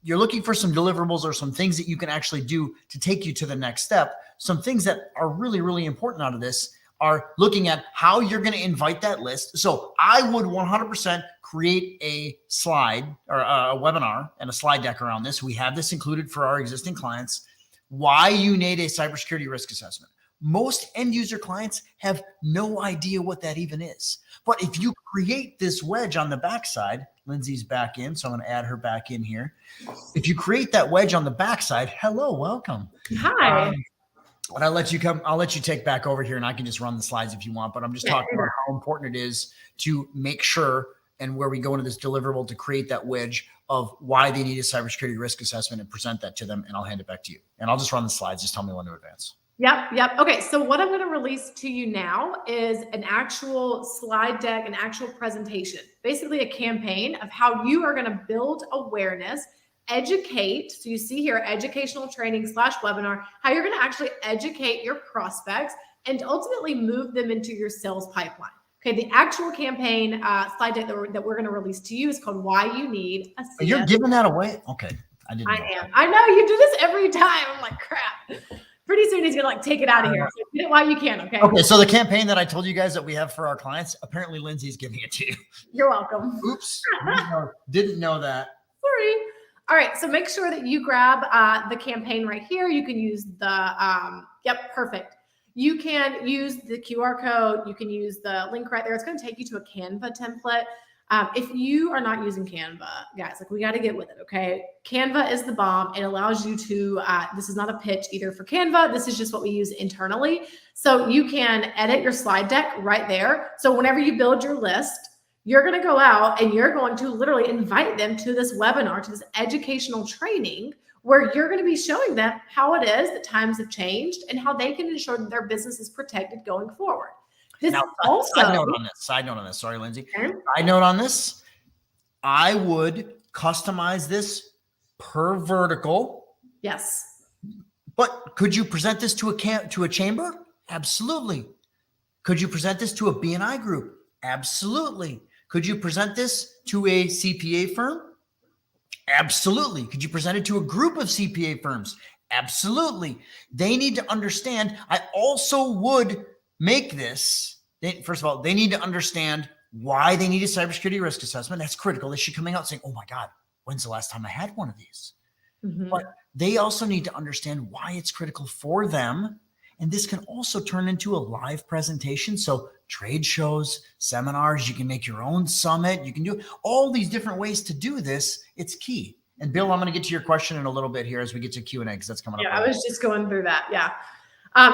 you're looking for some deliverables or some things that you can actually do to take you to the next step. Some things that are really, really important out of this are looking at how you're going to invite that list. So I would 100% create a slide or a webinar and a slide deck around this. We have this included for our existing clients. Why you need a cybersecurity risk assessment. Most end user clients have no idea what that even is. But if you create this wedge on the backside, Lindsay's back in, so I'm going to add her back in here. If you create that wedge on the backside, hello, welcome. Hi. But I'll let you take back over here, and I can just run the slides if you want. But I'm just talking about how important it is to make sure, and where we go into this deliverable, to create that wedge of why they need a cybersecurity risk assessment and present that to them. And I'll hand it back to you. And I'll just run the slides. Just tell me when to advance. Yep. Okay. So what I'm going to release to you now is an actual slide deck, an actual presentation, basically a campaign of how you are going to build awareness, educate. So you see here, educational training / webinar, how you're going to actually educate your prospects and ultimately move them into your sales pipeline. Okay, the actual campaign slide deck that we're going to release to you is called "Why You Need a CS." You're giving that away? Okay, I didn't. I am. I know you do this every time. I'm like, crap. Pretty soon he's going to take it out of here. So get it while you can. Okay. Okay. So the campaign that I told you guys that we have for our clients, apparently Lindsay's giving it to you. You're welcome. Oops. Didn't know that. Sorry. All right. So make sure that you grab the campaign right here. You can use the perfect. You can use the QR code. You can use the link right there. It's going to take you to a Canva template. If you are not using Canva, guys, we got to get with it. Okay. Canva is the bomb. It allows you to, this is not a pitch either for Canva. This is just what we use internally. So you can edit your slide deck right there. So whenever you build your list, you're going to go out and you're going to literally invite them to this webinar, to this educational training, where you're going to be showing them how it is that times have changed and how they can ensure that their business is protected going forward. This now, also, side note on this. Sorry, Lindsay. Okay. Side note on this. I would customize this per vertical. Yes. But could you present this to a chamber? Absolutely. Could you present this to a B&I group? Absolutely. Could you present this to a CPA firm? Absolutely. Could you present it to a group of CPA firms? Absolutely. They need to understand. I also would make this. First of all, they need to understand why they need a cybersecurity risk assessment. That's critical. They should be coming out saying, oh my God, when's the last time I had one of these? Mm-hmm. But they also need to understand why it's critical for them. And this can also turn into a live presentation. So trade shows, seminars, you can make your own summit. You can do all these different ways to do this. It's key. And Bill, I'm going to get to your question in a little bit here as we get to Q&A, because that's coming up. Yeah, I was just going through that. Yeah,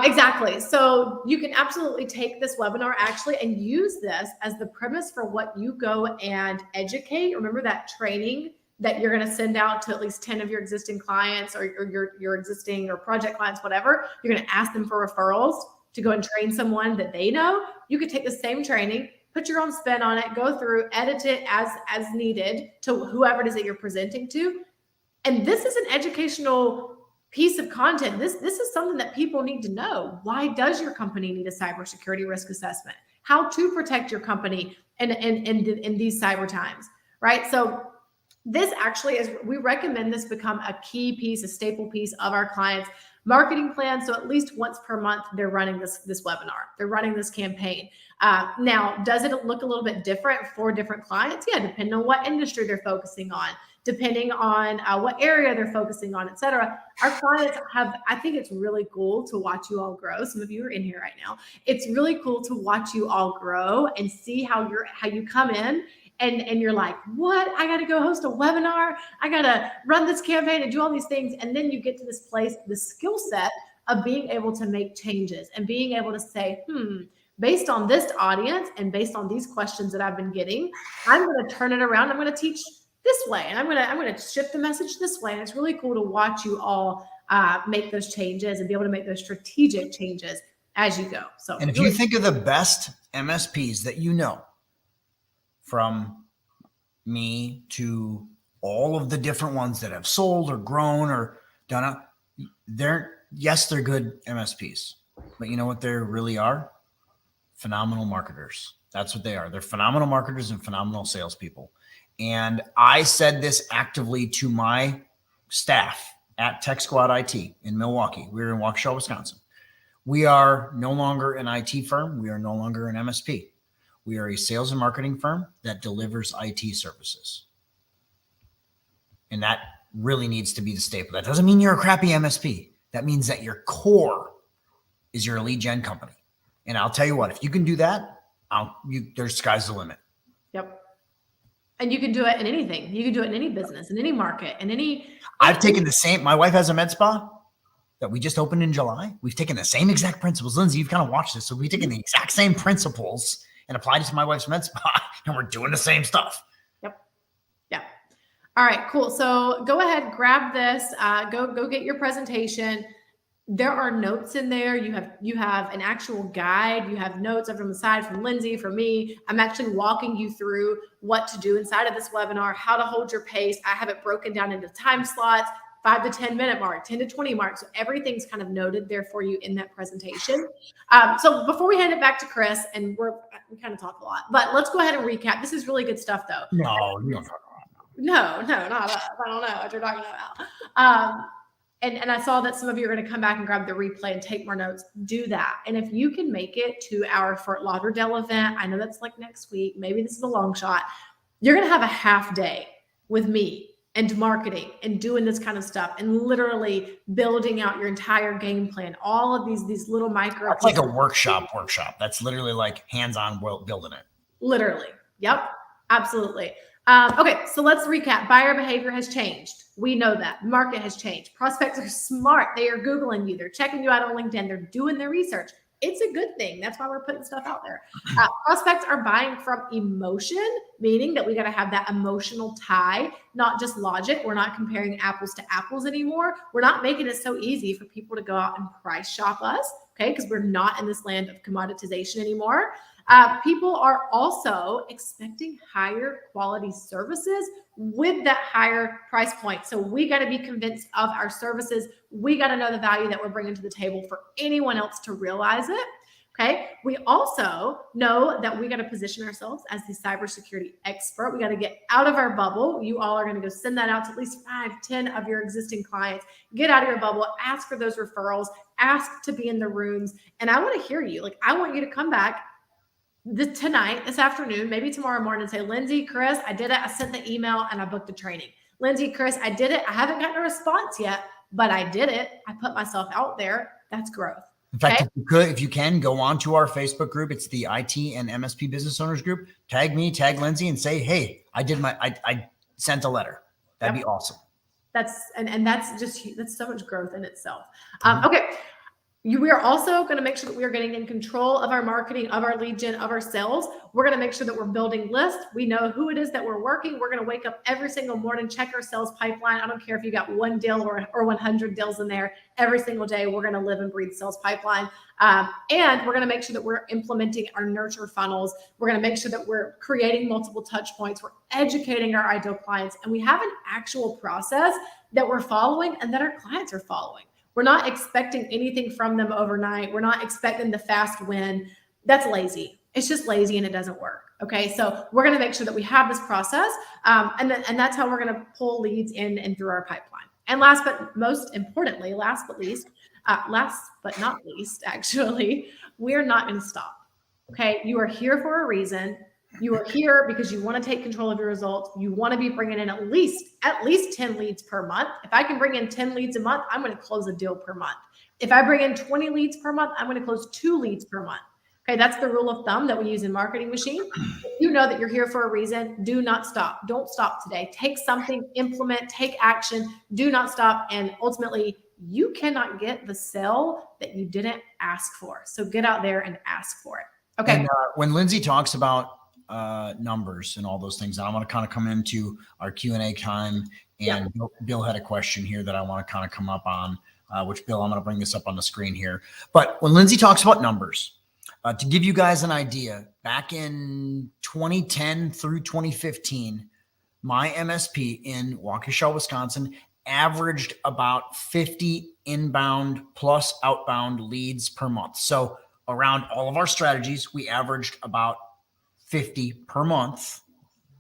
exactly. So you can absolutely take this webinar actually and use this as the premise for what you go and educate. Remember that training that you're going to send out to at least 10 of your existing clients or your existing or project clients, whatever. You're going to ask them for referrals to go and train someone that they know. You could take the same training, put your own spin on it, go through, edit it as needed to whoever it is that you're presenting to. And this is an educational piece of content. This is something that people need to know. Why does your company need a cybersecurity risk assessment? How to protect your company in these cyber times, right? So this actually is, we recommend this become a key piece, a staple piece of our clients' marketing plan. So at least once per month, they're running this webinar. They're running this campaign. Now, does it look a little bit different for different clients? Yeah, depending on what industry they're focusing on, depending on what area they're focusing on, et cetera. Our clients have, I think it's really cool to watch you all grow. Some of you are in here right now. It's really cool to watch you all grow and see how you come in and you're like, what? I got to go host a webinar. I got to run this campaign and do all these things. And then you get to this place, the skill set of being able to make changes and being able to say, based on this audience and based on these questions that I've been getting, I'm going to turn it around. I'm going to teach this way, and I'm going to shift the message this way. And it's really cool to watch you all make those changes and be able to make those strategic changes as you go. So, and if you think of the best MSPs that you know, from me to all of the different ones that have sold or grown or done it, they're good MSPs, but you know what they really are? Phenomenal marketers. That's what they are. They're phenomenal marketers and phenomenal salespeople. And I said this actively to my staff at Tech Squad IT in Milwaukee. We're in Waukesha, Wisconsin. We are no longer an IT firm. We are no longer an MSP. We are a sales and marketing firm that delivers IT services. And that really needs to be the staple. That doesn't mean you're a crappy MSP. That means that your core is your lead gen company. And I'll tell you what, if you can do that, there's sky's the limit. Yep. And you can do it in anything. You can do it in any business, in any market, in any. I've taken the same. My wife has a med spa that we just opened in July. We've taken the same exact principles. Lindsay, you've kind of watched this. So we've taken the exact same principles and applied it to my wife's med spa, and we're doing the same stuff. Yep. Yeah. All right, cool. So go ahead, grab this, go get your presentation. There are notes in there. You have an actual guide. You have notes over on the side from Lindsay, from me. I'm actually walking you through what to do inside of this webinar, how to hold your pace. I have it broken down into time slots, 5 to 10 minute mark, 10 to 20 mark. So everything's kind of noted there for you in that presentation. So before we hand it back to Chris, and we kind of talk a lot, but let's go ahead and recap. This is really good stuff though. No, you don't talk about it. No, not us. I don't know what you're talking about. And I saw that some of you are going to come back and grab the replay and take more notes. Do that. And if you can make it to our Fort Lauderdale event, I know that's like next week. Maybe this is a long shot. You're going to have a half day with me and marketing and doing this kind of stuff and literally building out your entire game plan. All of these little micro. That's like a workshop. That's literally like hands-on building it. Literally. Yep. Absolutely. Okay, so let's recap. Buyer behavior has changed. We know that. Market has changed. Prospects are smart. They are Googling you. They're checking you out on LinkedIn. They're doing their research. It's a good thing. That's why we're putting stuff out there. Prospects are buying from emotion, meaning that we got to have that emotional tie, not just logic. We're not comparing apples to apples anymore. We're not making it so easy for people to go out and price shop us, okay? Because we're not in this land of commoditization anymore. People are also expecting higher quality services with that higher price point. So we got to be convinced of our services. We got to know the value that we're bringing to the table for anyone else to realize it. Okay. We also know that we got to position ourselves as the cybersecurity expert. We got to get out of our bubble. You all are going to go send that out to at least 5, 10 of your existing clients. Get out of your bubble, ask for those referrals, ask to be in the rooms. And I want to hear you. Like, I want you to come back tonight, this afternoon, maybe tomorrow morning, and say, Lindsay, Chris, I did it. I sent the email and I booked the training. Lindsay, Chris, I did it. I haven't gotten a response yet, but I did it. I put myself out there. That's growth. In fact, if you can go on to our Facebook group, it's the IT and MSP business owners group. Tag me, tag Lindsay, and say, hey, I sent a letter. That'd be awesome. That's so much growth in itself. Okay. We are also going to make sure that we are getting in control of our marketing, of our lead gen, of our sales. We're going to make sure that we're building lists. We know who it is that we're working. We're going to wake up every single morning, check our sales pipeline. I don't care if you got one deal or 100 deals in there. Every single day, we're going to live and breathe sales pipeline. And we're going to make sure that we're implementing our nurture funnels. We're going to make sure that we're creating multiple touch points. We're educating our ideal clients. And we have an actual process that we're following and that our clients are following. We're not expecting anything from them overnight. We're not expecting the fast win. That's lazy. It's just lazy and it doesn't work. Okay. So we're going to make sure that we have this process. And that's how we're going to pull leads in and through our pipeline. And last but most importantly, last but not least, actually, we're not going to stop. Okay. You are here for a reason. You are here because you want to take control of your results. You want to be bringing in at least 10 leads per month. If I can bring in 10 leads a month, I'm going to close a deal per month. If I bring in 20 leads per month, I'm going to close 2 leads per month. Okay, that's the rule of thumb that we use in Marketing Machine. You know that you're here for a reason. Do not stop. Don't stop today. Take something, implement, take action. Do not stop. And ultimately, you cannot get the sale that you didn't ask for. So get out there and ask for it. Okay. And, when Lindsay talks about numbers and all those things, I want to kind of come into our Q&A time. And Bill had a question here that I want to kind of come up on, which Bill, I'm going to bring this up on the screen here. But when Lindsay talks about numbers, to give you guys an idea, back in 2010 through 2015, my MSP in Waukesha, Wisconsin, averaged about 50 inbound plus outbound leads per month. So around all of our strategies, we averaged about 50 per month.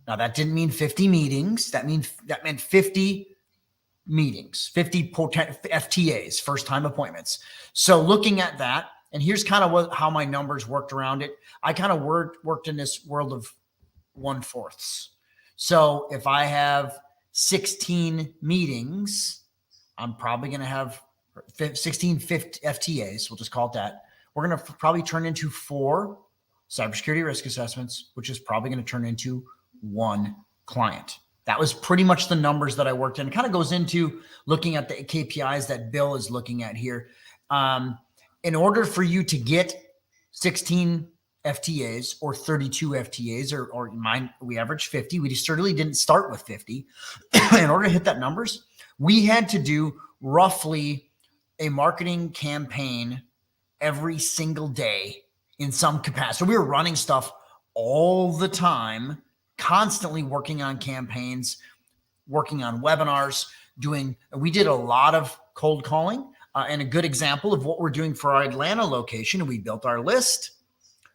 Now that didn't mean 50 meetings. That meant 50 meetings, 50 FTAs, first time appointments. So looking at that, and here's kind of how my numbers worked around it. I kind of worked in this world of 1/4. So if I have 16 meetings, I'm probably going to have 16 FTAs. We'll just call it that. We're going to probably turn into 4 cybersecurity risk assessments, which is probably going to turn into 1 client. That was pretty much the numbers that I worked in. It kind of goes into looking at the KPIs that Bill is looking at here. In order for you to get 16 FTAs or 32 FTAs or mine, we averaged 50. We certainly didn't start with 50. In order to hit that numbers, we had to do roughly a marketing campaign every single day in some capacity. So we were running stuff all the time, constantly working on campaigns, working on webinars, we did a lot of cold calling. And a good example of what we're doing for our Atlanta location, we built our list.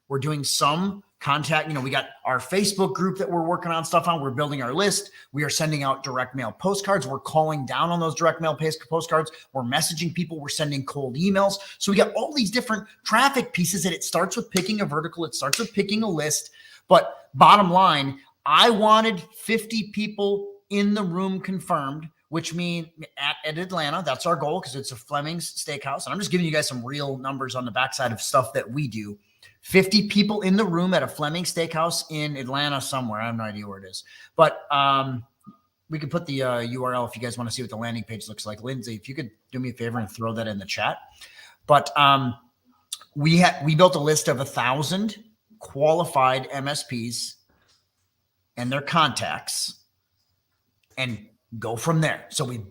We're doing some contact. We got our Facebook group that we're working on stuff on. We're building our list. We are sending out direct mail postcards. We're calling down on those direct mail postcards. We're messaging people. We're sending cold emails. So we got all these different traffic pieces, and it starts with picking a vertical. It starts with picking a list. But bottom line, I wanted 50 people in the room confirmed, which means at Atlanta, that's our goal because it's a Fleming's Steakhouse. And I'm just giving you guys some real numbers on the backside of stuff that we do. 50 people in the room at a Fleming's Steakhouse in Atlanta somewhere. I have no idea where it is. But we could put the URL if you guys want to see what the landing page looks like. Lindsay, if you could do me a favor and throw that in the chat. But we built a list of 1,000 qualified MSPs and their contacts and go from there. So we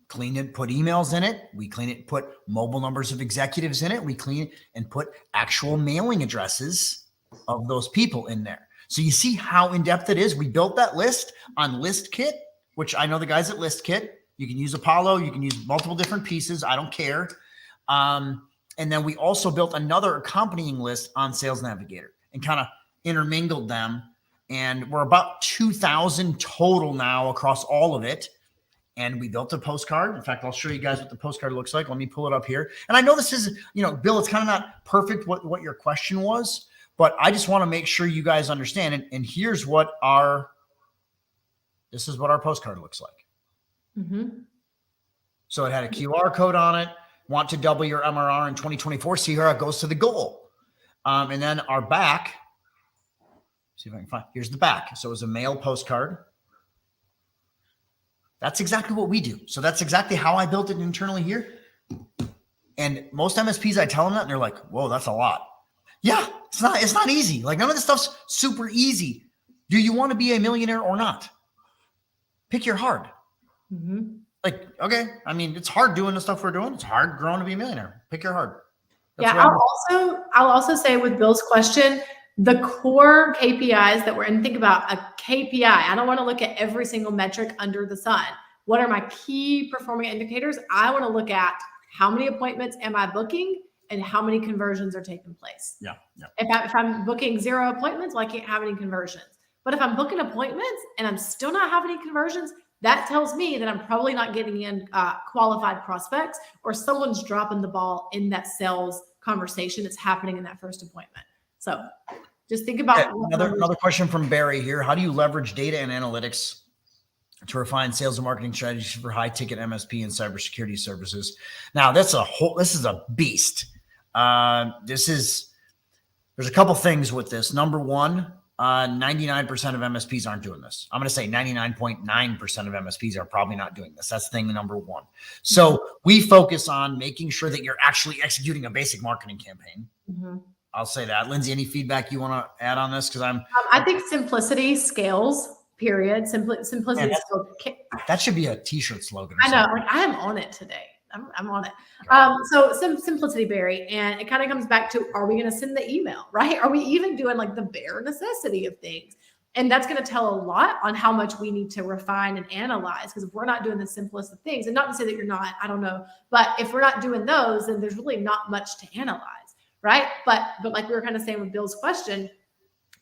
clean it, put emails in it. We clean it, put mobile numbers of executives in it. We clean it and put actual mailing addresses of those people in there. So you see how in-depth it is. We built that list on ListKit, which I know the guys at ListKit. You can use Apollo. You can use multiple different pieces. I don't care. And then we also built another accompanying list on Sales Navigator and kind of intermingled them. And we're about 2,000 total now across all of it. And we built a postcard. In fact, I'll show you guys what the postcard looks like. Let me pull it up here. And I know this is, Bill, it's kind of not perfect what your question was, but I just want to make sure you guys understand. And here's what this is what our postcard looks like. Mm-hmm. So it had a QR code on it. Want to double your MRR in 2024. See how it goes to the goal. And then our back, see if I can find, here's the back. So it was a mail postcard. That's exactly what we do. So that's exactly how I built it internally here. And most MSPs, I tell them that and they're like, whoa, that's a lot. Yeah, it's not easy. Like none of this stuff's super easy. Do you want to be a millionaire or not? Pick your heart. Mm-hmm. Like, okay. I mean, it's hard doing the stuff we're doing. It's hard growing to be a millionaire. Pick your heart. That's I'll also say with Bill's question, the core KPIs that we're in, think about a KPI. I don't want to look at every single metric under the sun. What are my key performing indicators? I want to look at how many appointments am I booking and how many conversions are taking place. Yeah. If I'm booking 0 appointments, well, I can't have any conversions. But if I'm booking appointments and I'm still not having any conversions, that tells me that I'm probably not getting in qualified prospects, or someone's dropping the ball in that sales conversation that's happening in that first appointment. So just think about another question from Barry here. How do you leverage data and analytics to refine sales and marketing strategies for high ticket MSP and cybersecurity services? Now this is a beast. There's a couple things with this. Number one, 99% of MSPs aren't doing this. I'm going to say 99.9% of MSPs are probably not doing this. That's thing number one. So we focus on making sure that you're actually executing a basic marketing campaign. I'll say that. Lindsay, any feedback you want to add on this? Because I think simplicity scales. Period. Simplicity. That should be a t-shirt slogan. I know. Like, I am on it today. I'm on it. So simplicity, Barry. And it kind of comes back to, are we going to send the email, right? Are we even doing like the bare necessity of things? And that's going to tell a lot on how much we need to refine and analyze. Because if we're not doing the simplest of things, and not to say that you're not, I don't know, but if we're not doing those, then there's really not much to analyze, right? But like we were kind of saying with Bill's question,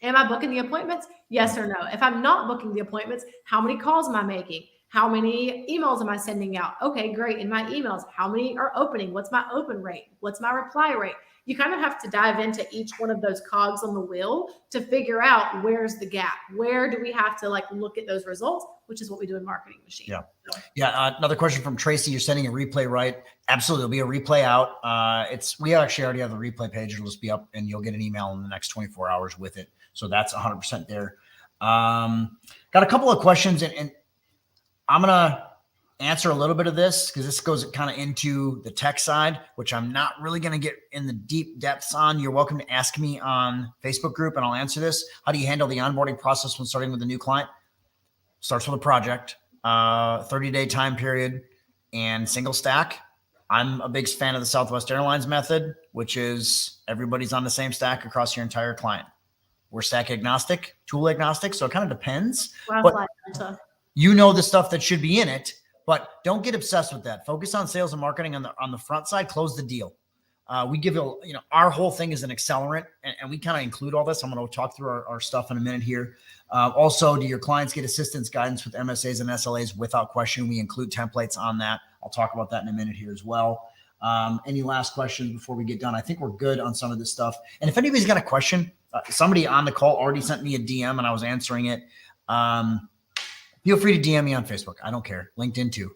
am I booking the appointments? Yes or no? If I'm not booking the appointments, how many calls am I making? How many emails am I sending out? Okay, great. In my emails, how many are opening? What's my open rate? What's my reply rate? You kind of have to dive into each one of those cogs on the wheel to figure out where's the gap. Where do we have to like look at those results, which is what we do in Marketing Machine. Yeah. Another question from Tracy. You're sending a replay, right? Absolutely. There'll be a replay out. We actually already have the replay page. It'll just be up and you'll get an email in the next 24 hours with it. So that's 100% there. Got a couple of questions and I'm going to answer a little bit of this because this goes kind of into the tech side, which I'm not really going to get in the deep depths on. You're welcome to ask me on Facebook group and I'll answer this. How do you handle the onboarding process when starting with a new client? Starts with a project, 30-day time period and single stack. I'm a big fan of the Southwest Airlines method, which is everybody's on the same stack across your entire client. We're stack agnostic, tool agnostic. So it kind of depends. You know the stuff that should be in it, but don't get obsessed with that. Focus on sales and marketing on the front side. Close the deal. We give our whole thing is an accelerant, and we kind of include all this. I'm going to talk through our stuff in a minute here. Also, do your clients get assistance guidance with MSAs and SLAs? Without question, we include templates on that. I'll talk about that in a minute here as well. Any last questions before we get done? I think we're good on some of this stuff. And if anybody's got a question, somebody on the call already sent me a DM and I was answering it. Feel free to DM me on Facebook. I don't care. LinkedIn too.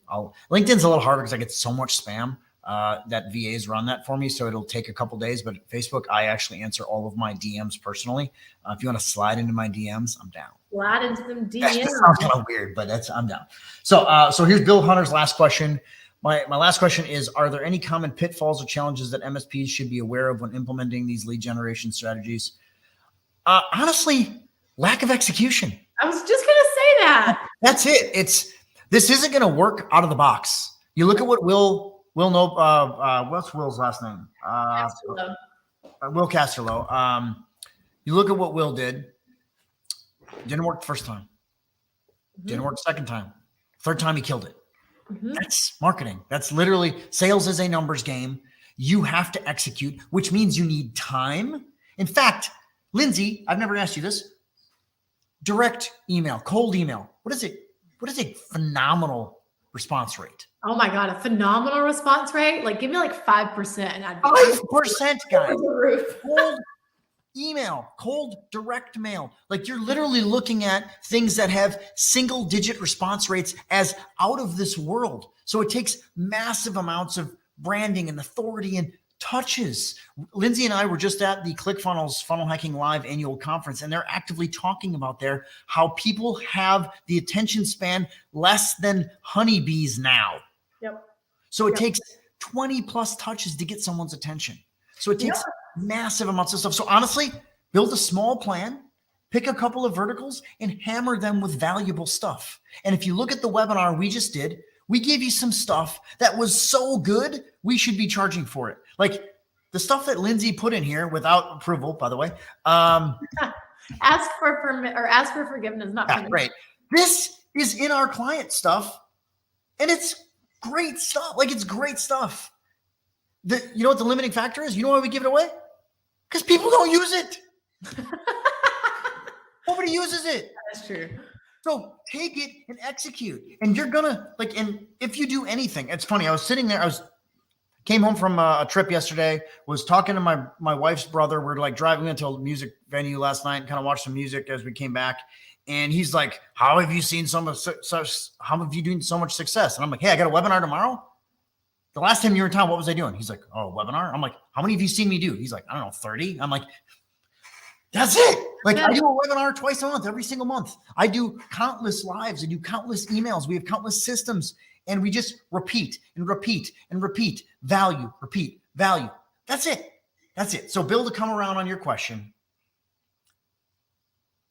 LinkedIn's a little harder because I get so much spam that VAs run that for me. So it'll take a couple days, but Facebook, I actually answer all of my DMs personally. If you want to slide into my DMs, I'm down. Slide into them DMs. That sounds kind of weird, but I'm down. So here's Bill Hunter's last question. My last question is, are there any common pitfalls or challenges that MSPs should be aware of when implementing these lead generation strategies? Honestly, lack of execution. I was just going to say that. That's it. This isn't going to work out of the box. You look at what Will what's Will's last name? Will Casterlow. You look at what Will did. Didn't work the first time. Didn't work the second time. Third time he killed it. That's marketing. That's literally sales is a numbers game. You have to execute, which means you need time. In fact, Lindsay, I've never asked you this. Direct email, cold email. What is it? What is a phenomenal response rate? Oh my God, a phenomenal response rate. Like give me like 5%. And I'd be 5%, guys. Cold email, cold direct mail. Like you're literally looking at things that have single digit response rates as out of this world. So it takes massive amounts of branding and authority and touches. Lindsay and I were just at the ClickFunnels Funnel Hacking Live annual conference, and they're actively talking about there how people have the attention span less than honeybees now. Yep. So it takes 20 plus touches to get someone's attention. So it takes massive amounts of stuff. So honestly, build a small plan, pick a couple of verticals and hammer them with valuable stuff. And if you look at the webinar we just did, we gave you some stuff that was so good, we should be charging for it. Like the stuff that Lindsay put in here without approval, by the way. Ask for permit or ask for forgiveness, not permission. Right. This is in our client stuff And it's great stuff. Like, it's great stuff. You know what the limiting factor is? You know why we give it away? Because people don't use it. Nobody uses it. That's true. So take it and execute. And you're gonna and if you do anything, it's funny. I was sitting there. Came home from a trip yesterday. Was talking to my wife's brother. We're like driving into a music venue last night and kind of watched some music as we came back. And he's like, "How have you seen how have you doing so much success?" And I'm like, "Hey, I got a webinar tomorrow. The last time you were in town, what was I doing?" He's like, "Oh, webinar." I'm like, "How many have you seen me do?" He's like, "I don't know, 30." I'm like, "That's it." Like, I do a webinar twice a month, every single month. I do countless lives. I do countless emails. We have countless systems, and we just repeat and repeat and repeat. Value, repeat, value. That's it. That's it. So, Bill, to come around on your question,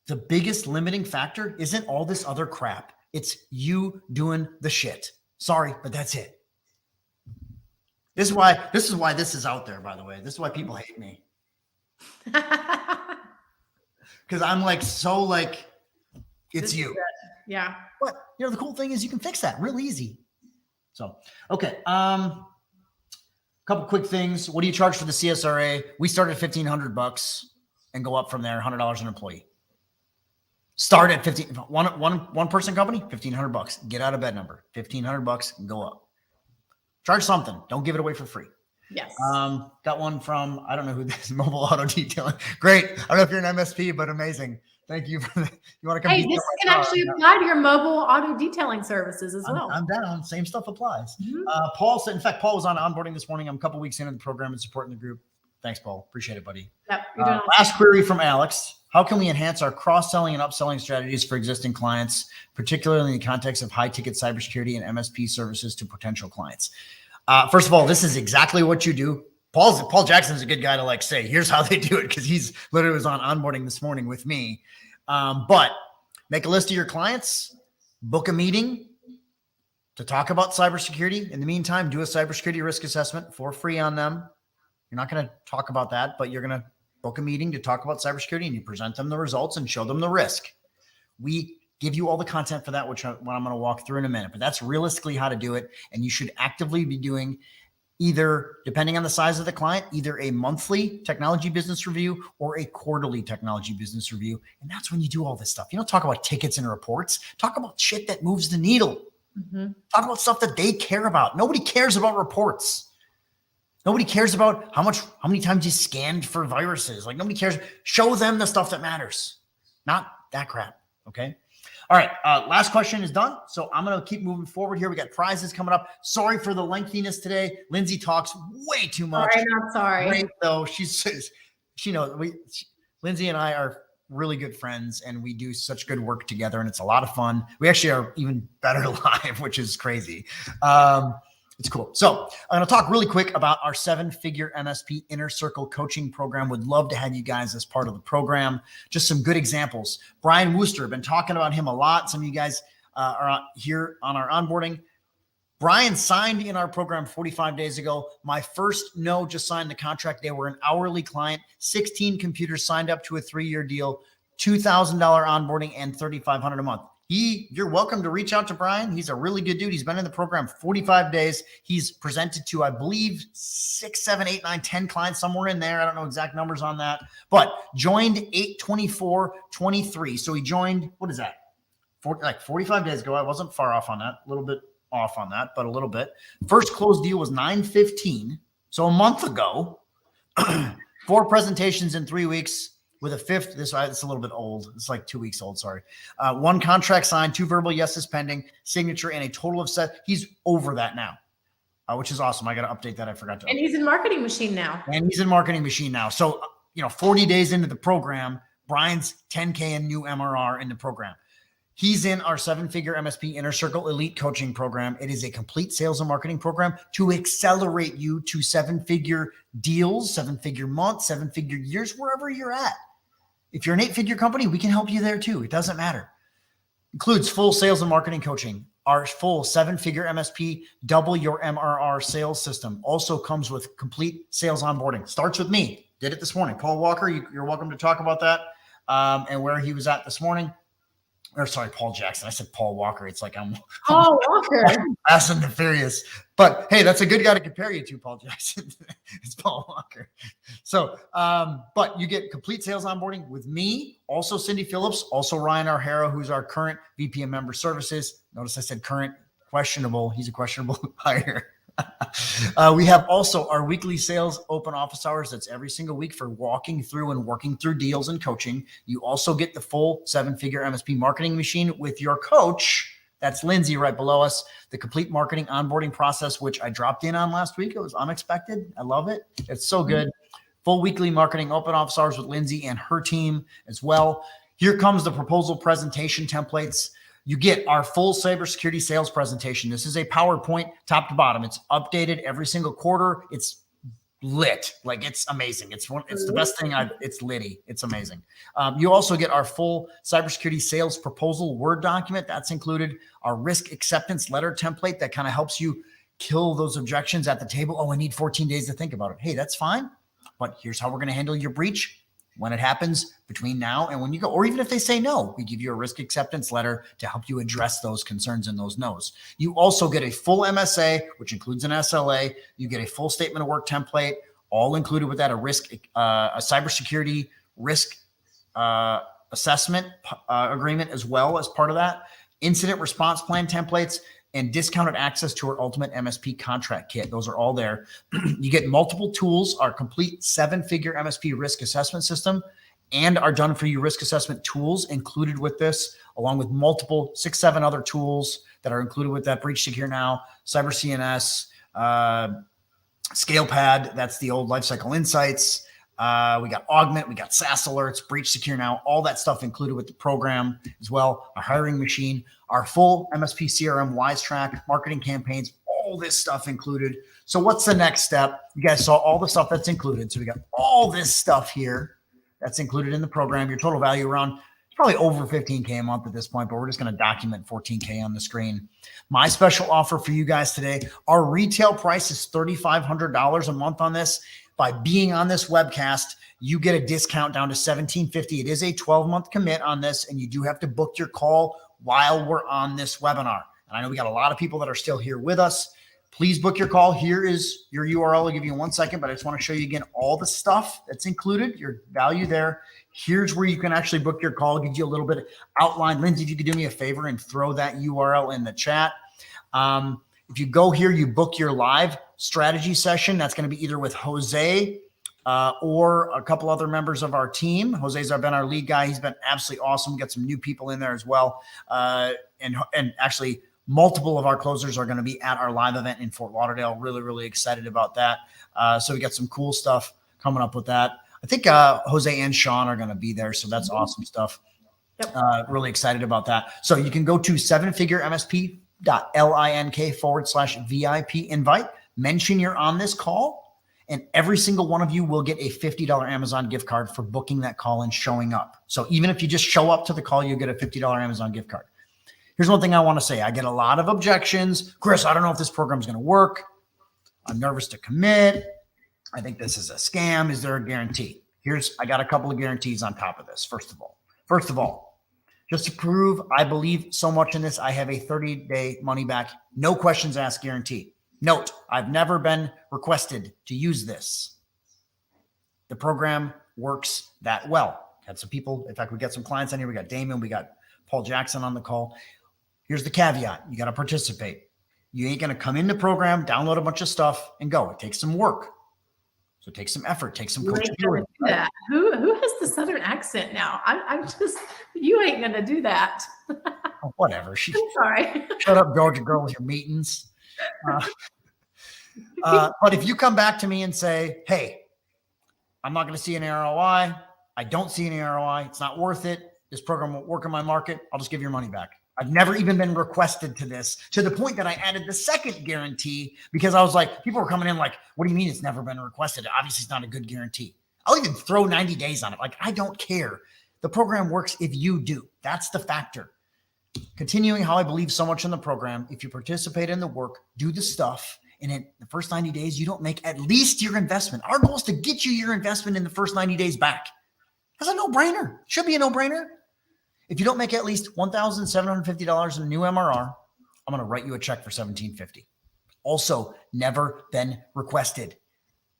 the biggest limiting factor isn't all this other crap. It's you doing the shit. Sorry, but that's it. This is why this is out there, by the way. This is why people hate me. Because I'm it's you. Yeah. But the cool thing is you can fix that real easy. So, okay. Couple quick things. What do you charge for the CSRA? We start at $1,500 and go up from there, $100 an employee. Start at one person company, $1,500. Get out of bed number, $1,500 and go up. Charge something. Don't give it away for free. Yes. Got one from, I don't know who this is, Mobile Auto Detailing. Great. I don't know if you're an MSP, but amazing. Thank you for that. You want to come? Hey, this can actually apply to your mobile auto detailing services as well. I'm down. Same stuff applies. Mm-hmm. Paul said, in fact, Paul was on onboarding this morning. I'm a couple weeks into the program and supporting the group. Thanks, Paul. Appreciate it, buddy. Yep. You're doing last query from Alex. How can we enhance our cross-selling and upselling strategies for existing clients, particularly in the context of high-ticket cybersecurity and MSP services to potential clients? First of all, this is exactly what you do. Paul Jackson is a good guy to say, here's how they do it, because he's literally was on onboarding this morning with me. But make a list of your clients, book a meeting to talk about cybersecurity. In the meantime, do a cybersecurity risk assessment for free on them. You're not going to talk about that, but you're going to book a meeting to talk about cybersecurity, and you present them the results and show them the risk. We give you all the content for that, what I'm going to walk through in a minute, but that's realistically how to do it. And you should actively be doing either, depending on the size of the client, either a monthly technology business review or a quarterly technology business review. And that's when you do all this stuff. You don't talk about tickets and reports. Talk about shit that moves the needle. Mm-hmm. Talk about stuff that they care about. Nobody cares about reports. Nobody cares about how many times you scanned for viruses. Nobody cares. Show them the stuff that matters, not that crap. Okay. All right. Last question is done. So I'm going to keep moving forward here. We got prizes coming up. Sorry for the lengthiness today. Lindsay talks way too much. Sorry, not sorry. Great, though. She knows Lindsay and I are really good friends, and we do such good work together, and it's a lot of fun. We actually are even better live, which is crazy. It's cool. So I'm going to talk really quick about our 7-figure MSP Inner Circle coaching program. Would love to have you guys as part of the program. Just some good examples. Brian Wooster, been talking about him a lot. Some of you guys are here on our onboarding. Brian signed in our program 45 days ago. My first just signed the contract. They were an hourly client. 16 computers signed up to a 3-year deal, $2,000 onboarding and $3,500 a month. You're welcome to reach out to Brian. He's a really good dude. He's been in the program 45 days. He's presented to, I believe, 6, 7, 8, 9, 10 clients, somewhere in there. I don't know exact numbers on that, but joined 8/24/23. So he joined, what is that? 45 days ago. I wasn't far off on that, a little bit off on that, but a little bit. First closed deal was 9/15. So a month ago, 4 presentations in 3 weeks. With a 5th, it's a little bit old. It's 2 weeks old. Sorry. 1 contract signed, 2 verbal yeses pending, signature, and a total of he's over that now, which is awesome. I got to update that. I forgot to. And he's in Marketing Machine now. So, 40 days into the program, Brian's 10K in new MRR in the program. He's in our 7-figure MSP Inner Circle Elite Coaching Program. It is a complete sales and marketing program to accelerate you to 7-figure deals, 7-figure months, 7-figure years, wherever you're at. If you're an 8-figure company, we can help you there too. It doesn't matter. Includes full sales and marketing coaching. Our full 7-figure MSP, double your MRR sales system. Also comes with complete sales onboarding. Starts with me. Did it this morning. Paul Walker, you're welcome to talk about that and where he was at this morning. or sorry, Paul Jackson. I said Paul Walker. It's like I'm Paul Walker. Fast and the Furious. But hey, that's a good guy to compare you to, Paul Jackson. It's Paul Walker. So, but you get complete sales onboarding with me, also Cindy Phillips, also Ryan O'Hara, who's our current VP of Member Services. Notice I said current, questionable. He's a questionable hire. We have also our weekly sales open office hours. That's every single week for walking through and working through deals and coaching. You also get the full 7-figure MSP marketing machine with your coach. That's Lindsay right below us. The complete marketing onboarding process, which I dropped in on last week. It was unexpected. I love it. It's so good. Full weekly marketing open office hours with Lindsay and her team as well. Here comes the proposal presentation templates. You get our full cybersecurity sales presentation. This is a PowerPoint top to bottom. It's updated every single quarter. It's lit. Like, it's amazing. It's the best thing it's litty. It's amazing. You also get our full cybersecurity sales proposal Word document. That's included. Our risk acceptance letter template that kind of helps you kill those objections at the table. Oh, I need 14 days to think about it. Hey, that's fine. But here's how we're going to handle your breach when it happens between now and when you go, or even if they say no, we give you a risk acceptance letter to help you address those concerns and those no's. You also get a full MSA, which includes an SLA. You get a full statement of work template, all included with that, a cybersecurity risk assessment agreement as well as part of that, incident response plan templates, and discounted access to our ultimate MSP contract kit. Those are all there. You get multiple tools, our complete 7-figure MSP risk assessment system, and our done-for-you risk assessment tools included with this, along with multiple 6-7 other tools that are included with that. Breach Secure Now, Cyber CNS, ScalePad, that's the old Lifecycle Insights. We got Augment, we got SaaS alerts, Breach Secure Now, all that stuff included with the program as well. Our hiring machine, our full MSP CRM Wise Track, marketing campaigns, all this stuff included. So what's the next step? You guys saw all the stuff that's included. So we got all this stuff here that's included in the program. Your total value around, it's probably over 15K a month at this point, but we're just going to document 14K on the screen. My special offer for you guys today, our retail price is $3,500 a month on this. By being on this webcast, you get a discount down to $1,750. It is a 12-month commit on this, and you do have to book your call while we're on this webinar. And I know we got a lot of people that are still here with us. Please book your call. Here is your URL. I'll give you 1 second, but I just want to show you again all the stuff that's included, your value there. Here's where you can actually book your call. Gives you a little bit of outline. Lindsay, if you could do me a favor and throw that URL in the chat. If you go here, you book your live strategy session. That's going to be either with Jose or a couple other members of our team. Jose's been our lead guy. He's been absolutely awesome. We got some new people in there as well. And actually, multiple of our closers are going to be at our live event in Fort Lauderdale. Really, really excited about that. So we got some cool stuff coming up with that. I think Jose and Sean are going to be there. So that's awesome stuff. Yep. Really excited about that. So you can go to 7figuremsp.link/VIP invite. Mention you're on this call, and every single one of you will get a $50 Amazon gift card for booking that call and showing up. So even if you just show up to the call, you'll get a $50 Amazon gift card. Here's one thing I want to say. I get a lot of objections. Chris, I don't know if this program is going to work. I'm nervous to commit. I think this is a scam. Is there a guarantee? I got a couple of guarantees on top of this. First of all, just to prove I believe so much in this, I have a 30-day money back, no questions asked guarantee. Note, I've never been requested to use this. The program works that well. Had some people, in fact, we got some clients on here. We got Damon, we got Paul Jackson on the call. Here's the caveat. You got to participate. You ain't going to come in the program, download a bunch of stuff, and go. It takes some work. So take some effort, take some coaching. Who has the Southern accent now? You ain't going to do that. Oh, whatever. I'm sorry. Shut up, Georgia girl, with your meetings. But if you come back to me and say, hey, I'm not going to see an ROI. I don't see any ROI. It's not worth it. This program won't work in my market. I'll just give your money back. I've never even been requested to this, to the point that I added the second guarantee because I was like, people were coming in like, what do you mean it's never been requested? Obviously, it's not a good guarantee. I'll even throw 90 days on it. Like, I don't care. The program works if you do. That's the factor. Continuing how I believe so much in the program, if you participate in the work, do the stuff, and in the first 90 days, you don't make at least your investment. Our goal is to get you your investment in the first 90 days back. That's a no-brainer. Should be a no-brainer. If you don't make at least $1,750 in a new MRR, I'm going to write you a check for $1,750. Also, never been requested,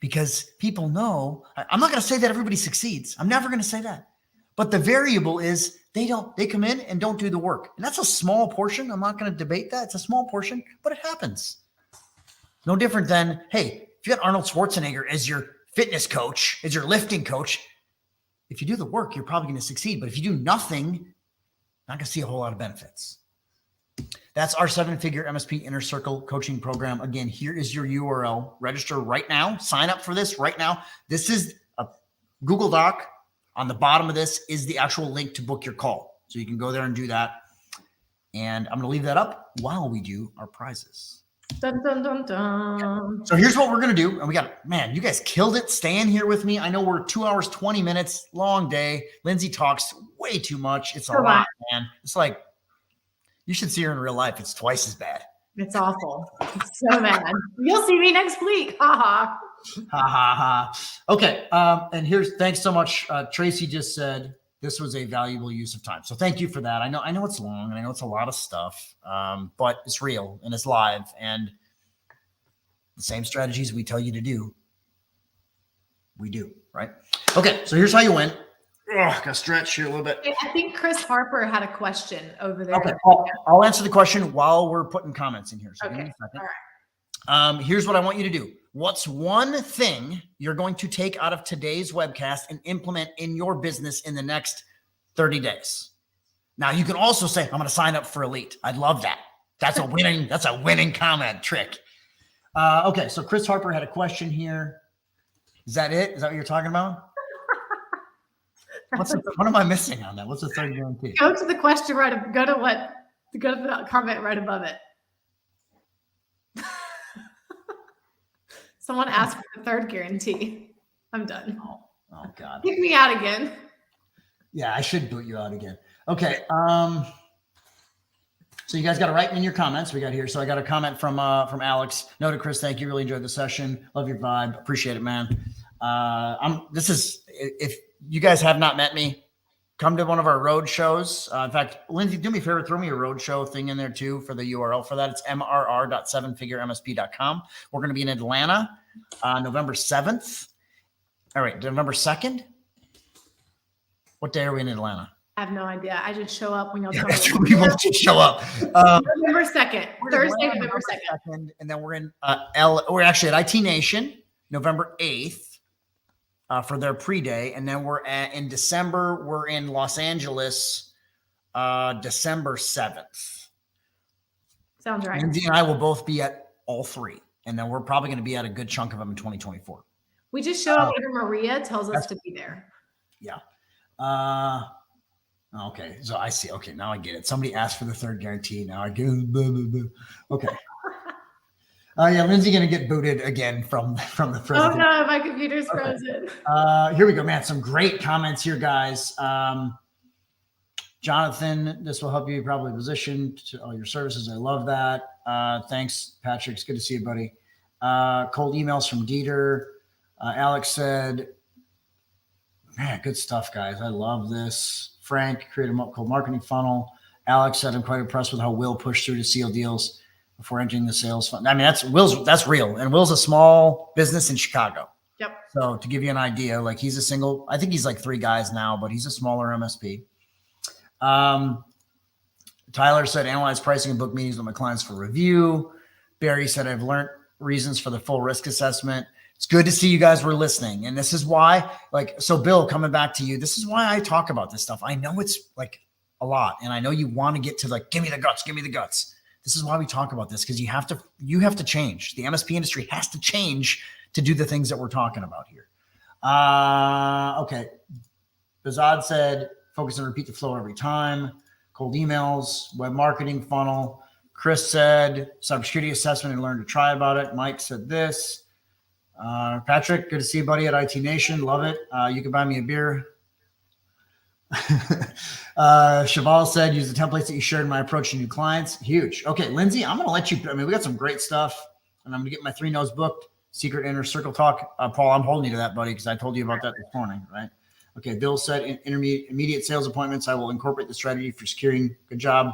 because people know. I'm not going to say that everybody succeeds. I'm never going to say that. But the variable is they come in and don't do the work. And that's a small portion. I'm not going to debate that. It's a small portion, but it happens. No different than, hey, if you got Arnold Schwarzenegger as your fitness coach, as your lifting coach, if you do the work, you're probably going to succeed. But if you do nothing, not going to see a whole lot of benefits. That's our 7-figure MSP Inner Circle coaching program. Again, here is your URL. Register right now. Sign up for this right now. This is a Google Doc. On the bottom of this is the actual link to book your call. So you can go there and do that. And I'm going to leave that up while we do our prizes. Dun, dun, dun, dun. So here's what we're going to do. And man, you guys killed it staying here with me. I know we're 2 hours, 20 minutes, long day. Lindsay talks way too much. It's a lot, man. It's like, you should see her in real life. It's twice as bad. It's awful. It's so bad. You'll see me next week. Ha ha. Ha ha ha. Okay. And thanks so much. Tracy just said this was a valuable use of time. So thank you for that. I know it's long and I know it's a lot of stuff, but it's real and it's live, and the same strategies we tell you to do, we do, right? Okay. So here's how you win. Gotta stretch here a little bit. I think Chris Harper had a question over there. Okay. I'll answer the question while we're putting comments in here. So okay. Give me a second. All right. Here's what I want you to do. What's one thing you're going to take out of today's webcast and implement in your business in the next 30 days? Now, you can also say, I'm going to sign up for Elite. I'd love that. That's a winning comment trick. Okay. So Chris Harper had a question here. Is that it? Is that what you're talking about? What am I missing on that? What's the third guarantee? Go to the question go to the comment right above it. Someone asked for the third guarantee. I'm done. Oh God. Kick me out again. Yeah, I should boot you out again. Okay. So you guys got to write in your comments. We got here. So I got a comment from Alex. Noted, Chris, thank you. Really enjoyed the session. Love your vibe. Appreciate it, man. If you guys have not met me, come to one of our road shows. In fact, Lindsay, do me a favor, throw me a road show thing in there too for the URL for that. It's mrr.7figuremsp.com. We're going to be in Atlanta, November 7th. All right, November 2nd. What day are we in Atlanta? I have no idea. I just show up when y'all tell me. We won't just show up. November 2nd, Thursday, November 2nd. And then we're in we're actually at IT Nation, November 8th. For their pre-day, and then in December, we're in Los Angeles, December 7th. Sounds right. Lindsay and I will both be at all three, and then we're probably going to be at a good chunk of them in 2024. We just show up when Maria tells us to be there. Yeah. Okay. So I see. Okay. Now I get it. Somebody asked for the third guarantee. Now I get it. Blah, blah, blah. Okay. Yeah, Lindsay going to get booted again from the presentation. Oh no, my computer's frozen. Here we go, man. Some great comments here, guys. Jonathan, this will help you probably position to all your services. I love that. Thanks, Patrick. It's good to see you, buddy. Cold emails from Dieter. Alex said, man, good stuff, guys. I love this. Frank, create a cold marketing funnel. Alex said, I'm quite impressed with how Will pushed through to seal deals before entering the sales fund. I mean, that's real. And Will's a small business in Chicago. Yep. So to give you an idea, like I think he's like 3 guys now, but he's a smaller MSP. Tyler said, analyze pricing and book meetings with my clients for review. Barry said, I've learned reasons for the full risk assessment. It's good to see you guys were listening. And this is why, so Bill, coming back to you, this is why I talk about this stuff. I know it's like a lot, and I know you want to get to give me the guts. This is why we talk about this, because you have to change. The MSP industry has to change to do the things that we're talking about here. Okay. Bazad said, focus and repeat the flow every time. Cold emails, web marketing funnel. Chris said, cybersecurity assessment and learn to try about it. Mike said this. Patrick, good to see you, buddy, at IT Nation. Love it. You can buy me a beer. Cheval said, use the templates that you shared in my approach to new clients. Huge. Okay, Lindsay, I'm going to let you, we got some great stuff, and I'm going to get my 3 notes booked. Secret Inner Circle Talk. Paul, I'm holding you to that, buddy, because I told you about that this morning, right? Okay, Bill said immediate sales appointments. I will incorporate the strategy for securing. Good job.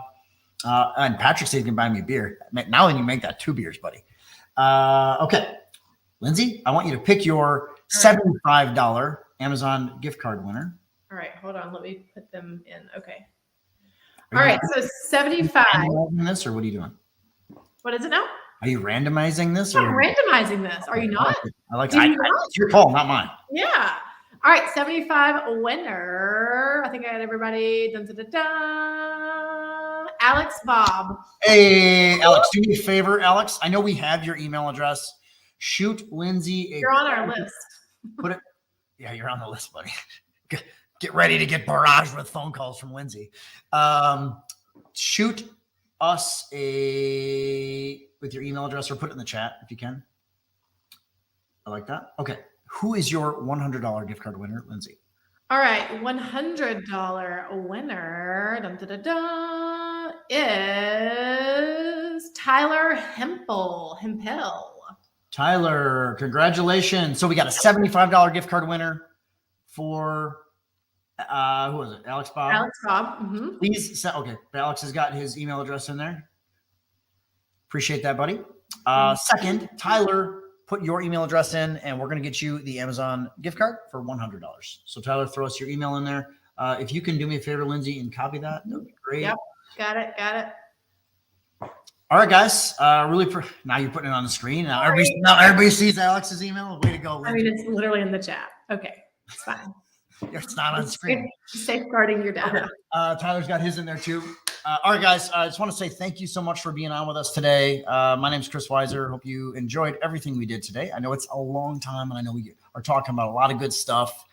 And Patrick said he can buy me a beer. Now you make that 2 beers, buddy. Okay, Lindsay, I want you to pick your $75 Amazon gift card winner. All right, hold on. Let me put them in. Okay. All right, so 75. This, or what are you doing? What is it now? Are you randomizing this? I'm randomizing this. Are you not? I like it. It's your call, not mine. Yeah. All right, 75 winner. I think I got everybody. Dun, dun, dun, dun. Alex Bob. Hey, Alex, do me a favor, Alex. I know we have your email address. Shoot Lindsay. You're on our list. Put it. Yeah, you're on the list, buddy. Get ready to get barraged with phone calls from Lindsay. Shoot us with your email address, or put it in the chat if you can. I like that. Okay. Who is your $100 gift card winner, Lindsay? All right. $100 winner dun, dun, dun, dun, is Tyler Hempel. Tyler, congratulations. So we got a $75 gift card winner for who was it? Alex Bob. Alex Bob. Mm-hmm. Please. Okay. Alex has got his email address in there. Appreciate that, buddy. Second, Tyler, put your email address in, and we're going to get you the Amazon gift card for $100. So Tyler, throw us your email in there. If you can do me a favor, Lindsay, and copy that would be great. Yep. Got it. All right, guys. Now you're putting it on the screen. Now everybody sees Alex's email. Way to go, Lindsay. I mean, it's literally in the chat. Okay. It's fine. It's not on screen. Safeguarding your data. Okay. Tyler's got his in there too. All right, guys. I just want to say thank you so much for being on with us today. My name's Chris Weiser. Hope you enjoyed everything we did today. I know it's a long time, and I know we are talking about a lot of good stuff,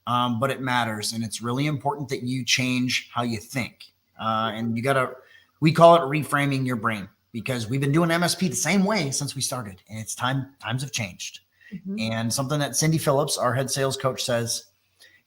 but it matters, and it's really important that you change how you think. And we call it reframing your brain, because we've been doing MSP the same way since we started, and it's times have changed. Mm-hmm. And something that Cindy Phillips, our head sales coach, says,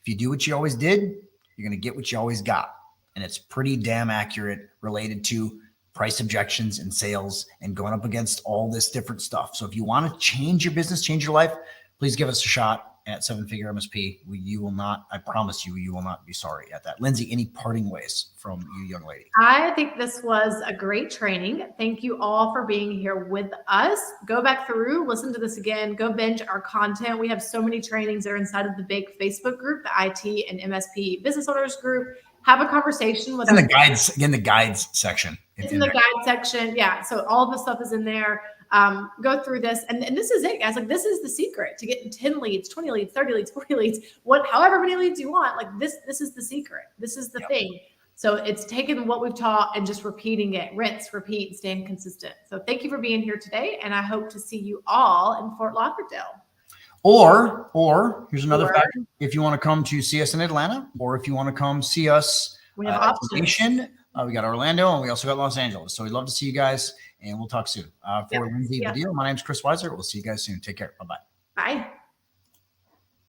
if you do what you always did, you're going to get what you always got. And it's pretty damn accurate related to price objections and sales and going up against all this different stuff. So if you want to change your business, change your life, please give us a shot at 7-Figure MSP. You will not, I promise you will not be sorry at that. Lindsay, any parting ways from you, young lady? I think this was a great training. Thank you all for being here with us. Go back through, listen to this again, go binge our content. We have so many trainings that are inside of the big Facebook group, the IT and MSP business owners group. Have a conversation with in the guides section. It's in the guide section. Yeah. So all of the stuff is in there. Go through this. And this is it, guys. Like, this is the secret to getting 10 leads, 20 leads, 30 leads, 40 leads, however many leads you want. Like, this is the secret. This is the thing. So it's taking what we've taught and just repeating it, rinse, repeat, and staying consistent. So thank you for being here today. And I hope to see you all in Fort Lauderdale. Or here's another fact. If you want to come to see us in Atlanta, or if you want to come see us, we have options. We got Orlando, and we also got Los Angeles. So we'd love to see you guys, and we'll talk soon. For Lindsay Badil, my name's Chris Weiser. We'll see you guys soon. Take care. Bye-bye. Bye.